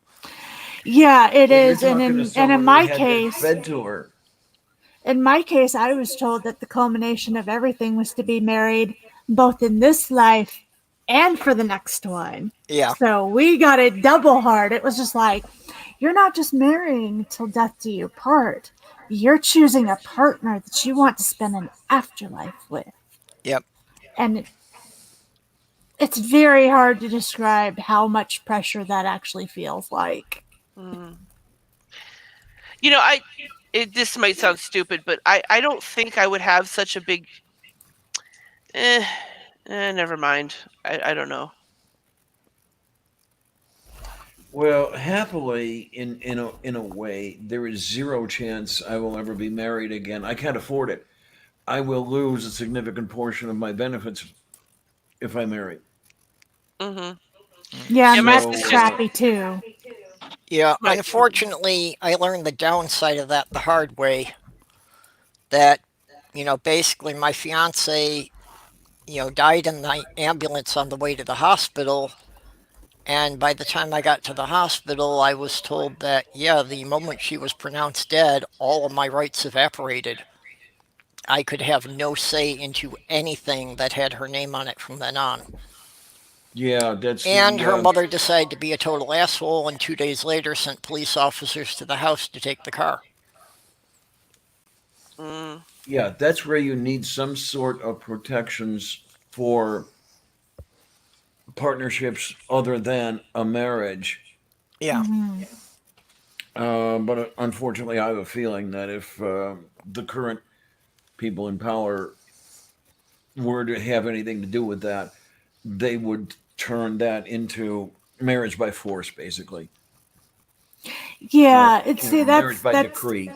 Yeah, it Well, you're is. And talking to in and in someone who my had that case, fed to her. I was told that the culmination of everything was to be married both in this life and for the next one. Yeah. So we got it double hard. It was just like, you're not just marrying till death do you part. You're choosing a partner that you want to spend an afterlife with. Yep. And it's very hard to describe how much pressure that actually feels like. Mm. You know, this might sound stupid, but I don't think I would have such a big. Eh, never mind. I don't know. Well, happily, in a way, there is zero chance I will ever be married again. I can't afford it. I will lose a significant portion of my benefits if I marry. Hmm. Yeah, Yeah, and my that's So, sister's crappy too. Yeah. right. Unfortunately, I learned the downside of that the hard way. That, basically my fiance, died in the ambulance on the way to the hospital. And by the time I got to the hospital, I was told that, yeah, the moment she was pronounced dead, all of my rights evaporated. I could have no say into anything that had her name on it from then on. yeah, that's And the her mother decided to be a total asshole, and 2 days later sent police officers to the house to take the car. Mm. yeah, that's where you need some sort of protections for partnerships other than a marriage. Yeah, Mhm. But unfortunately, I have a feeling that if the current people in power were to have anything to do with that, they would turn that into marriage by force, basically, or Yeah, it's see marriage by decree.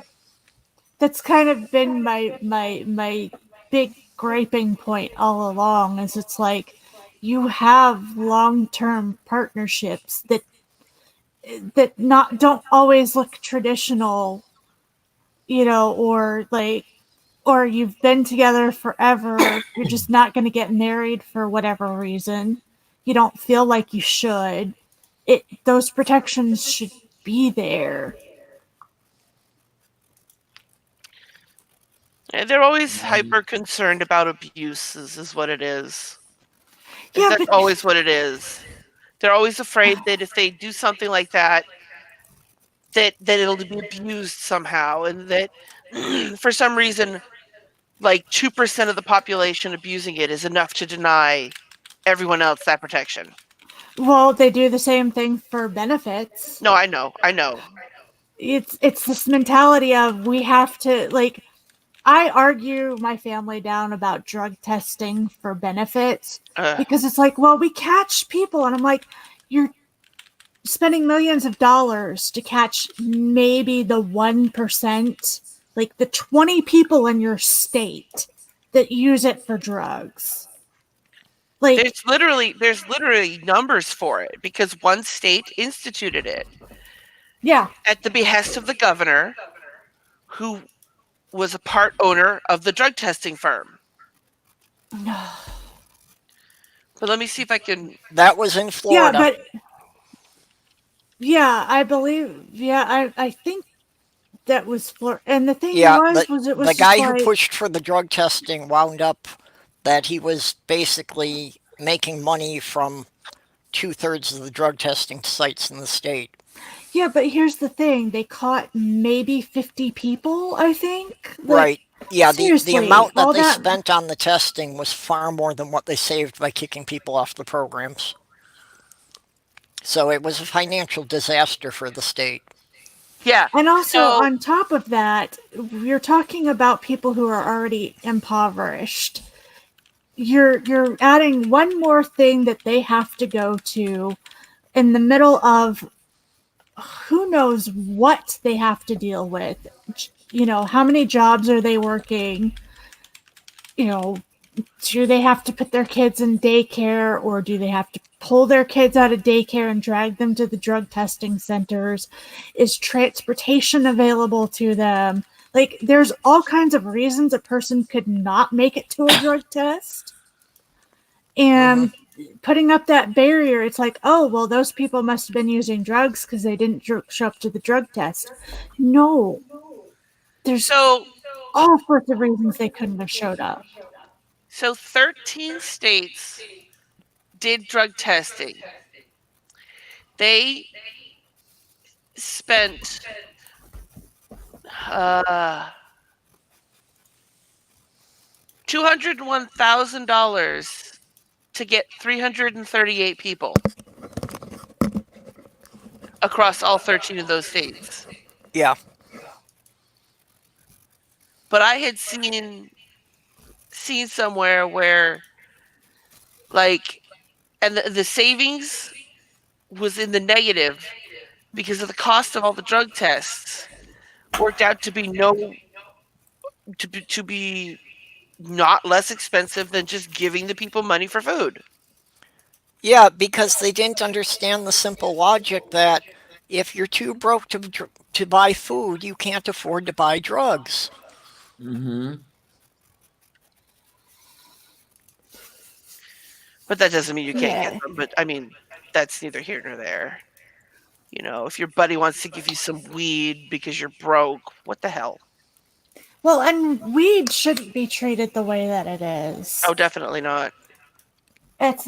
that's kind of been my big griping point all along is it's like you have long-term partnerships that not don't always look traditional, or like or you've been together forever, you're just not going to get married for whatever reason. You don't feel like you should. Those protections should be there. They're always hyper concerned about abuses, is what it is. Yeah, That's but always what it is. They're always afraid that if they do something like that, that it'll be abused somehow, and that for some reason, like 2% of the population abusing it is enough to deny everyone else that protection. well, they do the same thing for benefits. No, I know, I know. It's this mentality of we have to like I argue my family down about drug testing for benefits Uh, because it's like, well, we catch people and I'm like, you're spending millions of dollars to catch maybe the 1%, like the 20 people in your state that use it for drugs. Like, there's literally numbers for it because one state instituted it yeah. at the behest of the governor, who was a part owner of the drug testing firm. But let me see if I can. that was in Yeah, Florida. but yeah, I believe, yeah, I think that was for, and the thing Yeah, was it the was just guy who like, pushed for the drug testing wound up that he was basically making money from 2/3 of the drug testing sites in the state. yeah, but here's the thing, they caught maybe 50 people, I think. Like, Right. Yeah, the seriously, amount that all they that. spent on the testing was far more than what they saved by kicking people off the programs. So it was a financial disaster for the state. Yeah. And also, So on top of that, you're talking about people who are already impoverished. You're adding one more thing that they have to go to in the middle of who knows what they have to deal with. How many jobs are they working? You know, do they have to put their kids in daycare or do they have to pull their kids out of daycare and drag them to the drug testing centers? Is transportation available to them? Like, there's all kinds of reasons a person could not make it to a drug test. Hmm. And putting up that barrier, it's like, oh, well, those people must have been using drugs because they didn't show up to the drug test. No, there's So all sorts of reasons they couldn't have showed up. 13 states did drug testing. They spent $201,000 to get 338 people across all 13 of those states. Yeah. But I had seen somewhere where, like, and the savings was in the negative because of the cost of all the drug tests worked out to be not less expensive than just giving the people money for food. Yeah, because they didn't understand the simple logic that if you're too broke to buy food, you can't afford to buy drugs. Mm-hmm. But that doesn't mean you can't get Yeah. them. But I mean, that's neither here nor there. You know, if your buddy wants to give you some weed because you're broke, what the hell? Well, and weed shouldn't be treated the way that it is. Oh, definitely not. It's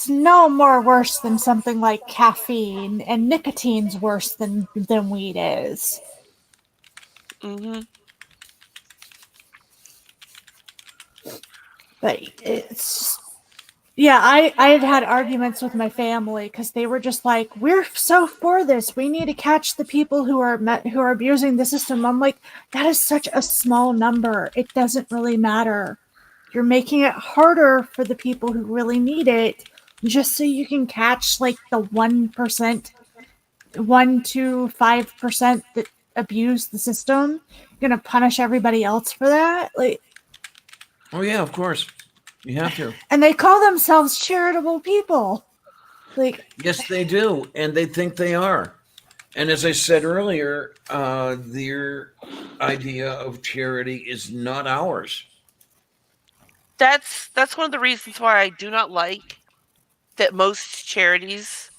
no more worse than something like caffeine, and nicotine's worse than weed is. Mm-hmm. But it's yeah, I had arguments with my family because they were just like, "We're so for this. We need to catch the people who are abusing the system." I'm like, that is such a small number. It doesn't really matter. You're making it harder for the people who really need it, just so you can catch like the 1%, 1 to 5% that abuse the system. You're gonna punish everybody else for that, like. Oh yeah, of course. You have to. And they call themselves charitable people. Like, Yes, they do, and they think they are. And as I said earlier, their idea of charity is not ours. That's one of the reasons why I do not like that most charities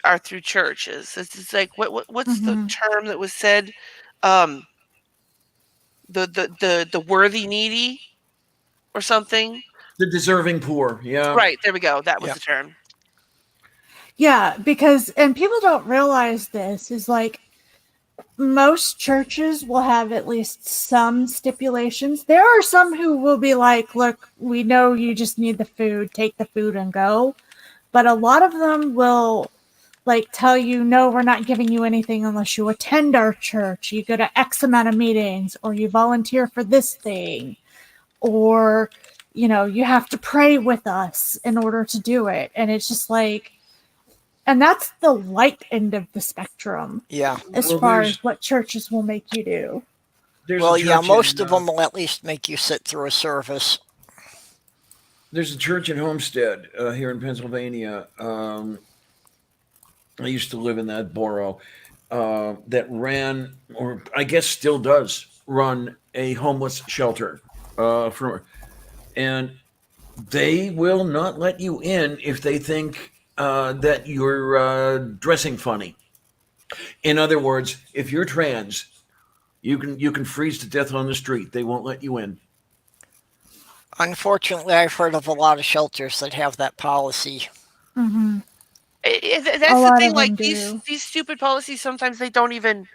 are through churches. It's like what's the term that was said? Um, the worthy needy or something. The deserving poor, yeah. Right, there we go. That was Yeah. the term. yeah, because, and people don't realize this, is like most churches will have at least some stipulations. There are some who will be like, look, we know you just need the food, take the food and go. But a lot of them will like tell you, no, we're not giving you anything unless you attend our church, you go to X amount of meetings, or you volunteer for this thing, or you have to pray with us in order to do it. And it's just like, and that's the light end of the spectrum Yeah. as Well, far there's- as what churches will make you do. There's Well, a yeah, church most in, of them will at least make you sit through a service. There's a church in Homestead here in Pennsylvania. I used to live in that borough that ran, or I guess still does, run a homeless shelter. And they will not let you in if they think that you're dressing funny. In other words, if you're trans, you can freeze to death on the street. They won't let you in. Unfortunately, I've heard of a lot of shelters that have that policy. Mm-hmm. That's A the lot thing. of Like them do. these stupid policies. Sometimes they don't even.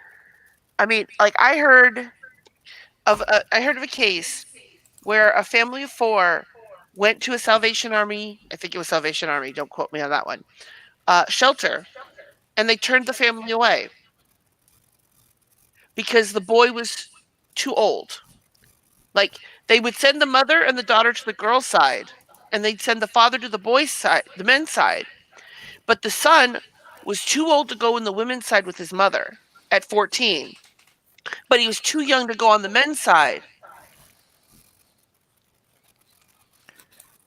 I mean, like I heard of a case where a family of 4 went to a Salvation Army. I think it was Salvation Army. Don't quote me on that one. Shelter, and they turned the family away because the boy was too old. Like they would send the mother and the daughter to the girl's side, and they'd send the father to the boys' side, the men's side. But the son was too old to go in the women's side with his mother at 14. But he was too young to go on the men's side.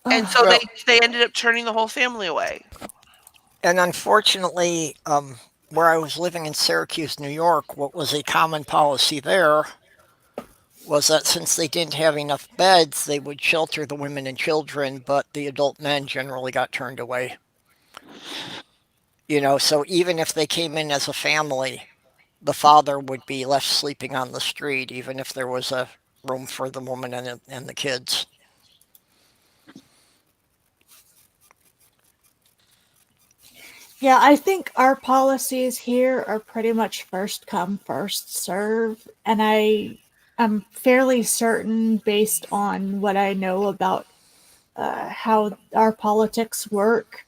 And so Well, they ended up turning the whole family away. and unfortunately, where I was living in Syracuse, New York, what was a common policy there was that since they didn't have enough beds, they would shelter the women and children, but the adult men generally got turned away. So even if they came in as a family, the father would be left sleeping on the street, even if there was a room for the woman and the kids. Yeah, I think our policies here are pretty much first come, first serve, and am fairly certain, based on what I know about how our politics work,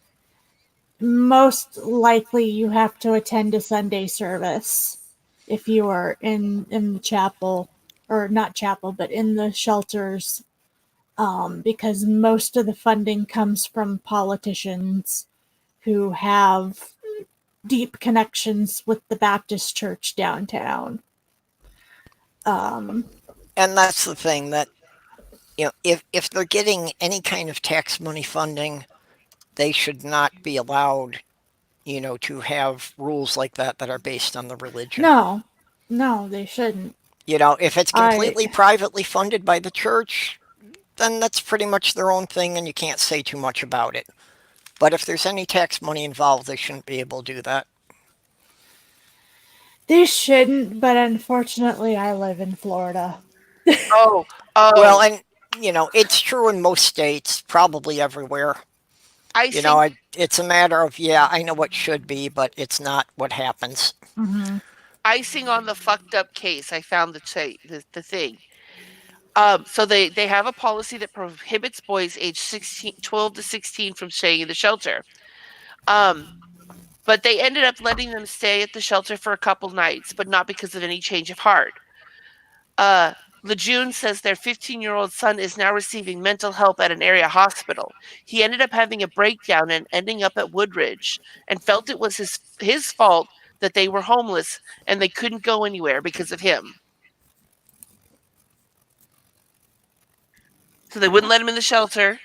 most likely you have to attend a Sunday service if you are in the chapel, or not chapel, but in the shelters, because most of the funding comes from politicians who have deep connections with the Baptist church downtown. Um, And that's the thing that, if they're getting any kind of tax money funding, they should not be allowed, to have rules like that are based on the religion. no, no, they shouldn't. If it's I completely privately funded by the church, then that's pretty much their own thing and you can't say too much about it. But if there's any tax money involved, they shouldn't be able to do that. They shouldn't, but unfortunately, I live in Florida. Oh, Well, oh, and, it's true in most states, probably everywhere. icing It's a matter of, yeah, I know what should be, but it's not what happens. Mm-hmm. icing on the fucked up case. I found the thing. So they have a policy that prohibits boys aged 16, 12 to 16 from staying in the shelter. Um, but they ended up letting them stay at the shelter for a couple nights, but not because of any change of heart. Uh, Lejeune says their 15-year-old son is now receiving mental help at an area hospital. He ended up having a breakdown and ending up at Woodridge, and felt it was his fault that they were homeless and they couldn't go anywhere because of him. So they wouldn't let him in the shelter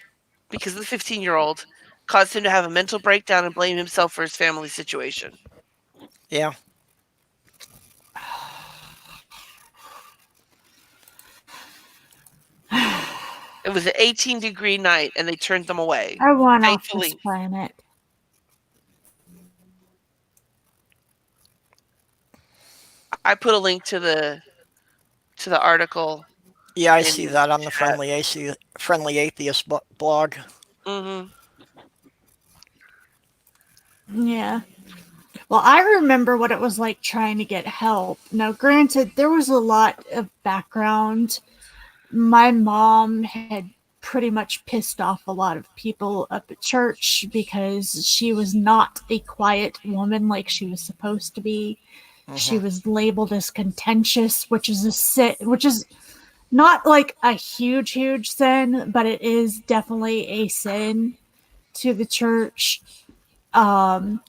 because of the 15-year-old, caused him to have a mental breakdown and blame himself for his family situation. Yeah. It was an 18-degree night and they turned them away. I want off this Thankfully, planet. I put a link to the article Yeah, I see in that on the chat. Friendly Atheist blog. Mm-hmm. Yeah. Well, I remember what it was like trying to get help. Now, granted, there was a lot of background. My mom had pretty much pissed off a lot of people up at church because she was not a quiet woman like she was supposed to be. She Hmm. was labeled as contentious, which is which is not like a huge sin, but it is definitely a sin to the church. Um,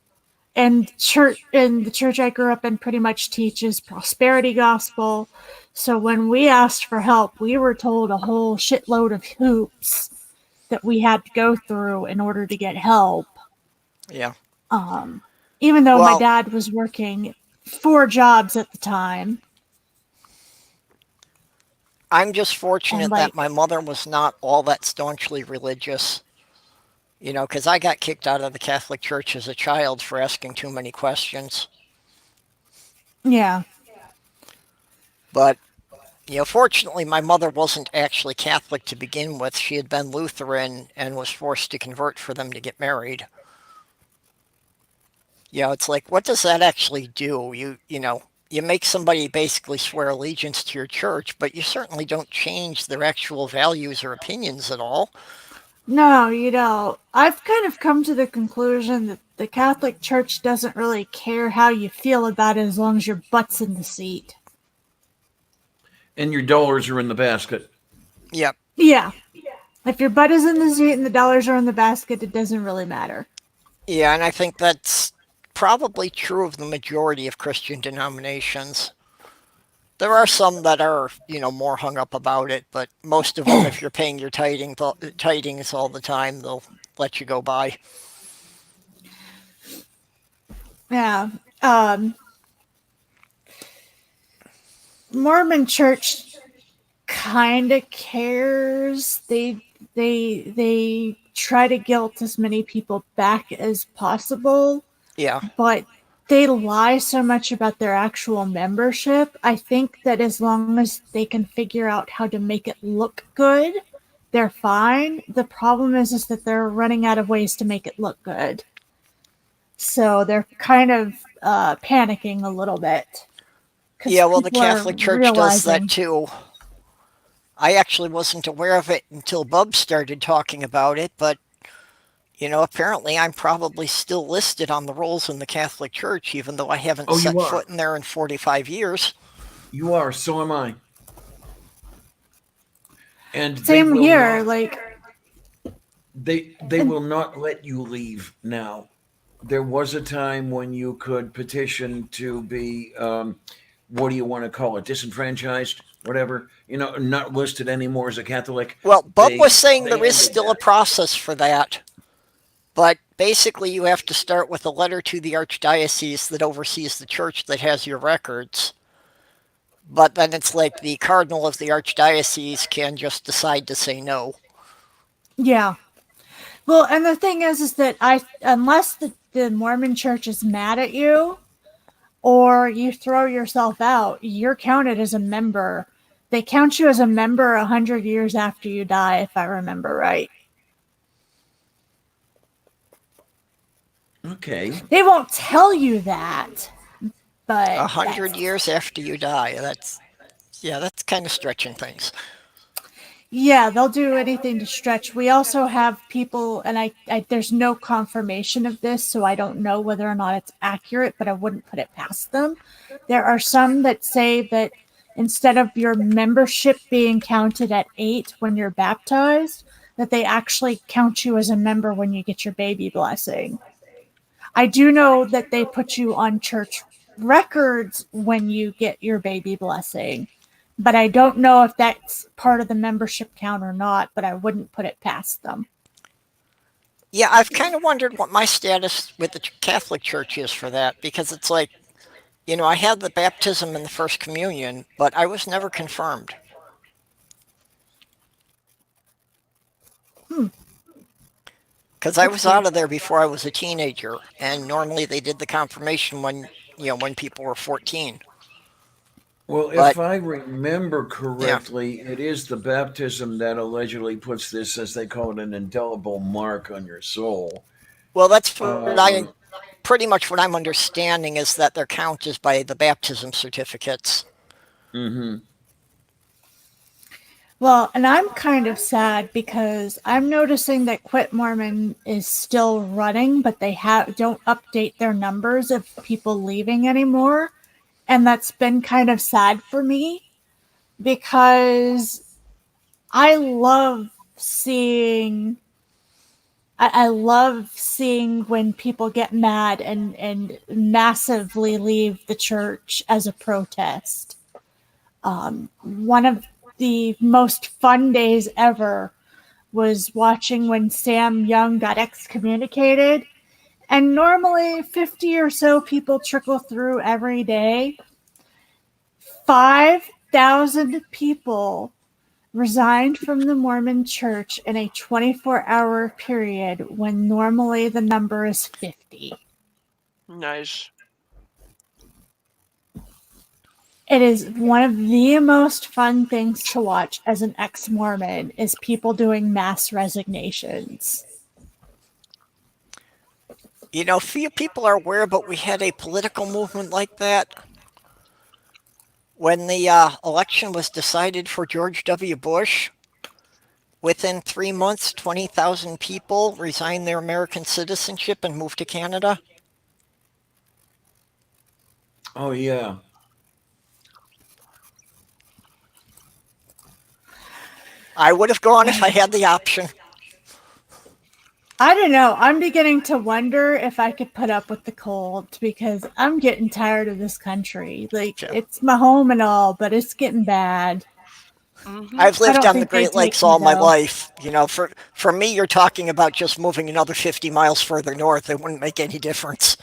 and the church I grew up in pretty much teaches prosperity gospel. So when we asked for help, we were told a whole shitload of hoops that we had to go through in order to get help. Yeah. Um, Even though my Well, dad was working 4 jobs at the time, I'm just and fortunate that like, my mother was not all that staunchly religious. Because I got kicked out of the Catholic Church as a child for asking too many questions. yeah, But, fortunately, my mother wasn't actually Catholic to begin with. She had been Lutheran and was forced to convert for them to get married. It's like, what does that actually do? You make somebody basically swear allegiance to your church, but you certainly don't change their actual values or opinions at all. no, you don't. I've kind of come to the conclusion that the Catholic Church doesn't really care how you feel about it as long as your butt's in the seat. And your dollars are in the basket. Yep. Yeah. If your butt is in the seat and the dollars are in the basket, it doesn't really matter. Yeah, and I think that's probably true of the majority of Christian denominations. There are some that are, more hung up about it, but most of them, if you're paying your tidings all the time, they'll let you go by. Yeah. Um, Mormon Church kind of cares. They try to guilt as many people back as possible, Yeah. but they lie so much about their actual membership. I think that as long as they can figure out how to make it look good, they're fine. The problem is that they're running out of ways to make it look good. So they're kind of panicking a little bit. Yeah, well, the People are Catholic Church does that realizing. too. I actually wasn't aware of it until Bub started talking about it, but apparently I'm probably still listed on the rolls in the Catholic Church, even though I haven't Oh, you set are. foot in there in 45 years. You are. So am I. And they Same will here. not. Like, They will not let you leave now. There was a time when you could petition to be, what do you want to call it, disenfranchised, whatever. Not listed anymore as a Catholic. Well, Bub was saying They there is ended still a that. process for that, but basically you have to start with a letter to the archdiocese that oversees the church that has your records. But then it's like the cardinal of the archdiocese can just decide to say no. yeah. Well, and the thing is that unless the Mormon Church is mad at you or you throw yourself out, you're counted as a member. They count you as a member 100 years after you die, if I remember right. Okay. They won't tell you that, but 100 years after you die. That's kind of stretching things. yeah, they'll do anything to stretch. We also have people, and I there's no confirmation of this, so I don't know whether or not it's accurate, but I wouldn't put it past them. There are some that say that instead of your membership being counted at 8 when you're baptized, that they actually count you as a member when you get your baby blessing. I do know that they put you on church records when you get your baby blessing, but I don't know if that's part of the membership count or not, but I wouldn't put it past them. Yeah, I've kind of wondered what my status with the Catholic Church is for that, because it's like, I had the baptism and the first communion, but I was never confirmed. Because I was out of there before I was a teenager, and normally they did the confirmation when people were 14. Well, But if I remember yeah, correctly, it is the baptism that allegedly puts this, as they call it, an indelible mark on your soul. well, that's what I Um, pretty much what I'm understanding is that their count is by the baptism certificates. hmm Well, and I'm kind of sad because I'm noticing that Quit Mormon is still running, but they don't update their numbers of people leaving anymore. And that's been kind of sad for me because I love seeing I love seeing when people get mad and massively leave the church as a protest. One of the most fun days ever was watching when Sam Young got excommunicated. And normally 50 or so people trickle through every day. 5,000 people resigned from the Mormon Church in a 24-hour period when normally the number is 50. Nice. It is one of the most fun things to watch as an ex-Mormon is people doing mass resignations. Few people are aware, but we had a political movement like that when the election was decided for George W. Bush. Within 3 months, 20,000 people resigned their American citizenship and moved to Canada. oh, yeah. I would have gone if I had the option. I don't know. I'm beginning to wonder if I could put up with the cold because I'm getting tired of this country. Like, Yeah. it's my home and all, but it's getting bad. I've I lived don't on the think they'd Great Lakes take me, all my though. life. For me, you're talking about just moving another 50 miles further north. It wouldn't make any difference.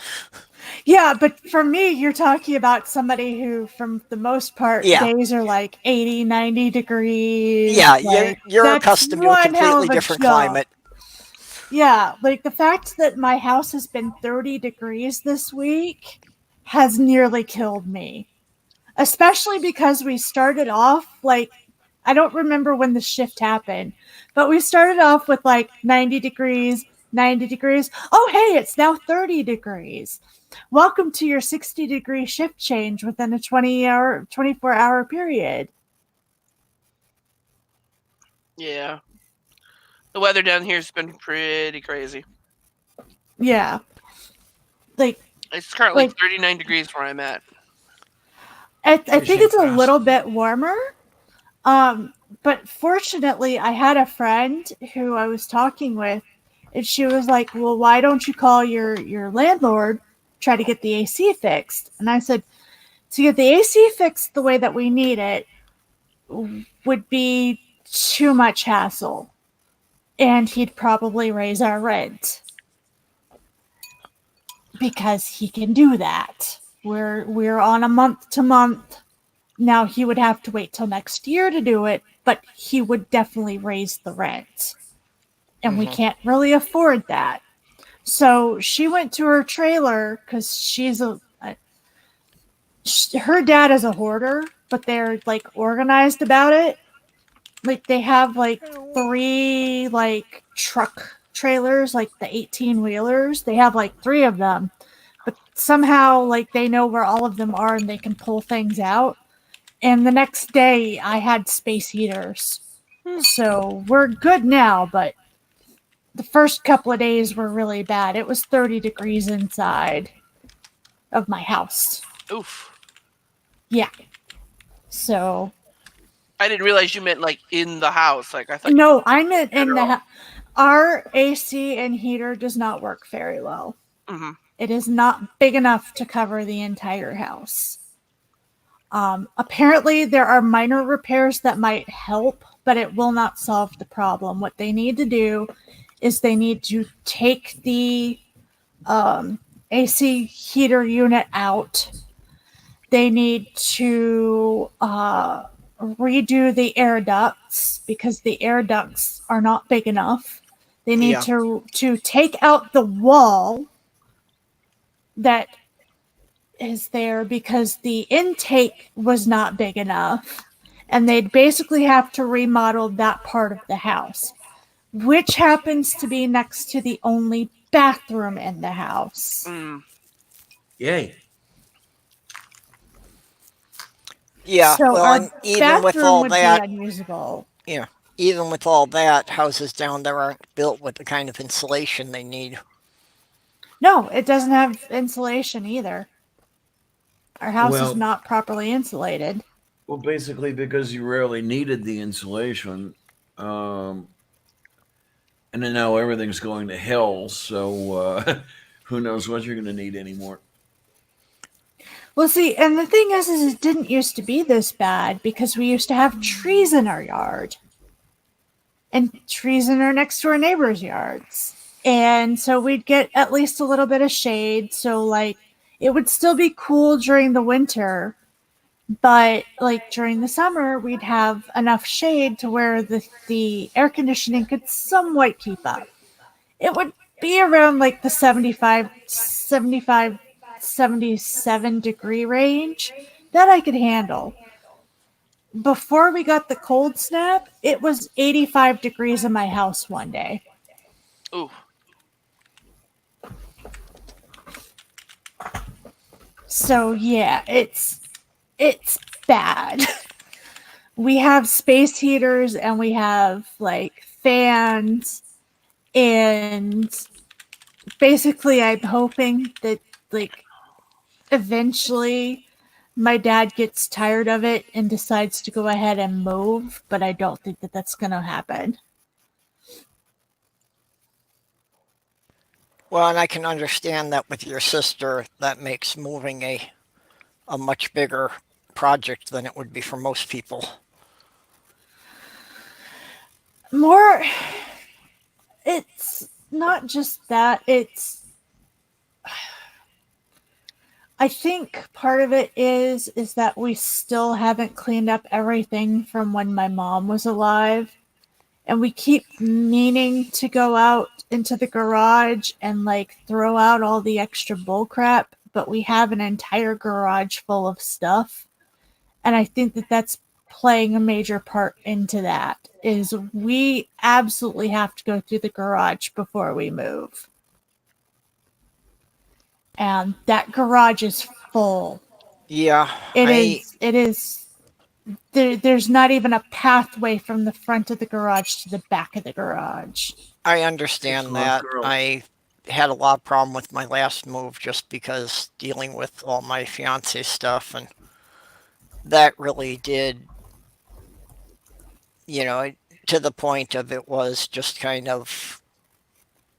Yeah, but for me, you're talking about somebody who, from the most part, Yeah. days are like 80, 90 degrees. Yeah, Like, you're that's accustomed to a one hell completely of a different jump. climate. Yeah, like the fact that my house has been 30 degrees this week has nearly killed me. Especially because we started off like, I don't remember when the shift happened, but we started off with like 90 degrees, 90 degrees. Oh, hey, it's now 30 degrees. Welcome to your 60-degree shift change within a 24-hour period. Yeah. The weather down here's been pretty crazy. Yeah. Like, It's currently like 39 degrees where I'm at. I Pretty think it's a little fantastic. bit warmer. Um, but fortunately, I had a friend who I was talking with, and she was like, "Well, why don't you call your landlord, try to get the AC fixed?" And I said, "To get the AC fixed the way that we need it would be too much hassle, and he'd probably raise our rent because he can do that. We're on a month to month." Now he would have to wait till next year to do it, but he would definitely raise the rent. And we Hmm. can't really afford that. So she went to her trailer because her dad is a hoarder, but they're like organized about it. Like they have like 3 like truck trailers, like the 18 wheelers. They have like 3 of them, but somehow like they know where all of them are and they can pull things out. And the next day I had space heaters. So we're good now, but the first couple of days were really bad. It was 30 degrees inside of my house. Oof. Yeah. So, I didn't realize you meant like in the house. Like I thought you no, I'm in general. our AC and heater does not work very well. Mm-hmm. It is not big enough to cover the entire house. Apparently, there are minor repairs that might help, but it will not solve the problem. What they need to do is they need to take the AC heater unit out. They need to redo the air ducts because the air ducts are not big enough. They need Yeah. to take out the wall that is there because the intake was not big enough. And they'd basically have to remodel that part of the house, which happens to be next to the only bathroom in the house. Mm. Yay. Yeah. So Well, our and even with bathroom all would be that, unusable. yeah, even with all that, houses down there aren't built with the kind of insulation they need. No, it doesn't have insulation either. Our house is Well, not properly insulated. well, basically because you rarely needed the insulation, um, and then now everything's going to hell. So who knows what you're going to need anymore? Well, see, and the thing is it didn't used to be this bad because we used to have trees in our yard and trees in our next door neighbors' yards. And so we'd get at least a little bit of shade. So, like, it would still be cool during the winter, but like during the summer, we'd have enough shade to where the air conditioning could somewhat keep up. It would be around like the 77 degree range that I could handle. Before we got the cold snap, it was 85 degrees in my house one day. Ooh. So yeah, it's bad. We have space heaters and we have like fans, and basically I'm hoping that like eventually my dad gets tired of it and decides to go ahead and move, but I don't think that that's going to happen. Well, and I can understand that with your sister, that makes moving a much bigger project than it would be for most people. More, it's not just that, it's I think part of it is that we still haven't cleaned up everything from when my mom was alive, and we keep meaning to go out into the garage and like throw out all the extra bull crap, but we have an entire garage full of stuff, and I think that that's playing a major part into that. Is we absolutely have to go through the garage before we move, and that garage is full. Yeah, It I is. It is. There's not even a pathway from the front of the garage to the back of the garage. I It's a understand rough that. girl. I had a lot of problem with my last move just because dealing with all my fiance stuff, and that really did, you know, to the point of it was just kind of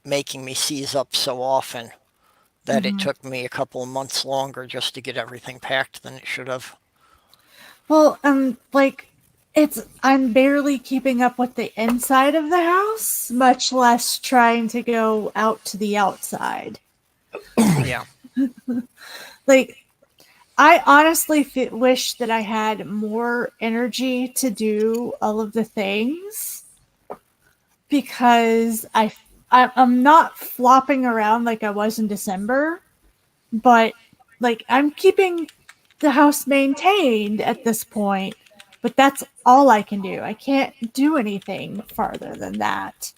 making me seize up so often that it Hmm. took me a couple of months longer just to get everything packed than it should have. Well, like I'm barely keeping up with the inside of the house, much less trying to go out to the outside. Yeah. Like I honestly wish that I had more energy to do all of the things because I'm not flopping around like I was in December, but like I'm keeping the house maintained at this point, but that's all I can do. I can't do anything farther than that.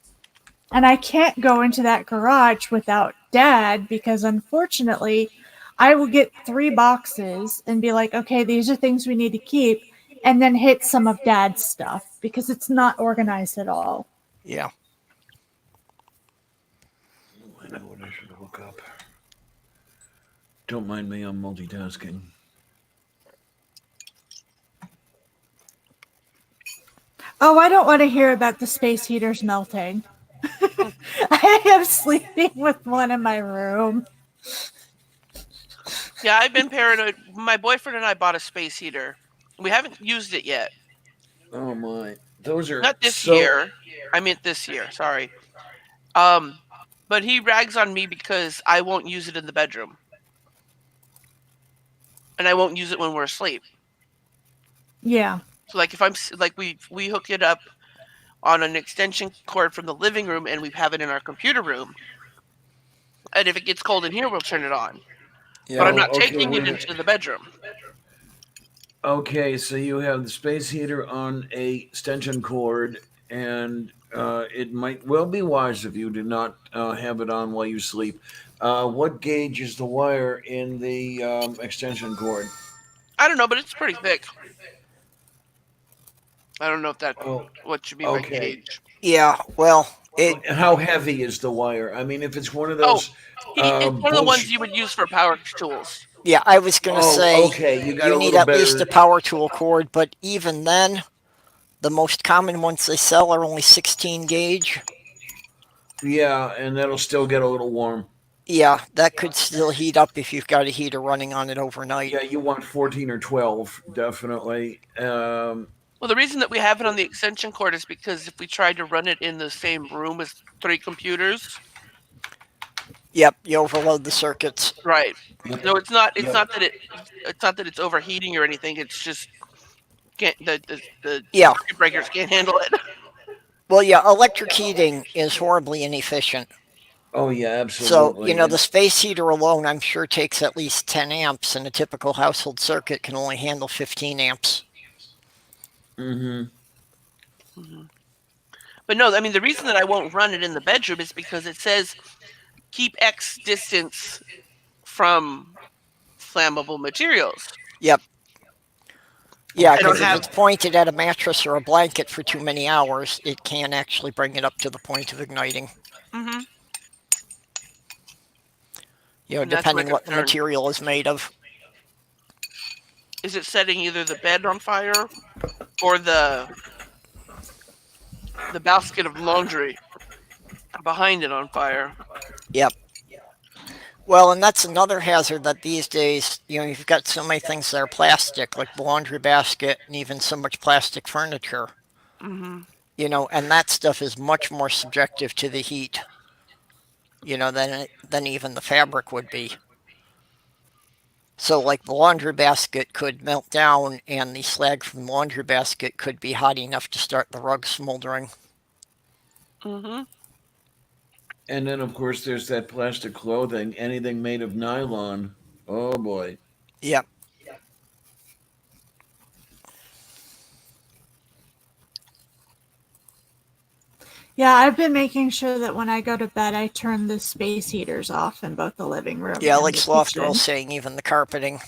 And I can't go into that garage without dad because unfortunately I will get 3 boxes and be like, okay, these are things we need to keep, and then hit some of dad's stuff because it's not organized at all. Yeah. Oh, I know what I should look up. Don't mind me, I'm multitasking. Oh, I don't want to hear about the space heaters melting. I am sleeping with one in my room. Yeah, I've been paranoid. My boyfriend and I bought a space heater. We haven't used it yet. Oh my. Those are Not this so. year. I meant this year. Sorry. Um, but he rags on me because I won't use it in the bedroom, and I won't use it when we're asleep. Yeah. So, like, if like we hook it up on an extension cord from the living room, and we have it in our computer room. And if it gets cold in here, we'll turn it on. But Yep. I'm Oh, not okay, taking it wait. into the bedroom. Okay, so you have the space heater on a extension cord, and it might well be wise of you to not have it on while you sleep. What gauge is the wire in the extension cord? I don't know, but it's pretty thick. I don't know if that's Oh, what you mean by okay. gauge. Yeah. Well, it. How heavy is the wire? I mean, if it's one of Oh, those it's one of the ones bullshit. you would use for power tools. Yeah, I was gonna Oh, say okay. You got you a need little at least a better. power tool cord, but even then, the most common ones they sell are only 16 gauge. Yeah, and that'll still get a little warm. Yeah, that could still heat up if you've got a heater running on it overnight. Yeah, you want 14 or 12, definitely. Well, the reason that we have it on the extension cord is because if we tried to run it in the same room as 3 computers, Yep, you overload the circuits. right? Yep. No, it's not. It's Yep. not that it's not that it's overheating or anything. It's just can't the Yeah. circuit breakers can't handle it. Well, yeah, electric heating is horribly inefficient. Oh, yeah, So, absolutely. the And space heater alone, I'm sure, takes at least 10 amps, and a typical household circuit can only handle 15 amps. hmm Mhm. But no, I mean the reason that I won't run it in the bedroom is because it says keep X distance from flammable materials. Yep. Yeah, I don't because if have. it's pointed at a mattress or a blanket for too many hours, it can actually bring it up to the point of igniting. Hmm. And that's my Depending what the concern. material is made of. Is it setting either the bed on fire or the basket of laundry behind it on fire? Yep. Well, and that's another hazard that these days, you've got so many things that are plastic, like the laundry basket and even so much plastic furniture. Hmm. And that stuff is much more subjective to the heat, than even the fabric would be. So, like, the laundry basket could melt down, and the slag from the laundry basket could be hot enough to start the rug smoldering. Mm-hmm. And then, of course, there's that plastic clothing, anything made of nylon. Oh boy. Yep. Yeah, I've been making sure that when I go to bed, I turn the space heaters off in both the living room Yeah, and like the Sloth kitchen. Girl's saying, even the carpeting,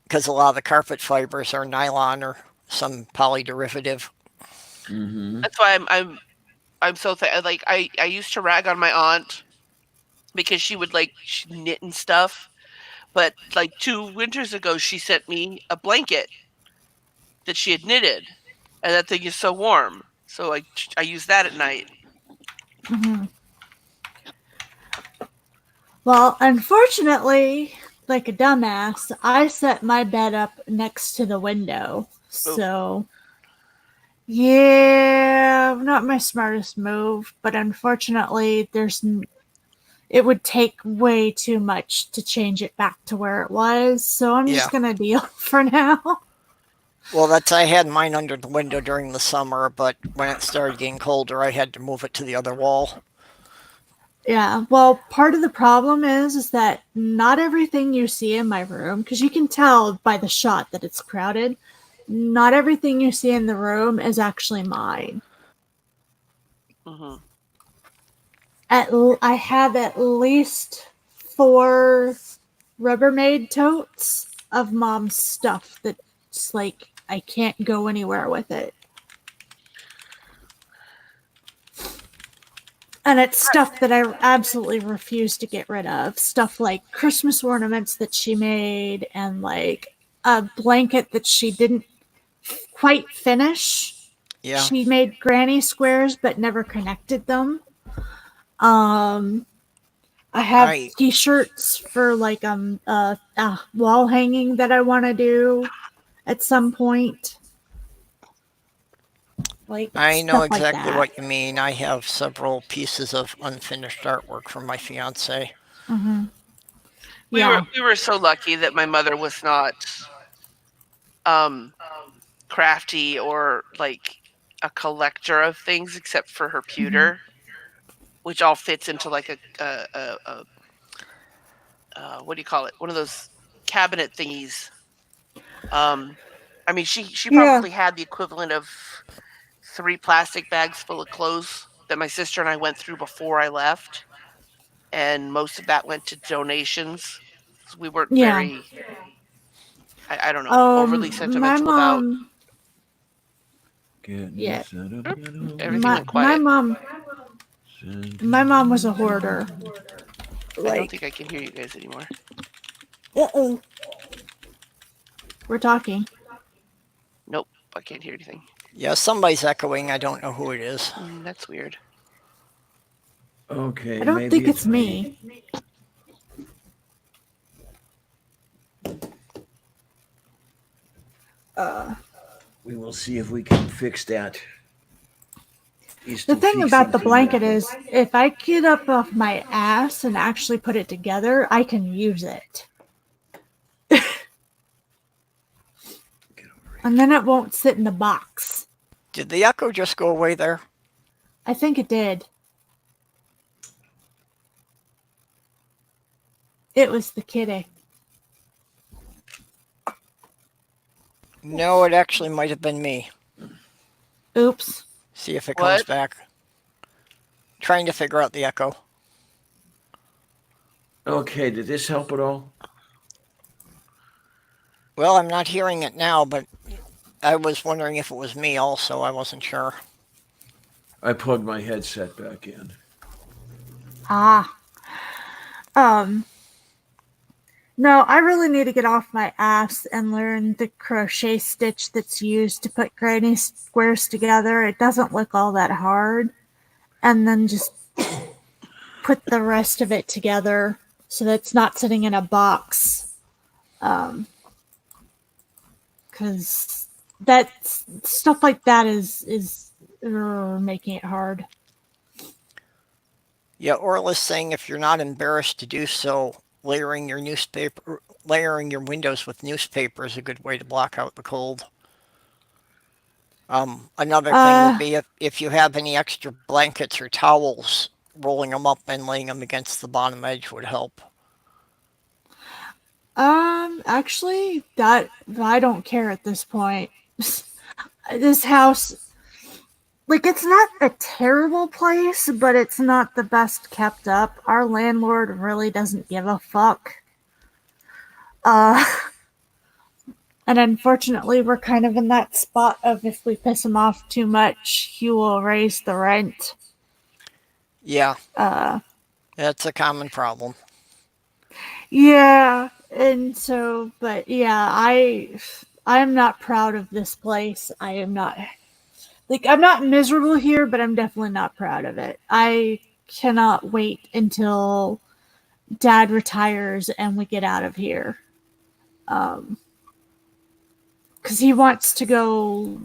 because a lot of the carpet fibers are nylon or some polyderivative. Mm-hmm. That's why I'm so like I used to rag on my aunt because she would like knit and stuff, but like 2 winters ago she sent me a blanket that she had knitted, and that thing is so warm. So I use that at night. Hmm. Well, unfortunately, like a dumbass, I set my bed up next to the window. Oh, So, yeah, not my smartest move, but unfortunately, it would take way too much to change it back to where it was. So, I'm Yeah. just going to deal for now. Well, I had mine under the window during the summer, but when it started getting colder, I had to move it to the other wall. Yeah, well, part of the problem is that not everything you see in my room, because you can tell by the shot that it's crowded, not everything you see in the room is actually mine. mm-hmm. I have at least 4 Rubbermaid totes of mom's stuff that's like I can't go anywhere with it. And it's stuff that I absolutely refuse to get rid of. Stuff like Christmas ornaments that she made, and like a blanket that she didn't quite finish. Yeah. She made granny squares but never connected them. I have I t-shirts for like wall hanging that I want to do at some point. Like I know stuff like exactly that. what you mean. I have several pieces of unfinished artwork from my fiance. Mm-hmm. we Yeah. were so lucky that my mother was not um crafty or like a collector of things, except for her Mm-hmm. pewter, which all fits into like what do you call it? One of those cabinet thingies. Um, I mean, she Yeah. probably had the equivalent of 3 plastic bags full of clothes that my sister and I went through before I left, and most of that went to donations. We weren't Yeah. very, I don't know, overly My sentimental about. mom. Getting Yeah. set up, Oop, get home. everything My went my quiet. mom. My mom was a hoarder. I don't Like, think I can hear you guys anymore. uh-oh. We're talking. Nope, I can't hear anything. Yeah, somebody's echoing. I don't know who it is. That's weird. Okay, I don't maybe think it's it's me. We will see if we can fix that. The thing about the blanket is, if I get up off my ass and actually put it together, I can use it. And then it won't sit in the box. Did the echo just go away there? I think it did. It was the kitty. No, it actually might have been me. Oops. See if it comes What? back. Trying to figure out the echo. Okay, did this help at all? Well, I'm not hearing it now, but I was wondering if it was me also. I wasn't sure. I plugged my headset back in. Ah. No, I really need to get off my ass and learn the crochet stitch that's used to put granny squares together. It doesn't look all that hard. And then just put the rest of it together so that it's not sitting in a box. Because that stuff like that is making it hard. Yeah, Orla's saying if you're not embarrassed to do so, layering your windows with newspaper is a good way to block out the cold. Another thing would Uh, be if you have any extra blankets or towels, rolling them up and laying them against the bottom edge would help. actually, that I don't care at this point. This house, like, it's not a terrible place, but it's not the best kept up. Our landlord really doesn't give a fuck. Uh, and unfortunately, we're kind of in that spot of if we piss him off too much, he will raise the rent. Yeah, Uh, that's a common problem. yeah, and so, but yeah, I am not proud of this place. I am not like I'm not miserable here, but I'm definitely not proud of it. I cannot wait until Dad retires and we get out of here. Because he wants to go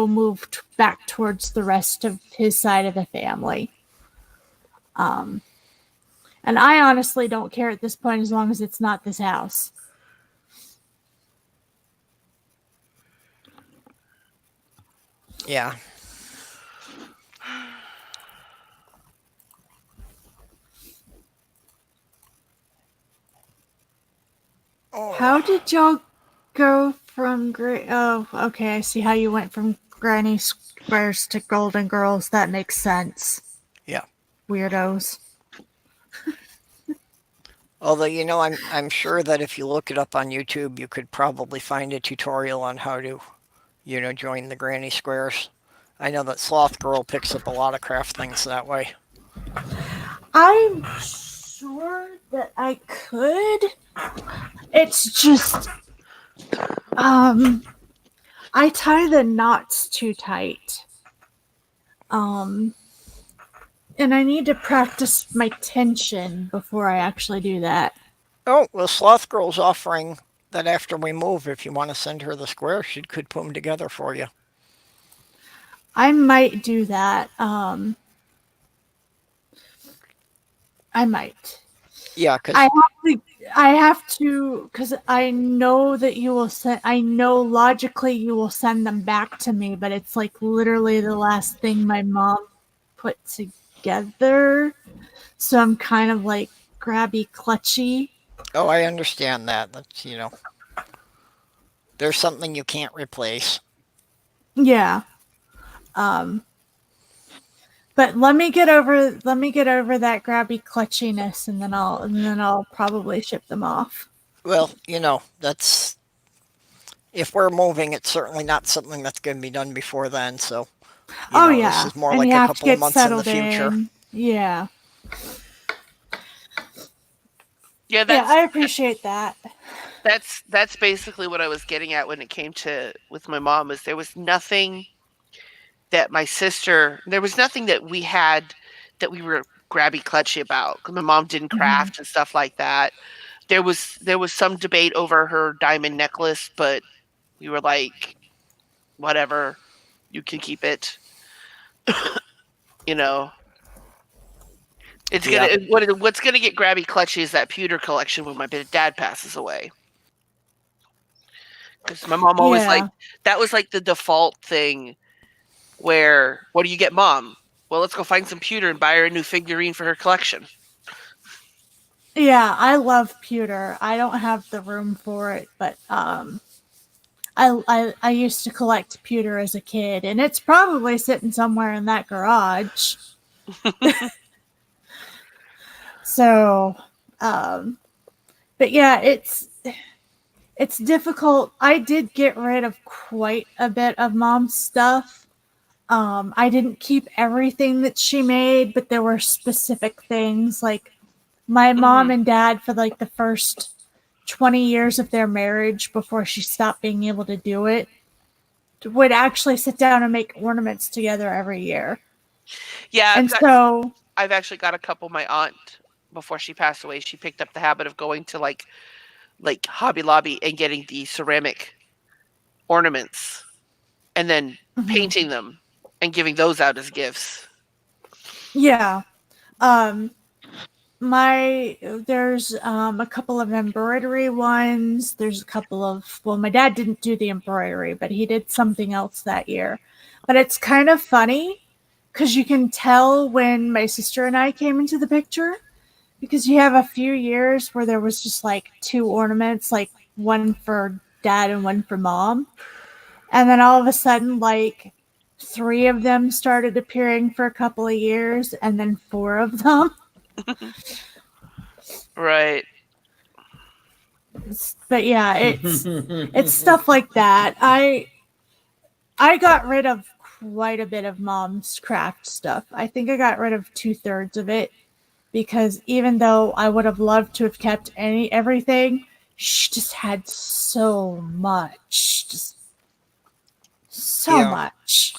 move back towards the rest of his side of the family. And I honestly don't care at this point as long as it's not this house. Yeah. How Oh, did y'all go from Oh, okay. I see how you went from Granny Squares to Golden Girls. That makes sense. yeah. Weirdos. Although I'm sure that if you look it up on YouTube, you could probably find a tutorial on how to, join the granny squares. I know that Sloth Girl picks up a lot of craft things that way. I'm sure that I could. It's just, I tie the knots too tight. And I need to practice my tension before I actually do that. Oh, well, Sloth Girl's offering that after we move, if you want to send her the square, she could put them together for you. I might do that. I might. Yeah, because I have to, because I know that you will send. I know logically you will send them back to me, but it's like literally the last thing my mom put together. So I'm kind of like grabby, clutchy. oh, I understand that. That's there's something you can't replace. Yeah. Um. But let me get over that grabby clutchiness, and then I'll probably ship them off. Well, that's if we're moving, it's certainly not something that's going to be done before then. So, Oh this yeah, is more and like you a have to couple of get months in the settled future. in. Yeah. Yeah, Yeah, I appreciate that. that's basically what I was getting at when it came to with my mom. Is there was nothing that there was nothing that we had that we were grabby clutchy about. 'Cause my mom didn't Mhm. craft and stuff like that. There was some debate over her diamond necklace, but we were like, whatever, you can keep it. You know, Yeah, what's gonna get grabby clutchy is that pewter collection when my dad passes away. Because my mom always like Yeah. that was like the default thing. Where what do you get, mom? Well, let's go find some pewter and buy her a new figurine for her collection. Yeah, I love pewter. I don't have the room for it, but I used to collect pewter as a kid, and it's probably sitting somewhere in that garage. So, um, but yeah, it's difficult. I did get rid of quite a bit of mom's stuff. I didn't keep everything that she made, but there were specific things like my mom Mhm. and dad for like the first 20 years of their marriage before she stopped being able to do it would actually sit down and make ornaments together every year. Yeah, And so, I've actually got a couple. My aunt, before she passed away, she picked up the habit of going to like Hobby Lobby and getting the ceramic ornaments and then mhm. painting them and giving those out as gifts. Yeah. Um There's a couple of embroidery ones. There's a couple of, well, my dad didn't do the embroidery, but he did something else that year. But it's kind of funny because you can tell when my sister and I came into the picture, because you have a few years where there was just like two ornaments, like one for dad and one for mom. And then all of a sudden, like three of them started appearing for a couple of years, and then four of them. Right. But yeah, it's stuff like that. I got rid of quite a bit of mom's craft stuff. I think I got rid of 2/3 of it because even though I would have loved to have kept everything, she just had so much, just so Yeah. much.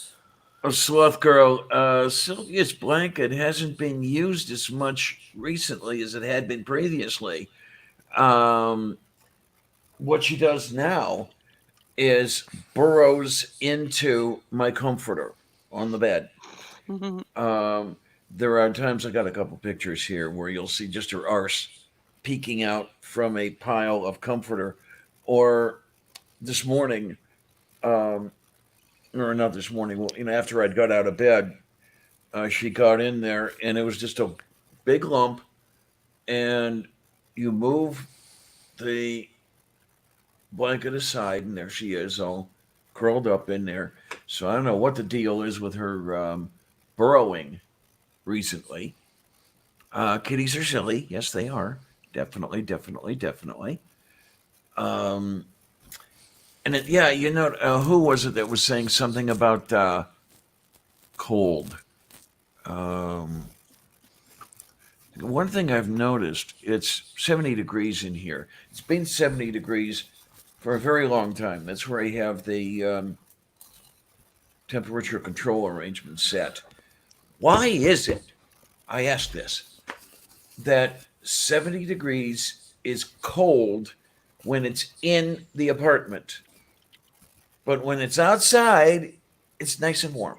Oh, Sloth Girl, Sylvia's blanket hasn't been used as much recently as it had been previously. Um, what she does now is burrows into my comforter on the bed. There are times I got a couple pictures here where you'll see just her arse peeking out from a pile of comforter. Or this morning, um, or not this morning, well, after I'd got out of bed, she got in there and it was just a big lump. And you move the blanket aside, and there she is, all curled up in there. So I don't know what the deal is with her burrowing recently. Kitties are silly. Yes, they are. Definitely, definitely, definitely. Um, yeah, who was it that was saying something about cold? Um, One thing I've noticed, it's 70 degrees in here. It's been 70 degrees for a very long time. That's where I have the temperature control arrangement set. Why is it, I ask this, that 70 degrees is cold when it's in the apartment, but when it's outside, it's nice and warm?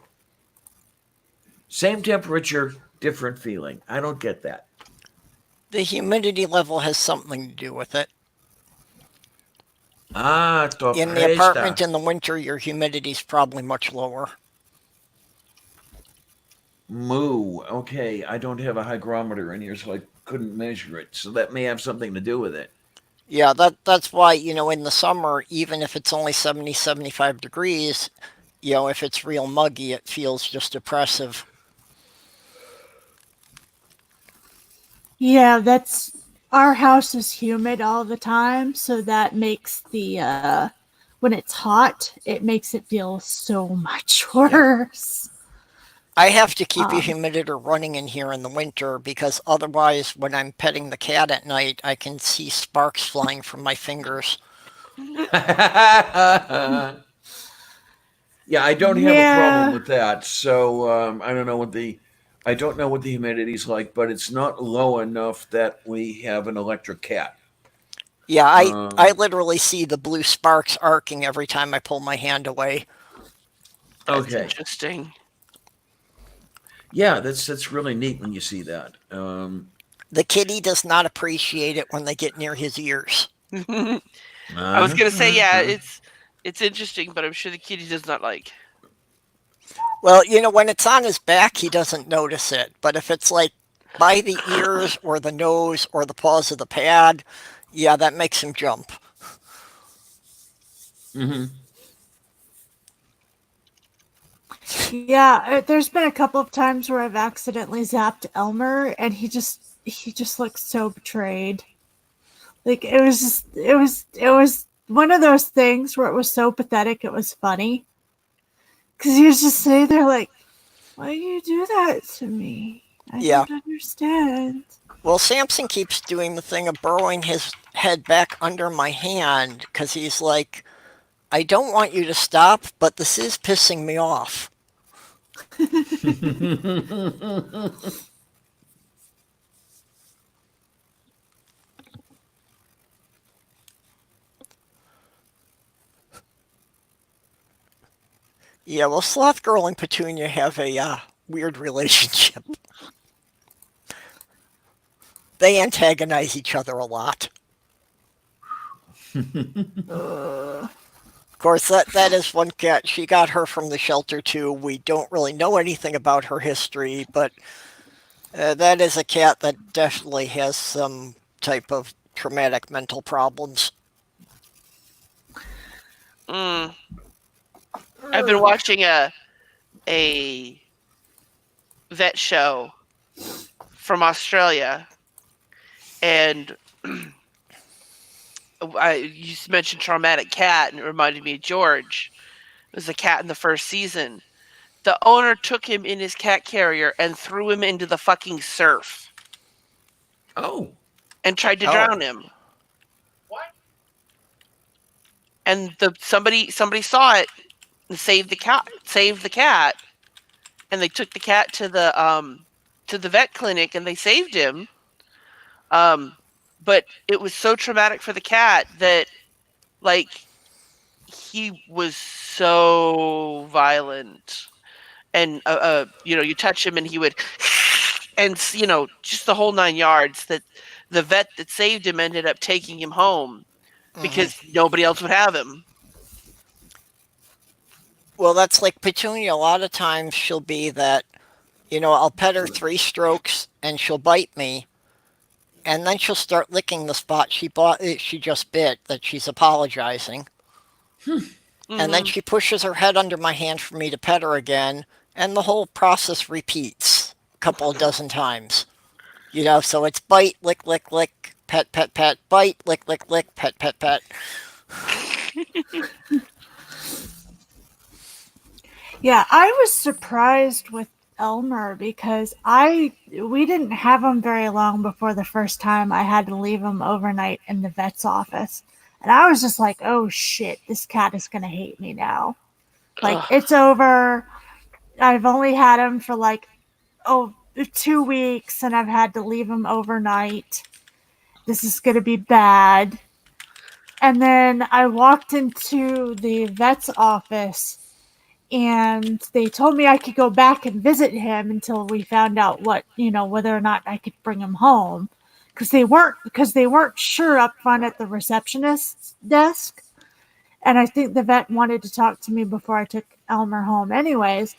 Same temperature, different feeling. I don't get that. The humidity level has something to do with it. Ah, to In the apartment in the winter, your humidity is probably much lower. Moo. Okay, I don't have a hygrometer in here, so I couldn't measure it. So that may have something to do with it. Yeah, that's why, in the summer, even if it's only 70, 75 degrees, if it's real muggy, it feels just oppressive. Yeah, that's our house is humid all the time, so that makes the when it's hot, it makes it feel so much worse. I have to keep a Um, humiditor running in here in the winter because otherwise, when I'm petting the cat at night, I can see sparks flying from my fingers. Yeah, I don't have a problem yeah, with that. So I don't know what the humidity's like, but it's not low enough that we have an electric cat. Yeah, I Um, literally see the blue sparks arcing every time I pull my hand away. That's okay, interesting. yeah, that's really neat when you see that. The kitty does not appreciate it when they get near his ears. I was Uh-huh, gonna say, yeah, uh-huh. it's interesting, but I'm sure the kitty does not like. Well, when it's on his back, he doesn't notice it. But if it's like by the ears or the nose or the paws of the pad, yeah, that makes him jump. Mm-hmm. yeah. There's been a couple of times where I've accidentally zapped Elmer, and he just looks so betrayed. Like it was one of those things where it was so pathetic it was funny because he was just sitting there like, why do you do that to me? I Yeah. don't understand. Well, Samson keeps doing the thing of burrowing his head back under my hand because he's like, I don't want you to stop, but this is pissing me off. Yeah, well, Sloth Girl and Petunia have a weird relationship. They antagonize each other a lot. Ugh. Of course, that is one cat. She got her from the shelter too. We don't really know anything about her history, but that is a cat that definitely has some type of traumatic mental problems. Mm. I've been watching a vet show from Australia, and you mentioned traumatic cat, and it reminded me of George. It was a cat in the first season. The owner took him in his cat carrier and threw him into the fucking surf Oh, and tried to Oh. drown him. And somebody saw it and saved the cat, and they took the cat to the vet clinic and they saved him. But it was so traumatic for the cat that, like, he was so violent, and you touch him and he would, and just the whole 9 yards. That the vet that saved him ended up taking him home because nobody else would have him. Well, that's like Petunia. A lot of times she'll be that, I'll pet her 3 strokes and she'll bite me, and then she'll start licking the spot she just bit that she's apologizing. And then Mhm. she pushes her head under my hand for me to pet her again, and the whole process repeats a couple of dozen times. So it's bite, lick, lick, lick, pet, pet, pet, bite, lick, lick, lick, pet, pet, pet. Yeah, I was surprised with Elmer because we didn't have him very long before the first time I had to leave him overnight in the vet's office. And I was just like, oh shit, this cat is going to hate me now. Like, Ugh. it's over. I've only had him for 2 weeks and I've had to leave him overnight. This is going to be bad. And then I walked into the vet's office and they told me I could go back and visit him until we found out whether or not I could bring him home, because they weren't sure up front at the receptionist's desk, and I think the vet wanted to talk to me before I took Elmer home anyways.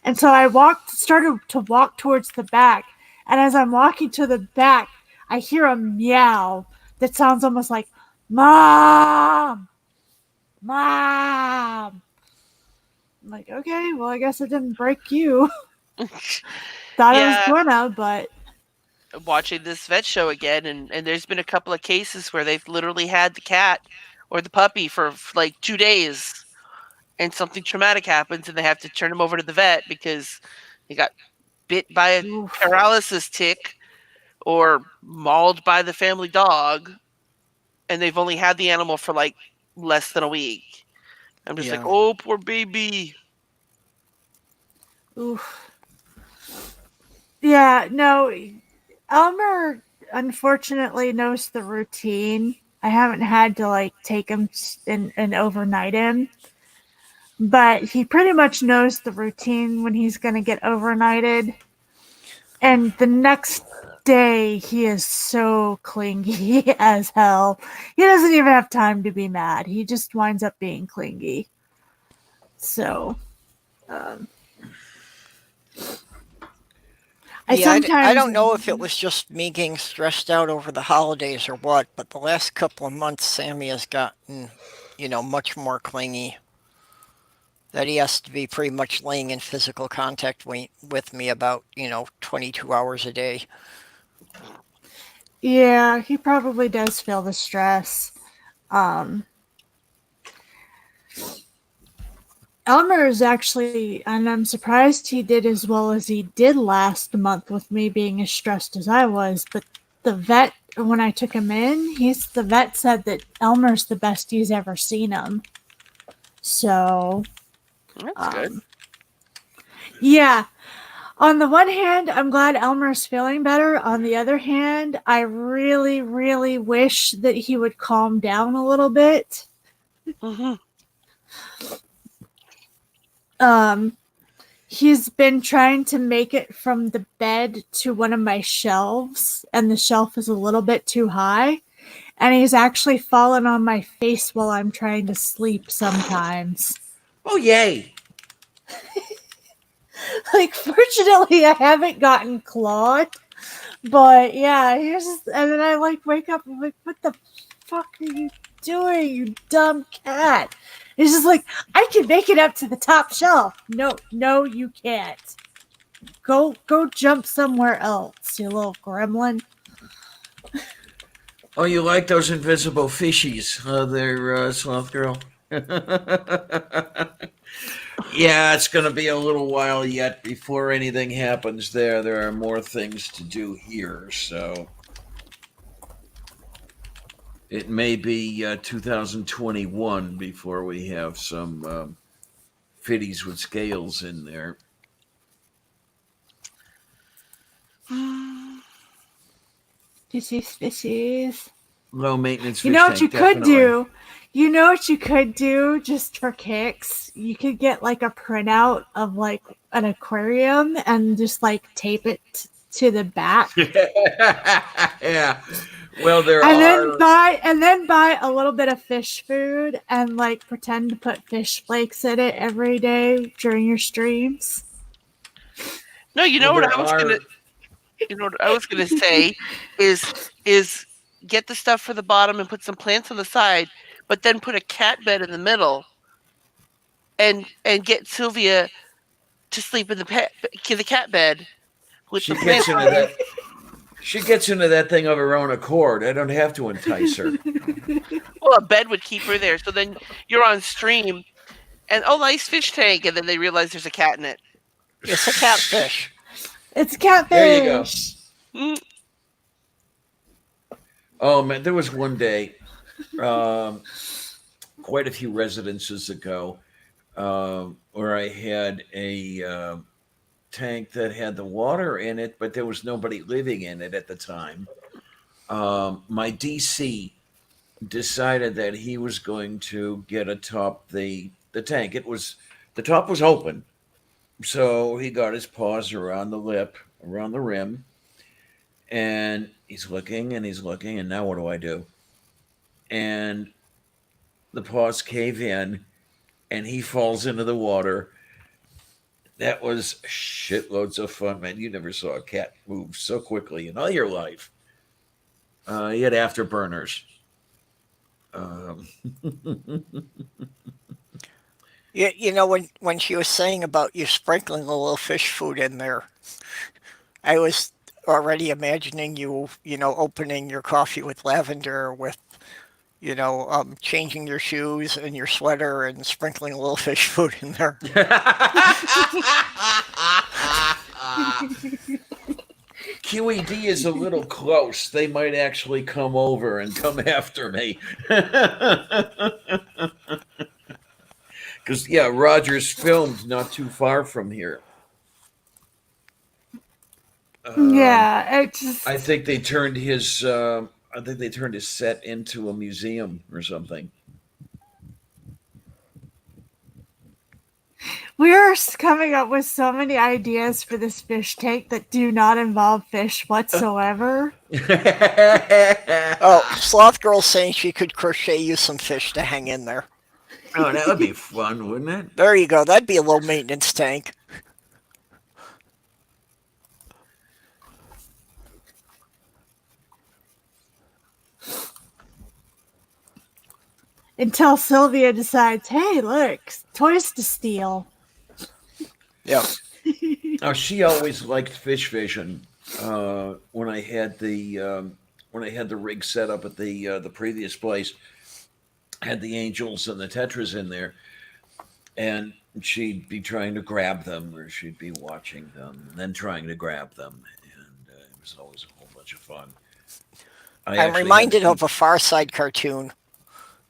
And so I started to walk towards the back, and as I'm walking to the back, I hear a meow that sounds almost like mom, mom. I'm like, okay, well, I guess it didn't break you. Thought it was Yeah, gonna, but watching this vet show again, and there's been a couple of cases where they've literally had the cat or the puppy for like 2 days, and something traumatic happens, and they have to turn him over to the vet because he got bit by a oof. paralysis tick or mauled by the family dog, and they've only had the animal for like less than a week. I'm just like, Yeah. oh, poor baby. Oof. Yeah, no, Elmer unfortunately knows the routine. I haven't had to take him and overnight him, but he pretty much knows the routine when he's gonna get overnighted. And the next day, he is so clingy as hell. He doesn't even have time to be mad. He just winds up being clingy. So, um, I don't know if it was just me getting stressed out over the holidays or what, but the last couple of months, Sammy has gotten, much more clingy. That he has to be pretty much laying in physical contact with me about, 22 hours a day. Yeah, he probably does feel the stress. Um, Elmer is actually, and I'm surprised he did as well as he did last month with me being as stressed as I was. But the vet, when I took him in, the vet said that Elmer's the best he's ever seen him. So, That's good. Yeah. On the one hand, I'm glad Elmer's feeling better. On the other hand, I really, really wish that he would calm down a little bit. Hmm. Um, he's been trying to make it from the bed to one of my shelves, and the shelf is a little bit too high. And he's actually fallen on my face while I'm trying to sleep sometimes. Oh, yay. Like, fortunately, I haven't gotten clawed. But yeah, here's just, and then I like wake up and I'm like, what the fuck are you doing, you dumb cat? He's just like, I can make it up to the top shelf. No, you can't. Go jump somewhere else, you little gremlin. Oh, you like those invisible fishies, there, Sloth Girl? Yeah, it's going to be a little while yet before anything happens there. There are more things to do here, so it may be 2021 before we have some fitties with scales in there. Fishies. Low maintenance fish You know what tank, you could definitely. do? You know what you could do just for kicks? You could get like a printout of like an aquarium and just like tape it to the back. Yeah. Well, there And are. then buy a little bit of fish food and like pretend to put fish flakes in it every day during your streams. No, you know Well, what there I was are. gonna you know what I was gonna say is get the stuff for the bottom and put some plants on the side, but then put a cat bed in the middle and get Sylvia to sleep in the cat bed with She the gets plants into on it. that. She gets into that thing of her own accord. I don't have to entice her. Well, a bed would keep her there. So then you're on stream and oh, nice fish tank, and then they realize there's a cat in it. It's a catfish. It's catfish. There you go. Mm. Oh man, there was one day, quite a few residences ago, where I had a tank that had the water in it, but there was nobody living in it at the time. My DC decided that he was going to get atop the tank. The top was open, so he got his paws around the lip, around the rim, and he's looking and he's looking, and now what do I do? And the paws cave in, and he falls into the water. That was shitloads of fun, man. You never saw a cat move so quickly in all your life. He had afterburners. Um, You know, when she was saying about you sprinkling a little fish food in there, I was already imagining you know, opening your coffee with lavender, with, you know, changing your shoes and your sweater and sprinkling a little fish food in there. QED is a little close. They might actually come over and come after me. Because, yeah, Rogers filmed not too far from here. Yeah, it just I think they turned his. I think they turned his set into a museum or something. we are coming up with so many ideas for this fish tank that do not involve fish whatsoever. Oh, Sloth Girl's saying she could crochet you some fish to hang in there. Oh, that would be fun, wouldn't it? There you go. That'd be a low maintenance tank. Until Sylvia decides, hey, look, toys to steal. Yep. Oh, she always liked fish vision. When I had the rig set up at the previous place, had the angels and the tetras in there, and she'd be trying to grab them, or she'd be watching them and then trying to grab them, and it was always a whole bunch of fun. I'm reminded of a Far Side cartoon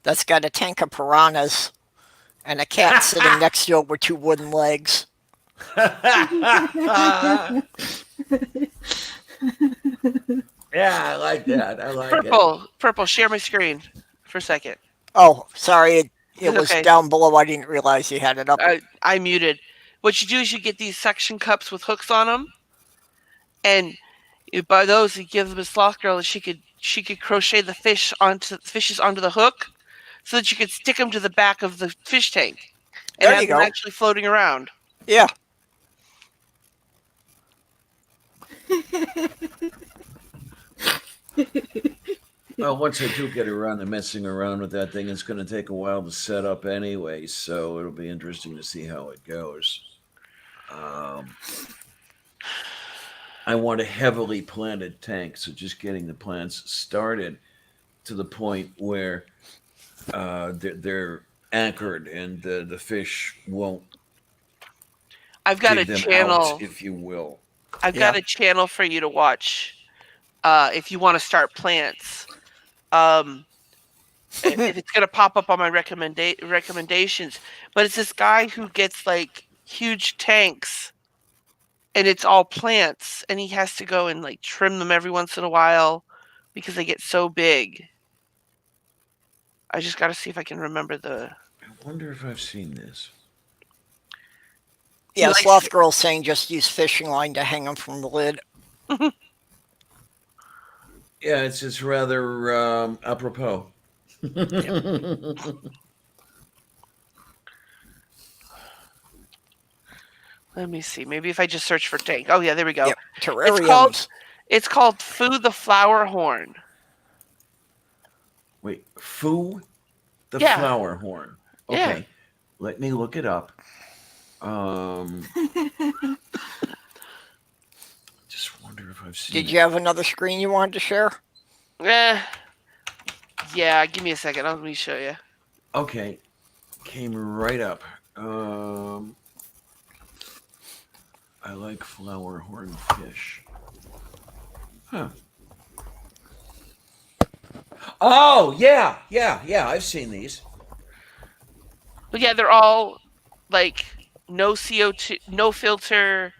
that's got a tank of piranhas and a cat sitting next to it with two wooden legs. Yeah, I like that. I like it. Purple, share my screen for a second. Oh, sorry, it was Okay. down below. I didn't realize you had it up. I muted. what you do is you get these suction cups with hooks on them, and you buy those. You give them a sloth girl, and she could crochet the fishes onto the hook, so that you could stick them to the back of the fish tank, and There have you them go. actually floating around. Yeah. Well, once I do get around to messing around with that thing, it's going to take a while to set up anyway, so it'll be interesting to see how it goes. I want a heavily planted tank, so just getting the plants started to the point where they're anchored and the fish won't I've got a dig them out, channel. if you will. I've got Yeah. a channel for you to watch if you want to start plants. Um, if it's gonna pop up on my recommendations, but it's this guy who gets like huge tanks, and it's all plants, and he has to go and like trim them every once in a while because they get so big. I just got to see if I can remember the. I wonder if I've seen this. He Yeah, likes Sloth Girl's saying just use fishing line to hang them from the lid. Yeah, it's rather apropos. Let me see. Maybe if I just search for tank. Oh yeah, there we go. Yep. It's called Terrariums. it's called Foo the Flower Horn. Wait, Foo the Yeah. flower horn. Yeah. Okay, let me look it up. Just wonder if I've seen Did it. you have another screen you wanted to share? Yeah, give me a second. Let me show you. Okay, came right up. I like flower horn fish. Huh. Oh, yeah. I've seen these. But yeah, they're all like no CO2, no filter,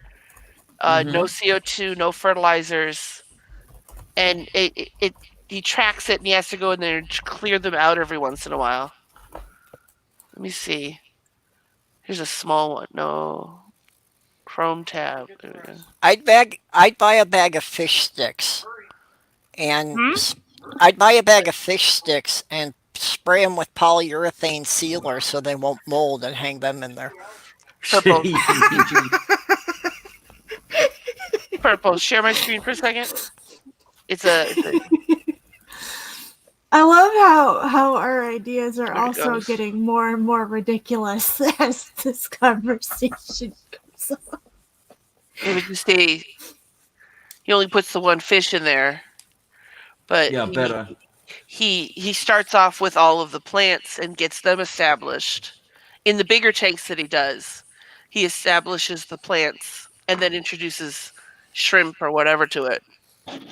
no CO2, no fertilizers, and it he tracks it, and he has to go in there and clear them out every once in a while. Let me see. Here's a small one. No Chrome tab. There we go. I'd buy a bag of fish sticks and Hmm? I'd buy a bag of fish sticks and spray them with polyurethane sealer so they won't mold and hang them in there. Purple. Purple. Share my screen for a second. It's a I love how our ideas are There it also goes. getting more and more ridiculous as this conversation goes on. it would just say he only puts the one fish in there, but Yeah, better. he starts off with all of the plants and gets them established. In the bigger tanks that he does, he establishes the plants and then introduces shrimp or whatever to it.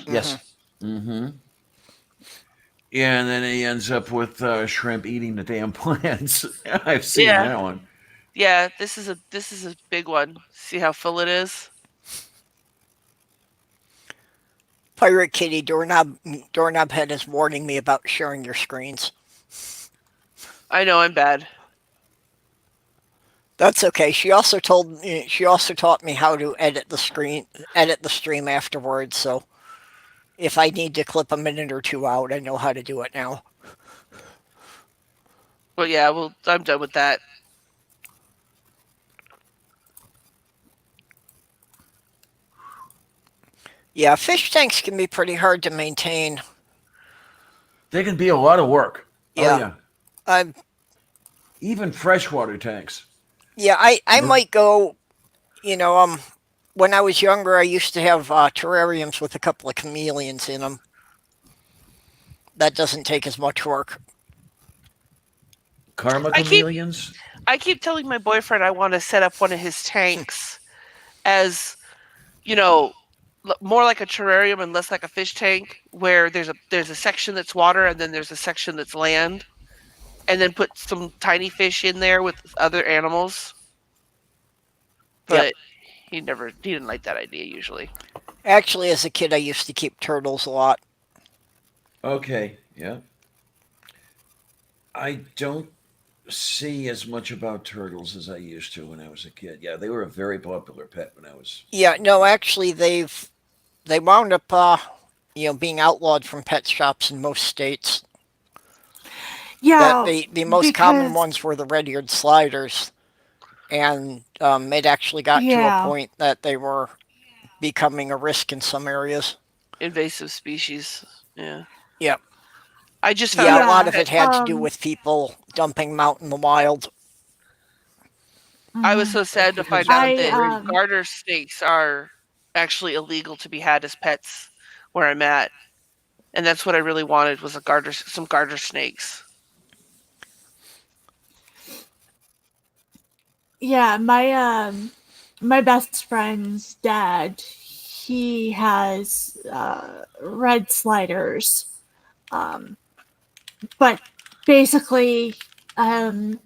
Yes. Mm-hmm. Yeah, and then he ends up with shrimp eating the damn plants. I've seen Yeah. that one. Yeah, this is a big one. See how full it is? Pirate Kitty Doorknob Head is warning me about sharing your screens. I know I'm bad. That's okay. She also taught me how to edit the stream afterwards. So if I need to clip a minute or two out, I know how to do it now. Well, yeah, well, I'm done with that. Yeah, fish tanks can be pretty hard to maintain. They can be a lot of work. Yeah. Oh, yeah. I'm Even freshwater tanks. Yeah, I might go, when I was younger, I used to have terrariums with a couple of chameleons in them. That doesn't take as much work. Karma chameleons? I keep telling my boyfriend I want to set up one of his tanks as, more like a terrarium and less like a fish tank, where there's a section that's water and then there's a section that's land, and then put some tiny fish in there with other animals. But he didn't like that idea usually. Actually, as a kid, I used to keep turtles a lot. Okay, yeah. I don't see as much about turtles as I used to when I was a kid. Yeah, they were a very popular pet when I was. Yeah, no, actually, they wound up, being outlawed from pet shops in most states. That Yeah, the most common because ones were the red-eared sliders, and it actually got to a yeah, point that they were becoming a risk in some areas. Invasive species. Yeah. Yeah, I just found yeah, a out lot yeah, of that it had to do with people dumping them out in the wild. I was mhm. so sad to Because find out I people that breed. garter snakes are actually illegal to be had as pets where I'm at. And that's what I really wanted was some garter snakes. yeah, my best friend's dad, he has red sliders. Um but basically um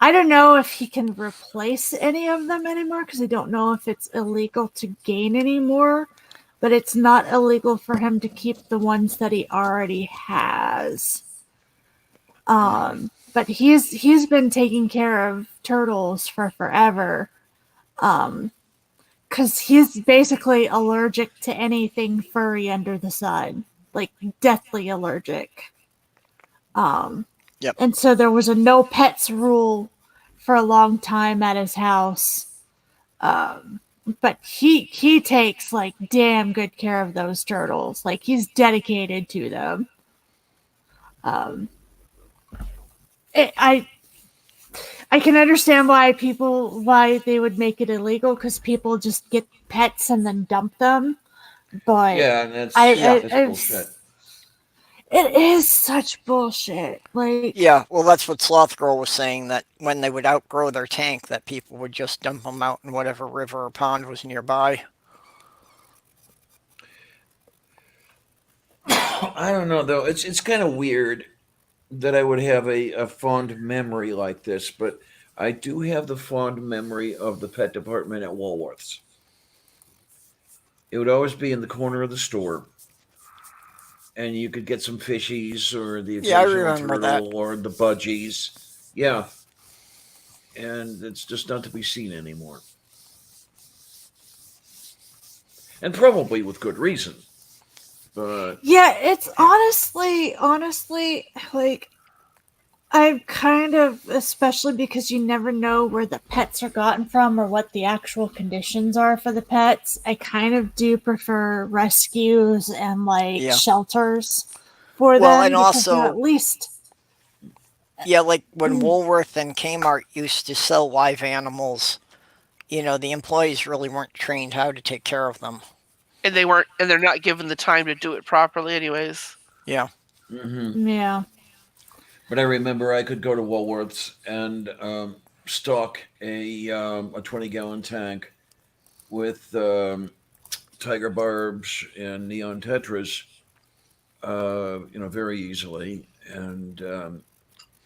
I don't know if he can replace any of them anymore because I don't know if it's illegal to gain anymore, but it's not illegal for him to keep the ones that he already has. But he's been taking care of turtles for forever. Because he's basically allergic to anything furry under the sun, like deathly allergic. Um, Yep. and so there was a no pets rule for a long time at his house. Um, but he takes like damn good care of those turtles. Like he's dedicated to them. Um, I can understand why they would make it illegal because people just get pets and then dump them. But Yeah, and Yeah, that's bullshit. it is such bullshit. Like yeah. Well, that's what Sloth Girl was saying, that when they would outgrow their tank, that people would just dump them out in whatever river or pond was nearby. I don't know though. It's kind of weird that I would have a fond memory like this, but I do have the fond memory of the pet department at Woolworths. It would always be in the corner of the store, and you could get some fishies or the Yeah, I occasional remember that. turtle or the budgies. Yeah, and it's just not to be seen anymore. And probably with good reason. But yeah, it's honestly like I'm kind of, especially because you never know where the pets are gotten from or what the actual conditions are for the pets. I kind of do prefer rescues and like Yeah. shelters for Well, and them because they're also, at least yeah, like when Woolworth and Kmart used to sell live animals, the employees really weren't trained how to take care of them. And they're not given the time to do it properly anyways. Yeah. hmm yeah. but I remember I could go to Woolworths and stock a 20-gallon tank with tiger barbs and neon tetras, very easily, and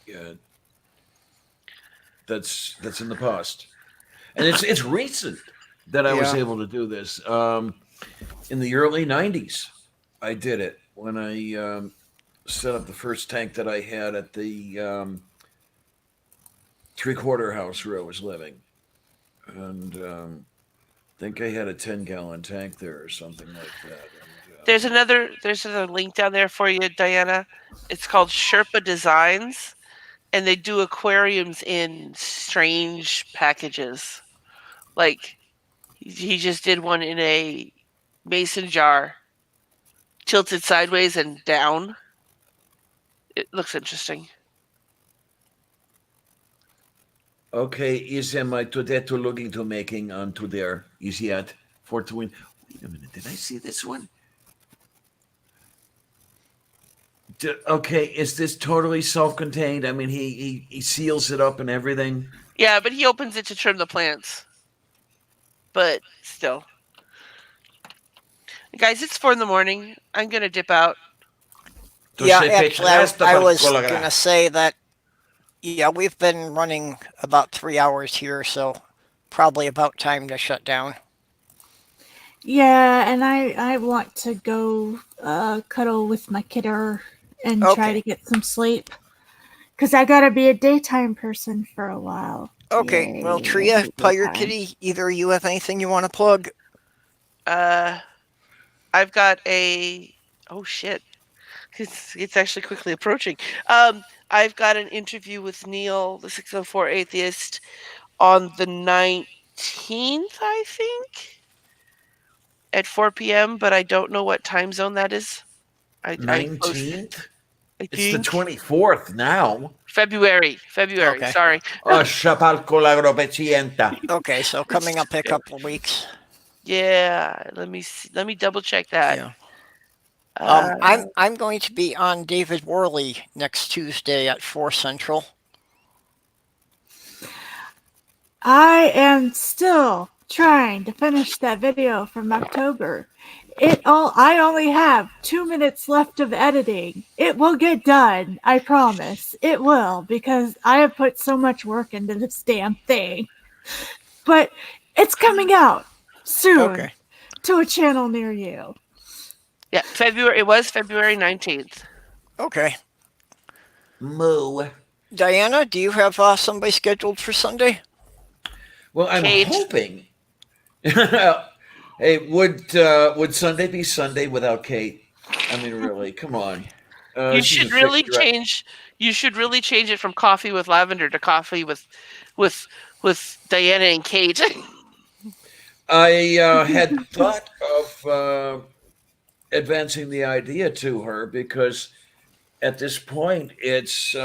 yeah, that's in the past, and it's recent that I was Yeah. able to do this. In the early '90s, I did it when I set up the first tank that I had at the three-quarter house where I was living, and I think I had a 10-gallon tank there or something like that. And There's another link down there for you, Diana. It's called Sherpa Designs, and they do aquariums in strange packages. Like he just did one in a mason jar, tilted sideways and down. It looks interesting. okay, is my today to looking to making onto there is yet for to win. Wait a minute, did I see this one? Okay, is this totally self-contained? I mean, he seals it up and everything. Yeah, but he opens it to trim the plants. But still. Guys, it's 4 in the morning. I'm gonna dip out. To Yeah, se actually, I per was going colagra. to say that, yeah, we've been running about 3 hours here, so probably about time to shut down. Yeah, and I want to go cuddle with my kidder and try Okay. to get some sleep because I gotta be a daytime person for a while. Okay, Yay, well, I Tria, hate Pirate daytime. Kitty, either of you have anything you want to plug? I've got a oh shit. It's actually quickly approaching. I've got an interview with Neil, the 604 atheist, on the 19th, I think, at 4 p.m., but I don't know what time zone that is. I 19th? I It's the think 24th now. February. Okay. Sorry. Sciapalco la gropecienta. Okay, so coming up in a couple of weeks. Yeah, let me see. Let me double check that. Yeah. Uh, I'm going to be on David Worley next Tuesday at 4 Central. I am still trying to finish that video from October. I only have 2 minutes left of editing. It will get done, I promise. It will, because I have put so much work into this damn thing. But it's coming out soon Okay. to a channel near you. yeah, February. It was February 19th. Okay. Moo. Diana, do you have somebody scheduled for Sunday? Well, I'm Kate. hoping. Hey, would Sunday be Sunday without Kate? I mean, really, come on. You She's should a really fixture. change. You should really change it from coffee with lavender to coffee with Diana and Kate. I had thought of advancing the idea to her because at this point it's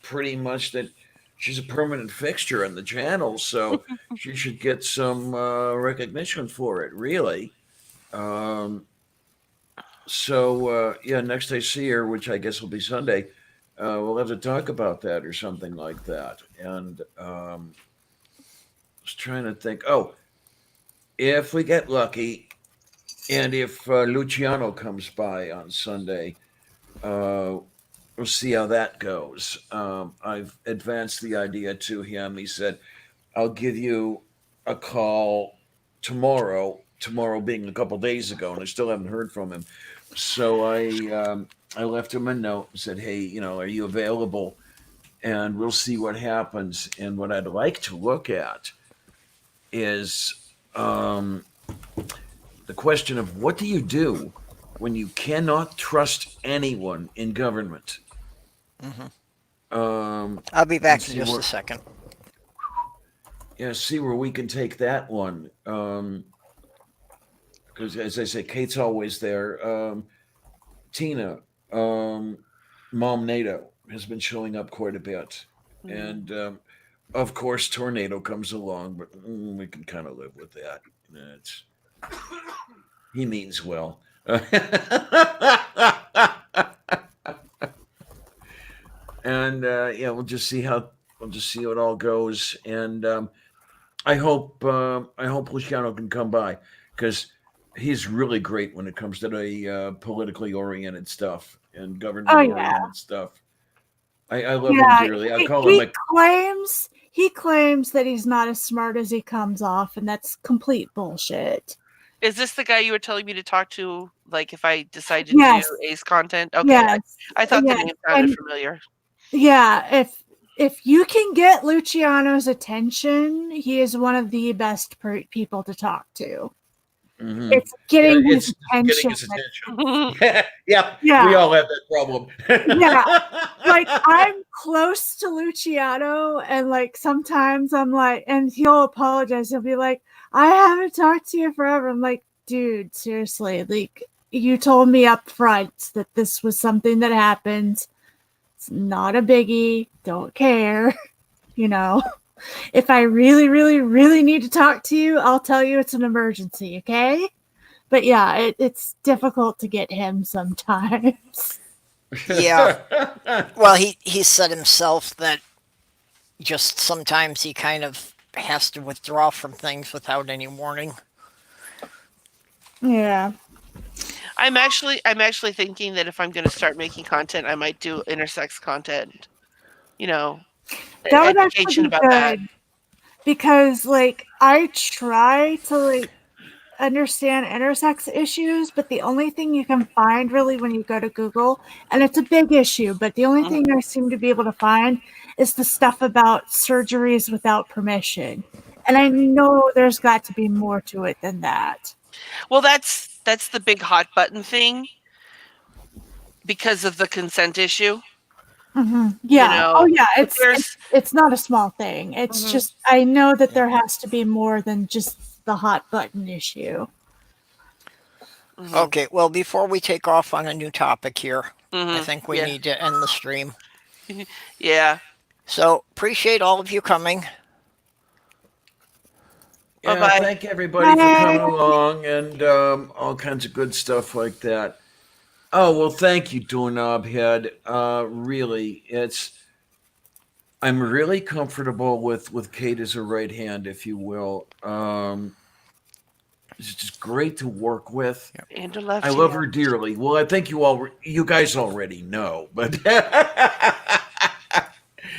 pretty much that she's a permanent fixture in the channel, so she should get some recognition for it, really. Um, yeah, next I see her, which I guess will be Sunday, we'll have to talk about that or something like that. And I was trying to think. Oh, if we get lucky, and if Luciano comes by on Sunday, uh, we'll see how that goes. I've advanced the idea to him. He said, I'll give you a call tomorrow, tomorrow being a couple days ago, and I still haven't heard from him. So I left him a note and said, hey, are you available? And we'll see what happens. And what I'd like to look at is the question of what do you do when you cannot trust anyone in government? I'll be back Let's in see just where- a second. Yeah, see where we can take that one. Because as I say, Kate's always there. Tina, Mom NATO has been showing up quite a bit, and of course, Tornado comes along, but we can kind of live with that. It's he means well. And yeah, we'll just see how it all goes. And I hope Luciano can come by because he's really great when it comes to the politically oriented stuff and government Oh, yeah. oriented stuff. I love him Yeah, dearly. I he, call him he a claims that he's not as smart as he comes off, and that's complete bullshit. Is this the guy you were telling me to talk to? Like, if I decided Yes. to do Ace content? Okay, Yes. I thought Yes, the name sounded and- familiar. Yeah, if you can get Luciano's attention, he is one of the best people to talk to. Mhm. It's getting Yeah, his it's attention. getting his attention. Yeah, Yeah. we all have that problem. Yeah. Like, I'm close to Luciano, and like sometimes I'm like, and he'll apologize. He'll be like, I haven't talked to you forever. I'm like, dude, seriously, like, you told me up front that this was something that happened. It's not a biggie. Don't care. If I really, really, really need to talk to you, I'll tell you it's an emergency, okay? But yeah, it's difficult to get him sometimes. Yeah. Well, he said himself that just sometimes he kind of has to withdraw from things without any warning. Yeah. I'm actually thinking that if I'm going to start making content, I might do intersex content. That would actually Education be about good. that. Because, like, I try to, like, understand intersex issues, but the only thing you can find really when you go to Google, and it's a big issue, but the only thing I seem to be able to find is the stuff about surgeries without permission. And I know there's got to be more to it than that. Well, that's the big hot button thing because of the consent issue. Yeah. Oh, yeah. But It's not a small thing. It's just I know that there has to be more than just the hot button issue. Okay, well, before we take off on a new topic here, I think we yeah. need to end the stream. Yeah. So, appreciate all of you coming. Yeah, Bye-bye. thank everybody for coming along and all kinds of good stuff like that. Oh, well, thank you, Doorknob Head. Really, I'm really comfortable with Kate as a right hand, if you will. It's just great to work with. And to left I love hand. her dearly. Well, I think you guys already know, but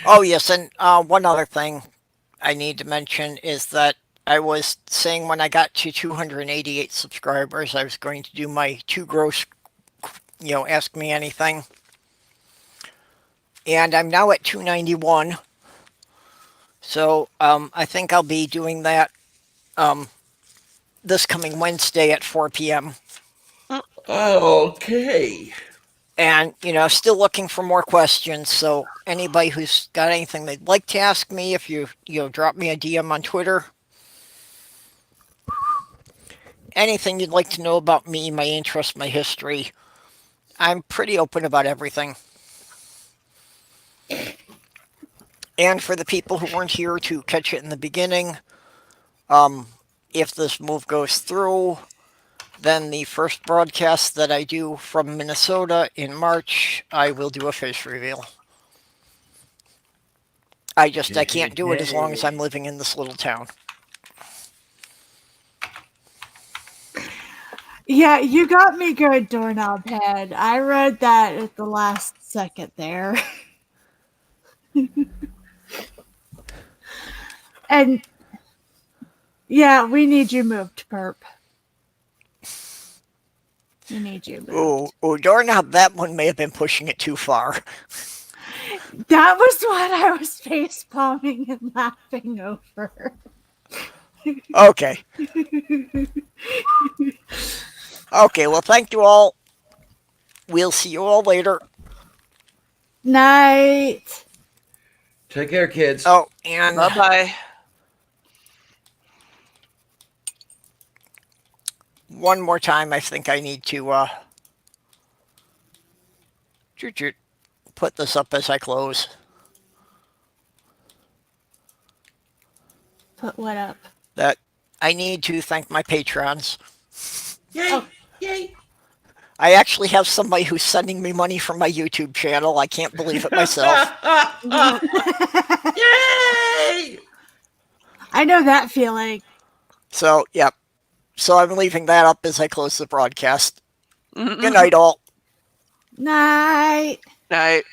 Oh, yes, and one other thing I need to mention is that I was saying when I got to 288 subscribers, I was going to do my two gross, ask me anything. And I'm now at 291. So I think I'll be doing that this coming Wednesday at 4 p.m. okay. And, still looking for more questions. So anybody who's got anything they'd like to ask me, if you drop me a DM on Twitter. Anything you'd like to know about me, my interests, my history. I'm pretty open about everything. And for the people who weren't here to catch it in the beginning, if this move goes through, then the first broadcast that I do from Minnesota in March, I will do a face reveal. I can't do it as long as I'm living in this little town. Yeah, you got me good, Doorknob Head. I read that at the last second there. And yeah, we need you moved, Perp. We need you moved. Oh, Doorknob, that one may have been pushing it too far. That was what I was face palming and laughing over. Okay. Okay, well, thank you all. We'll see you all later. Night. Take care, kids. Oh, and Bye-bye. one more time, I think I need to put this up as I close. Put what up? That I need to thank my patrons. Yay! Oh. Yay! I actually have somebody who's sending me money from my YouTube channel. I can't believe it myself. Yay! I know that feeling. So, yep. So I'm leaving that up as I close the broadcast. Good night, all. Night. Night.